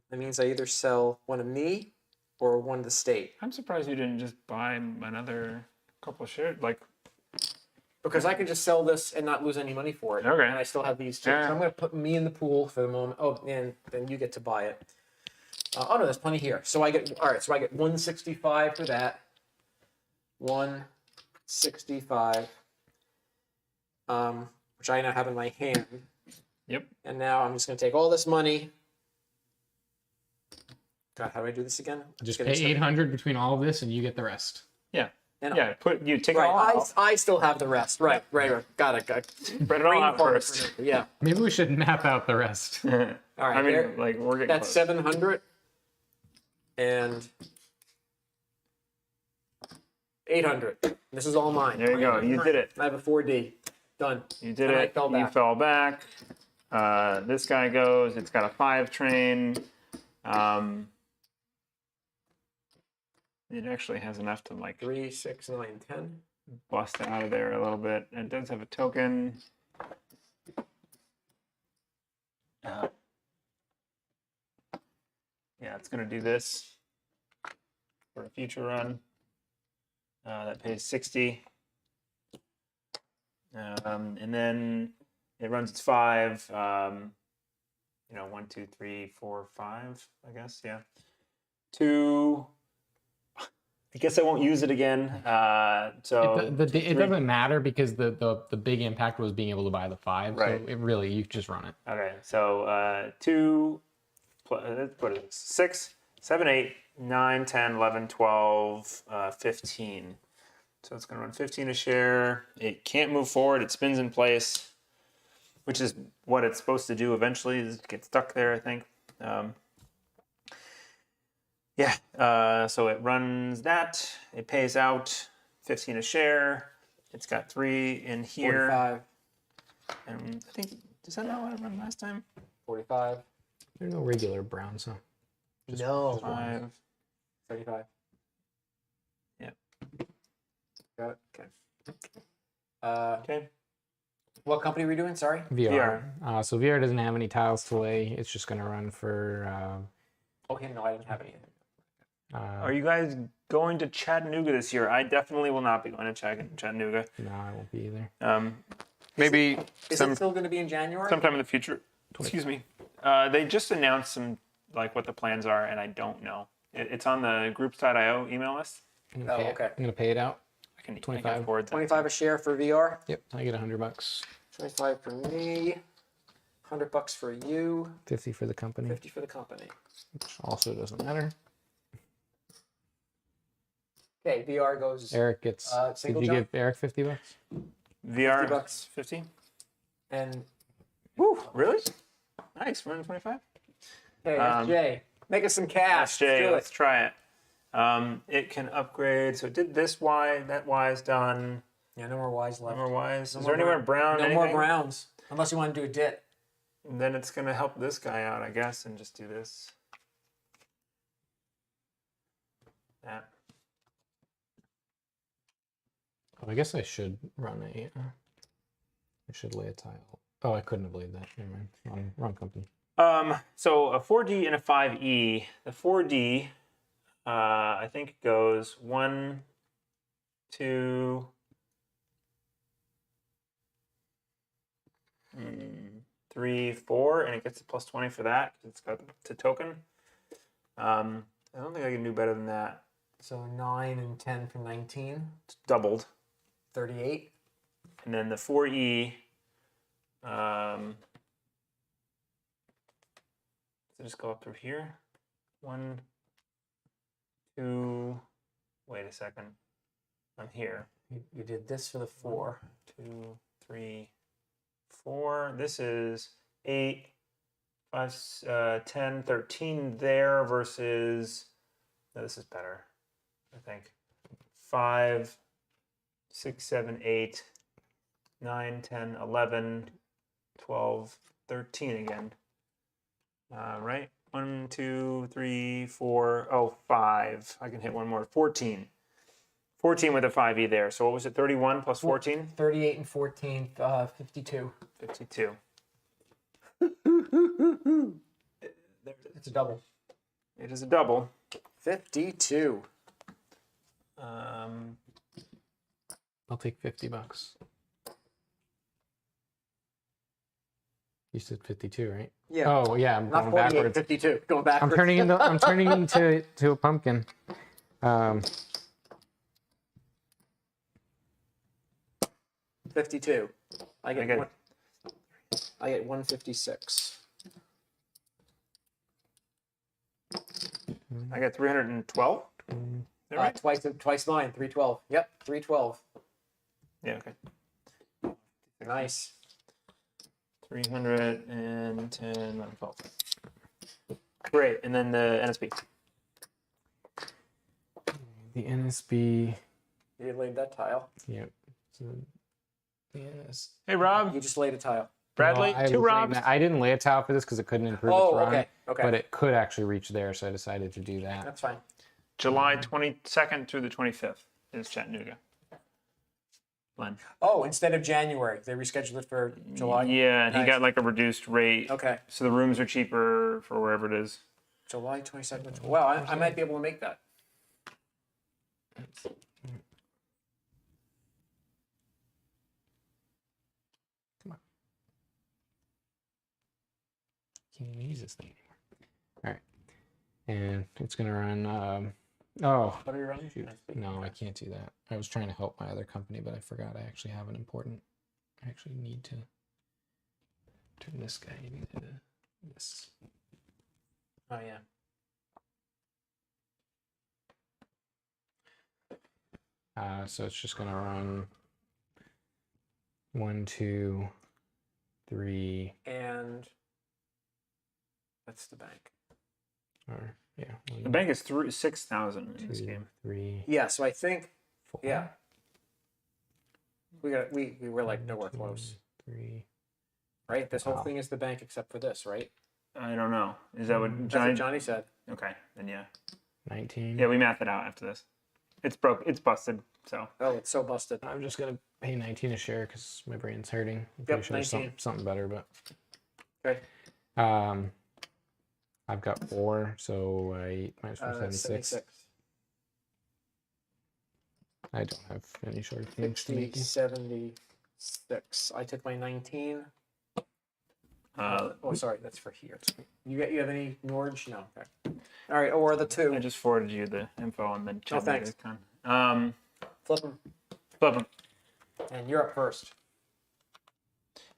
That means I either sell one of me or one of the state. I'm surprised you didn't just buy another couple shares. Like, Because I can just sell this and not lose any money for it. Okay. And I still have these two. Yeah. So I'm going to put me in the pool for the moment. Oh, and then you get to buy it. Oh no, there's plenty here. So I get, all right, so I get 165 for that. 165. Which I now have in my hand. yep. And now I'm just going to take all this money. God, how do I do this again? Just Get pay excited. 800 between all of this, and you get the rest. Yeah. And Yeah. You take it right, all out. I still have the rest. Right. Got it. Spread it all out Brain fart first. for me. Yeah. Maybe we should map out the rest. All right. I mean, there- like, we're getting that's close. 700 and 800. This is all mine. There you go. You did it. I have a 4D. Done. You did And I it. fell You back. fell back. This guy goes. It's got a 5 train. It actually has enough to like 3, 6, 9, 10. bust it out of there a little bit. It does have a token. Yeah, it's gonna do this for a future run. That pays 60. And then it runs its 5. 1, 2, 3, 4, 5. I guess, yeah. 2. I guess I won't use it again. So It doesn't matter because the big impact was being able to buy the 5. Right. So it really, you just run it. okay, so 2 plus what is it? 6, 7, 8, 9, 10, 11, 12, 15. So it's going to run 15 a share. It can't move forward. It spins in place, which is what it's supposed to do eventually, is get stuck there, I think. So it runs that. It pays out 15 a share. It's got 3 in here. 45. And I think, is that not what I run last time? 45. There's no regular brown, so. No. 5. 35. Yep. Got it. Okay. Okay. What company are we doing? Sorry. VR. So VR doesn't have any tiles to lay. It's just going to run for. Okay, no, I didn't have anything. Are you guys going to Chattanooga this year? I definitely will not be going to Chattanooga. No, I won't be either. Maybe Is it still going to be in January? sometime in the future. Excuse me. They just announced some, like, what the plans are, and I don't know. It's on the groups.io email list. I'm Oh, gonna pay it- okay. I'm going to pay it out. I can 25. afford that. 25 a share for VR. Yep, I get $100. 25 for me. $100 for you. 50 for the company, 50 for the company. which also doesn't matter. Okay, VR goes. Eric gets. Did single you jump? give Eric $50? VR 50 bucks. 50. And Woo, really? Nice. 125. hey, SJ, make us some cash. SJ, Do let's it. try it. It can upgrade. So it did this Y. That Y is done. Yeah, no more Ys No left. more Ys. Is more there anywhere brown? No more anything? browns, unless you want to do a dit. And then it's going to help this guy out, I guess, and just do this. That. Oh, I guess I should run a. I should lay a tile. Oh, I couldn't have laid that. Never mind. Wrong company. So a 4D and a 5E. The 4D, I think goes 1, 2, 3, 4, and it gets a plus 20 for that because it's got the token. I don't think I can do better than that. So 9 and 10 for 19. It's doubled. 38. And then the 4E, so just go up through here. 1, 2, wait a second. I'm here. You did this for the 4. 2, 3, 4. This is 8, 5, 10, 13 there versus, no, this is better, I think. 5, 6, 7, 8, 9, 10, 11, 12, 13 again. Right? 1, 2, 3, 4, oh, 5. I can hit one more. 14. 14 with a 5e there. So what was it? 31 plus 14? 38 and 14, 52. 52. It's a double. It is a double. 52. Um, I'll take $50. You said 52, right? Yeah. Oh yeah, I'm Not going 48, backwards. 52. Going I'm backwards. turning into a pumpkin. 52. I get Okay. one. I get 156. I got 312. Is that right? Twice mine. 312. Yep, 312. Yeah, okay. Nice. 310, 11, 12. Great, and then the NSP. The NSB. You laid that tile. Yep. So the NS. Hey, Rob. You just laid a tile. Bradley, No, I was 2 laying Robs. that- I didn't lay a tile for this because it couldn't improve its Oh, run. okay. Okay. But it could actually reach there, so I decided to do that. That's fine. July 22nd through the 25th is Chattanooga. Glenn. Oh, instead of January, they rescheduled it for July. Yeah, and he Nice. got like a reduced rate. Okay. So the rooms are cheaper for wherever it is. July 22nd. Well, I might be able to make that. Can't even use this thing anymore. All right. And it's going to run. Oh, What are you running? shoot. No, I can't do that. I was trying to help my other company, but I forgot I actually have an important. I actually need to turn this guy into this. Oh, yeah. So it's just going to run 1, 2, 3, And that's the bank. or yeah. The bank is 6,000 in this 2, game. 3, Yeah, so I think, 4. yeah. We were like nowhere close, 3. right? This whole Wow. thing is the bank except for this, right? I don't know. Is that what That's Johnny? what Johnny said. Okay, then yeah. 19. Yeah, we math it out after this. It's broke. It's busted. So Oh, it's so busted. I'm just gonna pay 19 a share because my brain's hurting. I'm Yep, pretty sure there's 19. something better, but Okay. I've got 4, so I minus 76. 76. I don't have any short things to 60, make. 76. I took my 19. uh, Oh, sorry, that's for here. You have any Norge? No. Okay. All right, or the 2. I just forwarded you the info on the chat. thanks. Flip them. Flip 'em. And you're up first.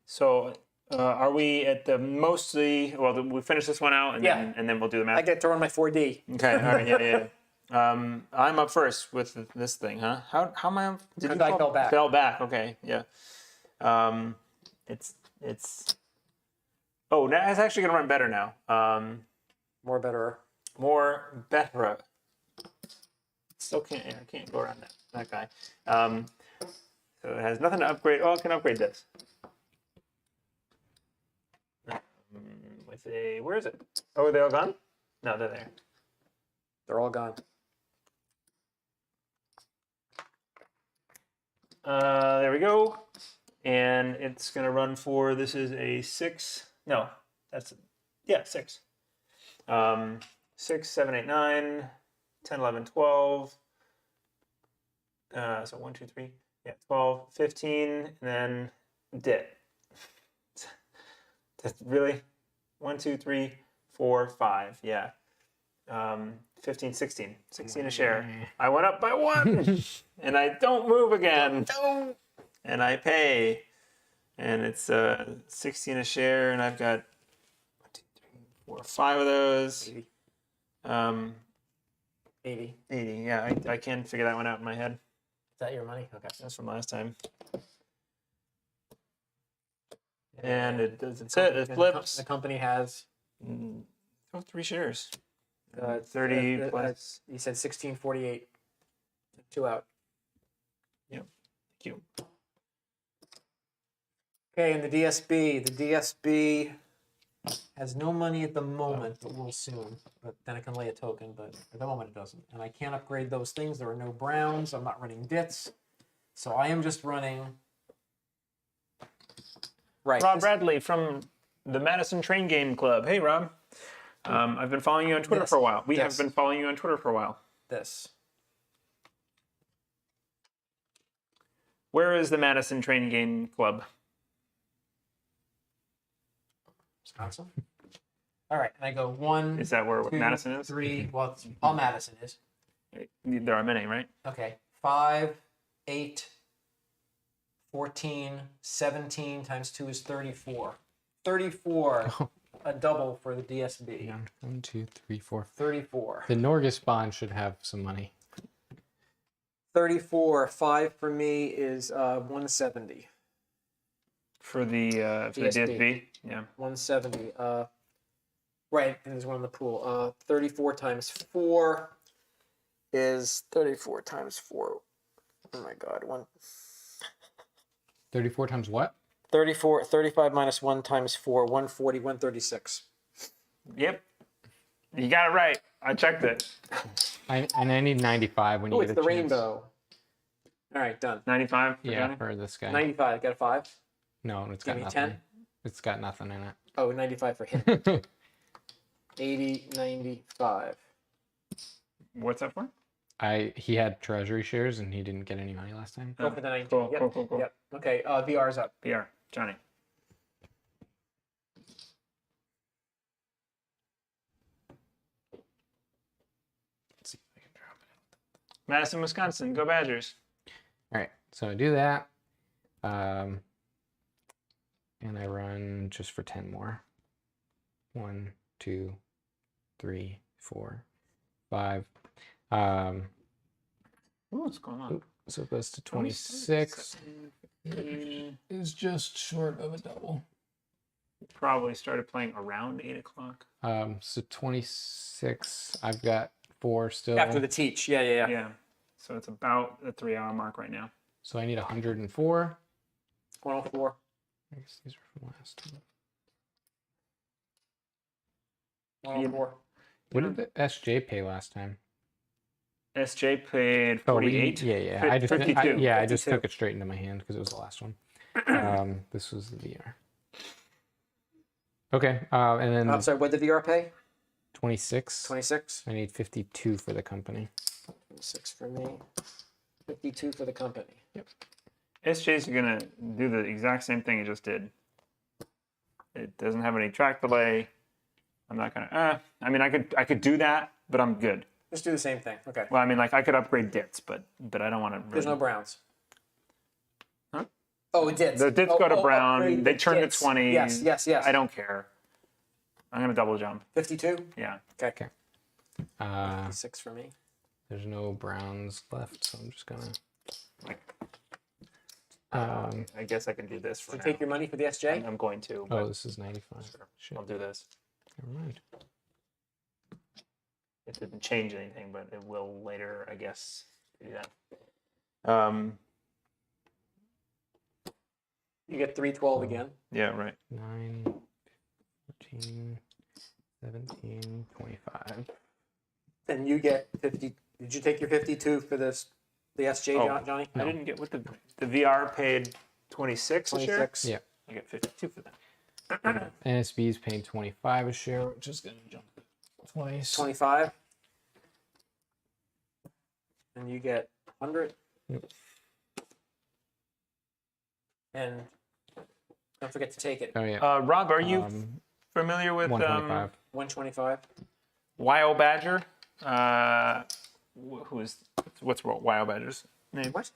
So are we at the mostly? Well, we finish this one out, and Yeah. then we'll do the math. I get to run my 4D. Okay. All right. Yeah. I'm up first with this thing, huh? How am I? Because I fell back. Fell back. Okay. Yeah. It's. Oh, now it's actually gonna run better now. More better. More better. Still can't. I can't go around that guy. So it has nothing to upgrade. Oh, I can upgrade this. With a, where is it? Oh, are they all gone? No, they're there. They're all gone. There we go. And it's gonna run for, this is a 6. No, that's, yeah, 6. 6, 7, 8, 9, 10, 11, 12. So 1, 2, 3, yeah, 12, 15, and then dit. That's really 1, 2, 3, 4, 5. Yeah. 15, 16. 16 a share. I went up by 1 and I don't move again. And I pay. And it's 16 a share, and I've got 1, 2, 3, 4, 5 of those. 80. 80. Yeah, I can figure that one out in my head. Is that your money? Okay. That's from last time. And it does. It's it. It flips. The company has. Oh, 3 shares. 30 30 plus. You said 1648. 2 out. Yep. Thank you. Okay, and the DSB has no money at the moment, but will soon. But then I can lay a token, but at the moment it doesn't. And I can't upgrade those things. There are no browns. I'm not running dits. So I am just running. Right. Rob Bradley from the Madison Train Game Club. Hey, Rob. I've been following you on Twitter for a while. We have been following you on Twitter for a while. This. Where is the Madison Train Game Club? Wisconsin. All right, and I go 1. Is that where 2, Madison is? 3. Well, it's all Madison is. There are many, right? Okay. 5, 8, 14, 17 times 2 is 34. 34. A double for the DSB. Yeah, 1, 2, 3, 4. 34. The Norgus bond should have some money. 34. 5 for me is 170. For the DSB? Yeah. 170. Right, and there's one in the pool. 34 times 4 is 34 times 4. Oh my God. 34 times what? 35 minus 1 times 4, 140, 136. Yep. You got it right. I checked it. And I need 95 when you Oh, get it's a the chance. rainbow. All right, done. 95 for Yeah, Johnny? for this guy. 95. Got a 5. No, it's Give got me nothing. 10. It's got nothing in Oh, 95 for him. it. 80, 95. What's that for? He had treasury shares and he didn't get any money last time. Go for the 19. Cool, Yep. cool. Yep. Okay, VR's up. PR. Johnny. Let's see if I can drop it. Madison, Wisconsin. Go Badgers. All right, so I do that. And I run just for 10 more. 1, 2, 3, 4, 5. What's going on? So it goes to 26. Is just short of a double. Probably started playing around 8 o'clock. So 26. I've got 4 still. After the teach. Yeah. Yeah. So it's about the 3-hour mark right now. So I need 104. 104. I guess these are from last time. 104. What did the SJ pay last time? SJ paid Oh, 48. yeah. I just 52. I just 52. took it straight into my hand because it was the last one. This was the VR. Okay, and then I'm sorry, what did the VR pay? 26. 26. I need 52 for the company. 26 for me. 52 for the company. SJ's going to do the exact same thing it just did. It doesn't have any track delay. I'm not going to... I mean, I could do that, but I'm good. Just do the same thing. Okay. Well, I mean, like, I could upgrade dits, but I don't want to... There's no browns. Huh? Oh, it did. The dits go to brown. upgrade They the turn dits. to 20. Yes. I don't care. I'm going to double jump. 52. Yeah. Okay. 56 for me. There's no browns left, so I'm just gonna. I guess I can do this for So now. take your money for the SJ. I'm going to. Oh, But this is 95. sure, Shit. I'll do this. Never mind. It didn't change anything, but it will later, I guess, do that. You get 312 again. Yeah, right. 9, 14, 17, 25. Then you get 50. Did you take your 52 for this? The SJ, Oh. Johnny? I didn't get what the VR paid 26 a share. 26. Yeah. I get 52 for that. NSB's paying 25 a share, which is gonna jump twice. 25. And you get 100. Yep. And don't forget to take it. Oh yeah. Rob, are you familiar with 125. 125. WyoBadger? Badger? What's WyoBadger's Badger's name? What?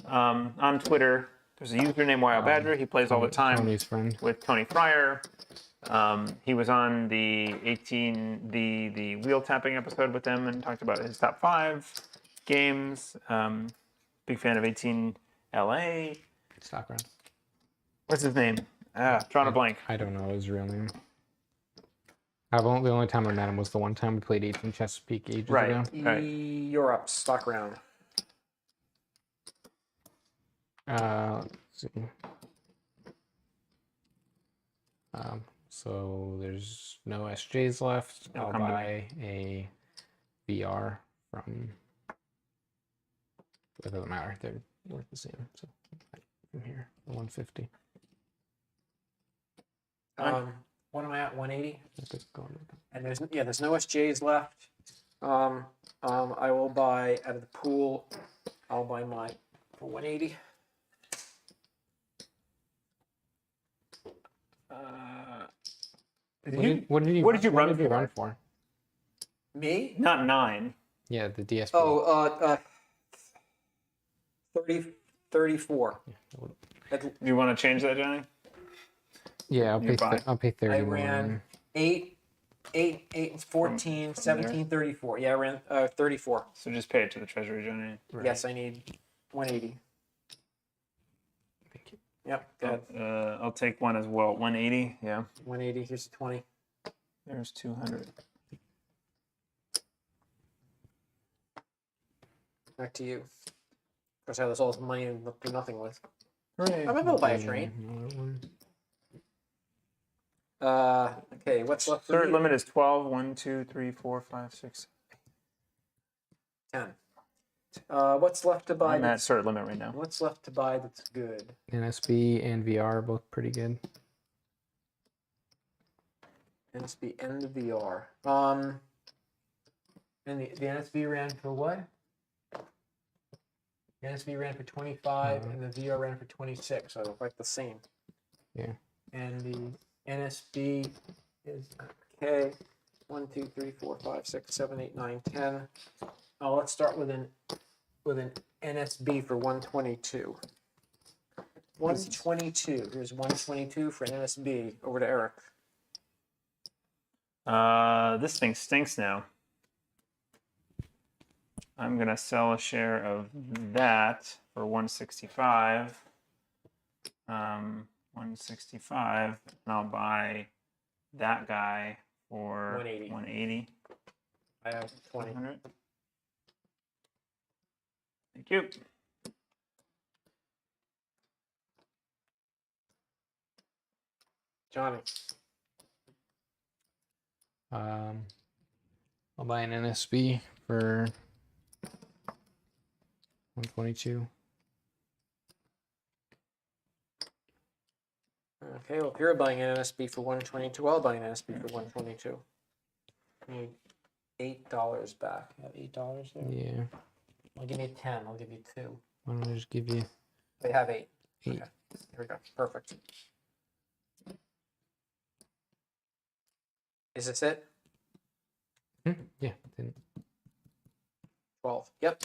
On Twitter, there's a user named WyoBadger. Badger. He plays all the time Tony's friend. with Tony Fryer. He was on the the wheel tapping episode with them and talked about his top 5 games. Big fan of 18 LA. Stock round. What's his name? Drawing a blank. I don't know his real name. The only time I met him was the one time we played 18 Chesapeake ages Right. ago. Right. You're up. Stock round. Let's see. So there's no SJs left. It'll I'll come to me. buy a VR from. It doesn't matter. They're worth the same. So from here, 150. What am I at? 180. If it's going- And there's no SJs left. I will buy out of the pool. I'll buy mine for 180. What did you run for? Me? Not 9. Yeah, the DSP. Oh, 34. Do you want to change that, Johnny? Yeah, You buy. I'll pay 30. I ran 8, 14, 17, 34. Yeah, I ran 34. So just pay it to the treasury, Johnny. Yes, I need 180. Thank you. Yep, go ahead. I'll take one as well. 180. Yeah. 180. Here's the 20. There's 200. Back to you. Of course, I have this all this money and do nothing with. Hooray. I might be able to buy a train. Another one. Okay, what's left for Third me? limit is 12. 1, 2, 3, 4, 5, 6. 10. What's left to buy? I'm at cert limit right now. What's left to buy that's good? NSB and VR are both pretty good. NSB and the VR. And the NSB ran for what? The NSB ran for 25 and the VR ran for 26, so they're like the same. Yeah. And the NSB is okay. 1, 2, 3, 4, 5, 6, 7, 8, 9, 10. Oh, let's start with an NSB for 122. 122. Here's 122 for an NSB. Over to Eric. This thing stinks now. I'm gonna sell a share of that for 165. 165, and I'll buy that guy for 180. 180. I have 20. 100. Thank you. Johnny. I'll buy an NSB for 122. Okay, well, if you're buying an NSB for 122, I'll buy an NSB for 122. I need $8 back. You have $8 there? Yeah. I'll give you 10. I'll give you 2. Why don't I just give you They have 8. 8? Okay, here we go. Perfect. Is this it? Yeah. Then 12. Yep.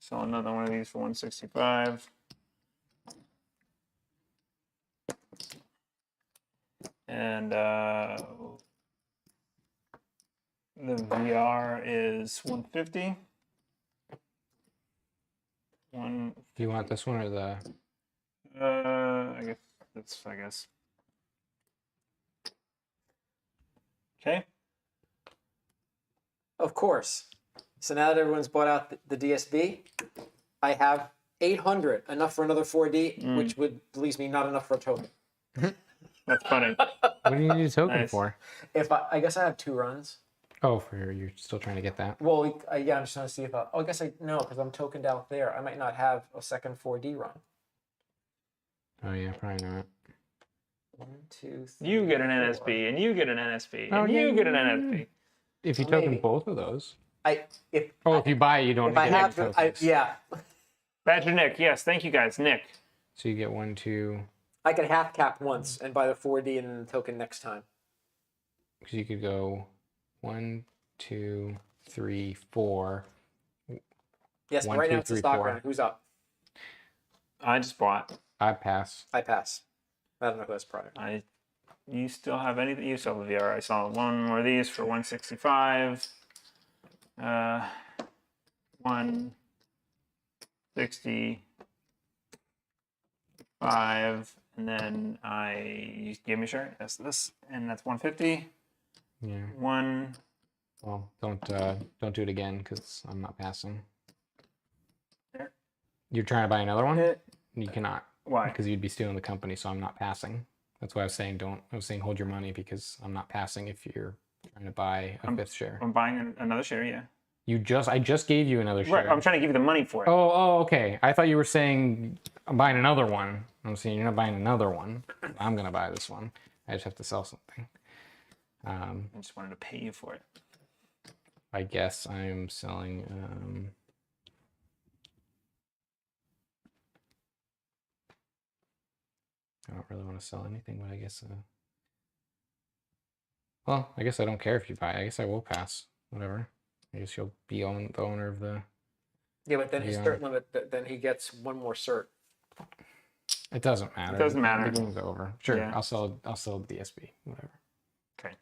Sell another one of these for 165. And the VR is 150. do you want this one or the? I guess. Okay. Of course. So now that everyone's bought out the DSB, I have 800, enough for another 4D, which would leave me not enough for a token. That's funny. What do you need a token Nice. for? If I guess I have 2 runs. Oh, you're still trying to get that. Well, yeah, I'm just trying to see if I guess no, because I'm tokened out there. I might not have a second 4D run. Oh yeah, probably not. 1, 2, 3. You get an 4. NSB, and you get an NSB, Oh, and yeah, you get an yeah, NSB. If you Well, token maybe. both of those. If If you buy, you don't if I get have any to, tokens. yeah, Badger Nick, yes, thank you guys. Nick. So you get 1, 2. I could half cap once and buy the 4D and then the token next time. Because you could go 1, 2, 3, 4. Yes, but 1, right 2, now it's a 3, stock 4. round. Who's up? I just bought. I pass. I pass. I don't know who has prior. You still have anything? You still have a VR. I saw one more of these for 165. 165. And then you gave me a share. That's this. And that's 150. Yeah. One. Well, don't do it again because I'm not passing. There. You're trying to buy another one? Eh, You cannot Why? because you'd be stealing the company, so I'm not passing. That's why I was saying don't. I was saying hold your money because I'm not passing if you're trying to buy a fifth share. I'm buying another share, yeah. I just gave you another share. Right, I'm trying to give you the money for it. Oh, okay. I thought you were saying I'm buying another one. I'm saying you're not buying another one. I'm gonna buy this one. I just have to sell something. I just wanted to pay you for it. I guess I'm selling. I don't really want to sell anything, but I guess. Well, I guess I don't care if you buy. I guess I will pass. Whatever. I guess you'll be the owner of the. Yeah, but then his Yeah. cert limit, then he gets one more cert. It doesn't matter. It doesn't matter. The game's over. Sure, Yeah. I'll sell DSP. Whatever. Okay.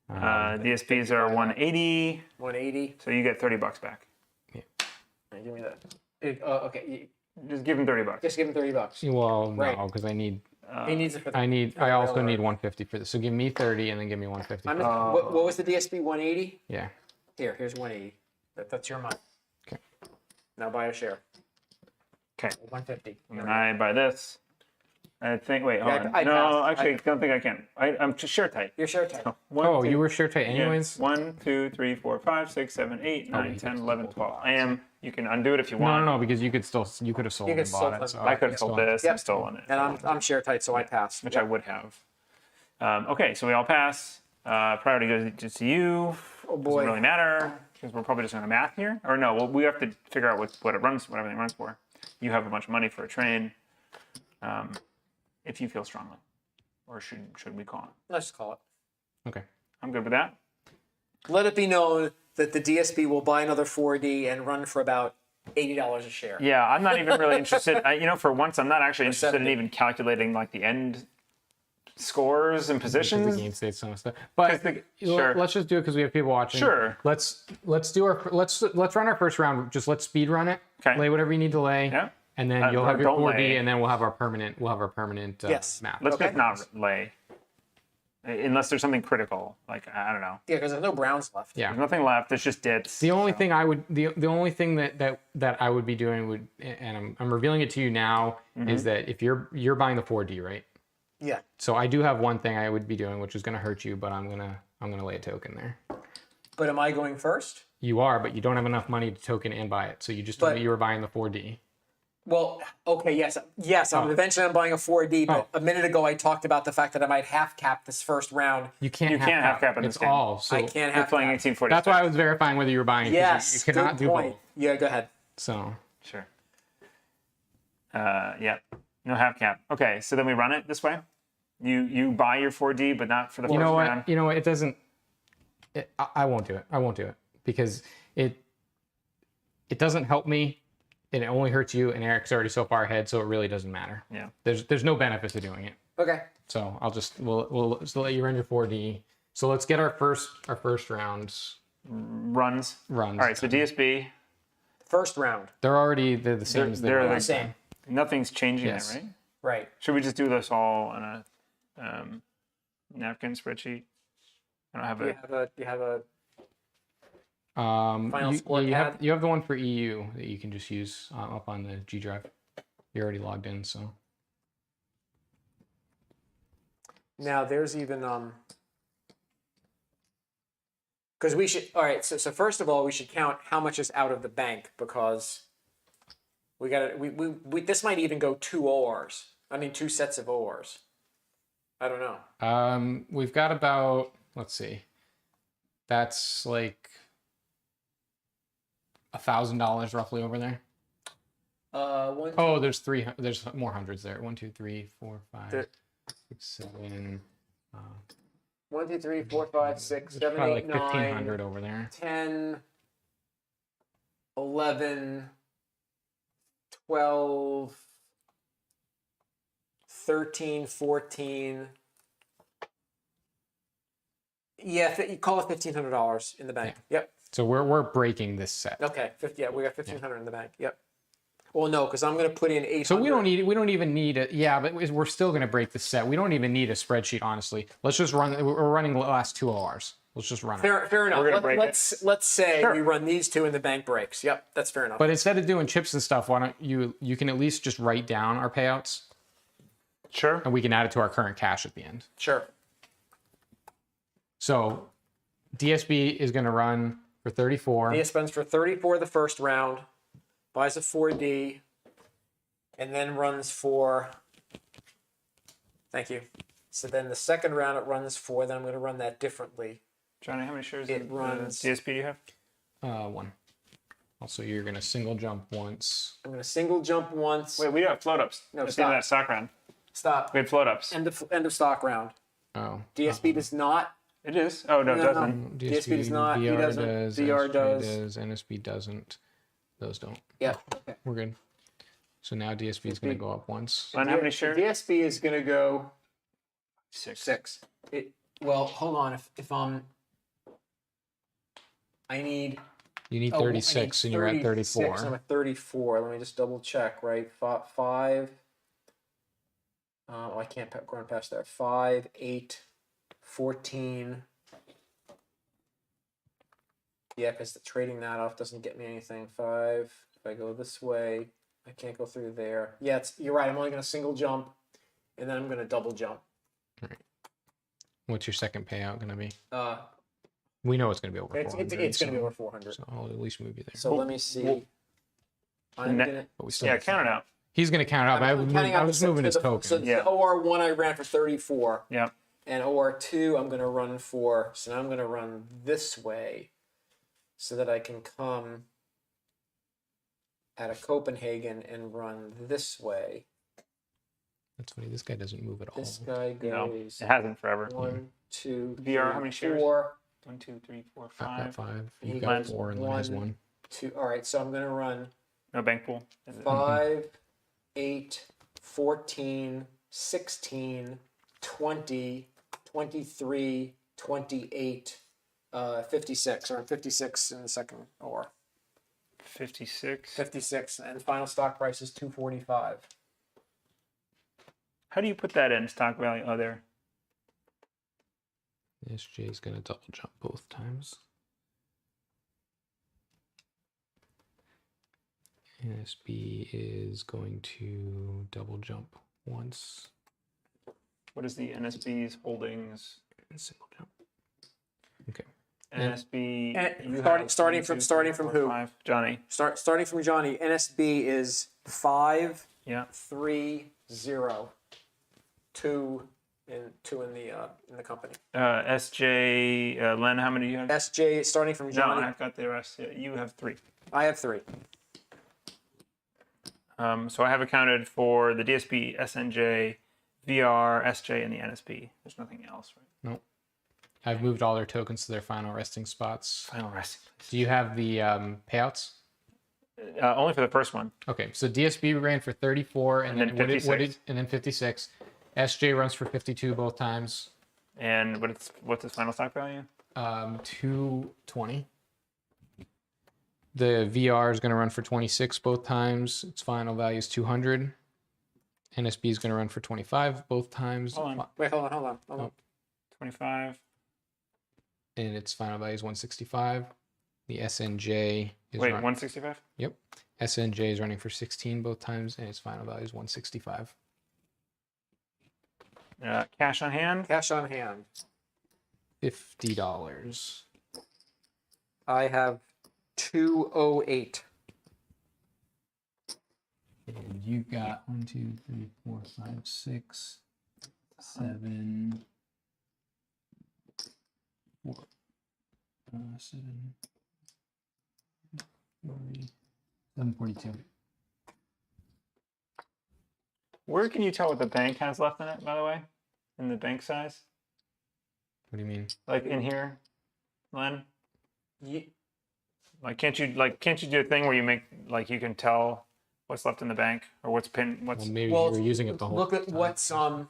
Um, DSPs are 180, 180. so you get $30 back. Right, give me that. Okay, Just give him $30. just give him $30. well, Right. no, because I need. He needs it for the. I also need 150 for this. So give me 30 and then give me 150. I'm just, what was the DSP? 180. Yeah. Here's 180. That's your money. Okay. Now buy a share. Okay. 150. And I buy this. I think. Wait, hold Yeah, on. I No, passed. actually, I don't think I can. I'm just share tight. Your share type. Oh, you were sure tight anyways. 1, 2, 3, 4, 5, 6, 7, 8, 9, you 10, could 11, still 12. I am. You can undo it if you want. No, because you could have sold could and still bought it. flip So it. I could have still sold this Yep. and stolen it. And I'm share tight, so I pass. Which I would have. Okay, so we all pass. Priority goes just to you. Oh Doesn't boy. really matter because we're probably just going to math here. Or no, well, we have to figure out what it runs, what everything runs for. You have a bunch of money for a train. If you feel strongly, or should we call it? Let's just call it. Okay. I'm good with that. Let it be known that the DSP will buy another 4D and run for about $80 a share. Yeah, I'm not even really interested. For once, I'm not actually interested in 70. even calculating like the end scores and Because the positions. game states some stuff. But Sure. let's just do it because we have people watching. Sure. Let's run our first round. Just let's speed run it. Okay. Lay whatever you need to lay. Yeah. And then you'll have your don't 4D, lay. and then we'll have our permanent. Yes. map. Let's Okay. just not lay, unless there's something critical. Like I don't know. Yeah, because there's no browns left. Yeah. There's nothing left. There's just dits. The only thing I would the only thing that I would be doing would, and I'm revealing it to you now, is that if you're buying the 4D, right? Yeah. So I do have one thing I would be doing, which is going to hurt you, but I'm gonna lay a token there. But am I going first? You are, but you don't have enough money to token and buy it. So you just told me you were buying the 4D. Well, okay, yes. Eventually I'm buying a 4D, but a minute ago I talked about the fact that I might half cap this first round. You can't half cap in this It's game. all. So I can't You're half playing cap. 1846. that's why I was verifying whether you were buying it. 'Cause Yes, you cannot good do point. both. Yeah, go ahead. So Sure. Yeah. No half cap. Okay, so then we run it this way. You buy your 4D, but not for the you first know what? round. You know what? It doesn't. I won't do it. I won't do it because it doesn't help me, and it only hurts you. And Eric's already so far ahead, so it really doesn't matter. Yeah. There's no benefit to doing it. Okay. So we'll just let you run your 4D. So let's get our first rounds Runs. runs. All right, so DSB. First round. They're already the same as they they're were the last same. time. Nothing's changing Yes. it, right? Right. Should we just do this all on a napkin spreadsheet? I don't have You have a Final You split have pad? you have the one for EU that you can just use up on the G drive. You're already logged in, so now there's even because we should so first of all we should count how much is out of the bank because we got we this might even go two sets of ORs. I don't know. we've got about, let's see, that's like $1,000 roughly over there. There's more hundreds there. 1, 2, 3, 4, 5, There- 6, 7. 1, 2, 3, 4, 5, 6, 7, Probably 8, like 9, 1,500 over there. 10, 11, 12, 13, 14. Yeah, you call it $1,500 in the bank. Yep. So we're breaking this set. Okay. Yeah, we got 1,500 in the bank. Yep. Well, no, because I'm going to put in 800. So we don't even need it. Yeah, but we're still going to break the set. We don't even need a spreadsheet, honestly. Let's just run. We're running the last 2 ORs. Let's just run it. Fair enough. We're gonna break let's say Sure. we run these 2 and the bank breaks. Yep, that's fair enough. But instead of doing chips and stuff, why don't you can at least just write down our payouts, Sure. and we can add it to our current cash at the end. Sure. So DSB is going to run for 34. He spends for 34 the first round, buys a 4D, and then runs for Thank you. So then the second round it runs for, then I'm going to run that differently. Johnny, how many shares It of runs- DSP do you have? 1. Also, you're gonna single jump once. I'm going to single jump once. Wait, we have float ups. No, at the end of stop. that stock round. Stop. We had float ups. End of stock round. Oh. DSP does not. It is. Oh no, it No, doesn't. DSP does not, he VR doesn't, does, VR SJ does. NSB doesn't. Those don't. Yeah. We're good. So now DSP is gonna go up once. Len, how many shares? DSP is going to go 6. 6. Well, hold on. If I need. You need Oh, I need 36, and you're at 36, 34. I'm at 34. Let me just double check. Right, 5. I can't go on past there. 5, 8, 14. Yeah, because trading that off doesn't get me anything. 5. If I go this way, I can't go through there. Yeah, you're right. I'm only going to single jump, and then I'm going to double jump. What's your second payout gonna be? Uh, We know it's gonna be over it's 400. going to be so- over 400. So I'll at least move you there. So let me see. I'm net- gonna. But we still Yeah, have- count it out. He's gonna count it out. But I'm counting I out was the- moving his the- token. So Yeah. the OR1 I ran for 34. Yeah. And OR2 I'm going to run for. So now I'm going to run this way so that I can come out of Copenhagen and run this way. That's funny. This guy doesn't move at all. This guy No, goes it hasn't forever. 1, 2, VR, how 3, many shares? 4, 1, 2, 3, 4, I've got 5. 5. He You've got goes 4, and Len has 1. 1. 2. All right, so I'm going to run No bank pool. Is it? 5, 8, 14, 16, 20, 23, 28, 56. Or 56 in the second OR. 56. 56, and final stock price is 245. How do you put that in stock value? Oh, there. SJ is gonna double jump both times. NSB is going to double jump once What is the NSB's holdings? and single jump. Okay. NSB. And you starting- have starting 1, from- 2, starting 3, from 4, who? 5. Johnny. Starting from Johnny, NSB is 5, Yeah. 3, 0, 2 in the company. SJ. Len, how many do you have? SJ starting from No, Johnny. I've got the rest. Yeah, you have 3. I have 3. So I have accounted for the DSP, S&NJ, VR, SJ, and the NSP. There's nothing else, right? Nope. I've moved all their tokens to their final resting spots. Final resting place. Do you have the payouts? Only for the first one. Okay, so DSB ran for 34, and, And then then what did 56. and then 56. SJ runs for 52 both times. And what's its final stock value? 220. The VR is going to run for 26 both times. Its final value is 200. NSB is going to run for 25 both times. Hold on. Wait, hold on. 25. And its final value is 165. The S&J is Wait, run- 165? Yep. S&J is running for 16 both times, and its final value is 165. Cash on hand? Cash on hand. $50. I have 208. And you got 1, 2, 3, 4, 5, 6, 7, 4, 7, 40, 742. Where can you tell what the bank has left in it, by the way? In the bank size? What do you mean? Like in here, Len? Ye- Can't you do a thing where you make you can tell what's left in the bank or what's Well, maybe Well, you were using it the whole Look at time. what's No,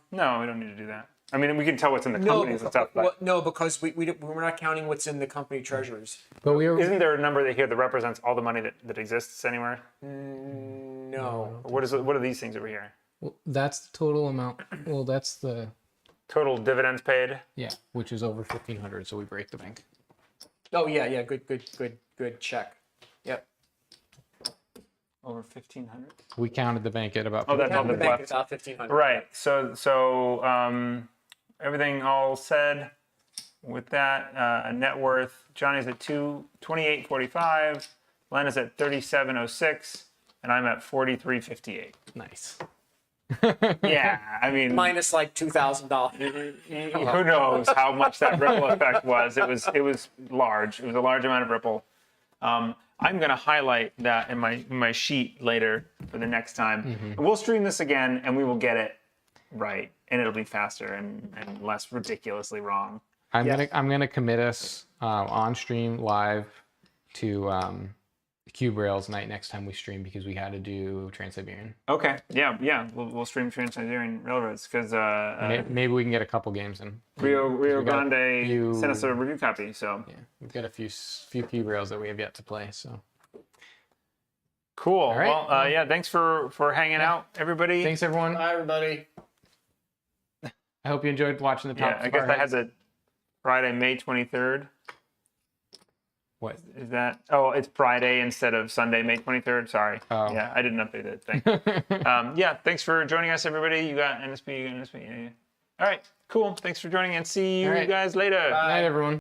we don't need to do that. I mean, we can tell what's in the no, companies and stuff, but no, because we're not counting what's in the company treasuries. But we were. isn't there a number here that represents all the money that exists anywhere? No. Or what are these things over here? Well, that's the total amount. Well, that's the Total dividends paid. which is over 1,500. So we break the bank. Oh yeah. Good check. Yep. Over 1,500. We counted the bank at about. Oh, that's all Counting the that's bank left. is about 1,500. Right. So everything all said. With that, a net worth. Johnny's at 228.45. Len is at 37.06, and I'm at 43.58. Nice. Yeah, I mean, minus like $2,000. who knows how much that ripple effect was? It was large. It was a large amount of ripple. I'm going to highlight that in my sheet later for the next time. And we'll stream this again, and we will get it right, and it'll be faster and less ridiculously wrong. I'm gonna commit us on stream live to Cube Rails night next time we stream because we had to do Trans-Siberian. Okay. Yeah. We'll stream Trans-Siberian Railroads because Maybe we can get a couple games in. Rio got a Grande few- sent us a review copy. So Yeah, we've got a few Cube Rails that we have yet to play. So cool. right. Well, yeah. Thanks for hanging out, everybody. thanks everyone. Bye, everybody. I hope you enjoyed watching the top. Yeah, I guess that has a Friday, May 23rd. What? Is that? Oh, it's Friday instead of Sunday, May 23rd. Sorry. Oh. Yeah, I didn't update it. Thanks. Yeah, thanks for joining us, everybody. You got NSP, you got NSP. Yeah. All right, cool. Thanks for joining, and see you All right. guys later. Good night, everyone.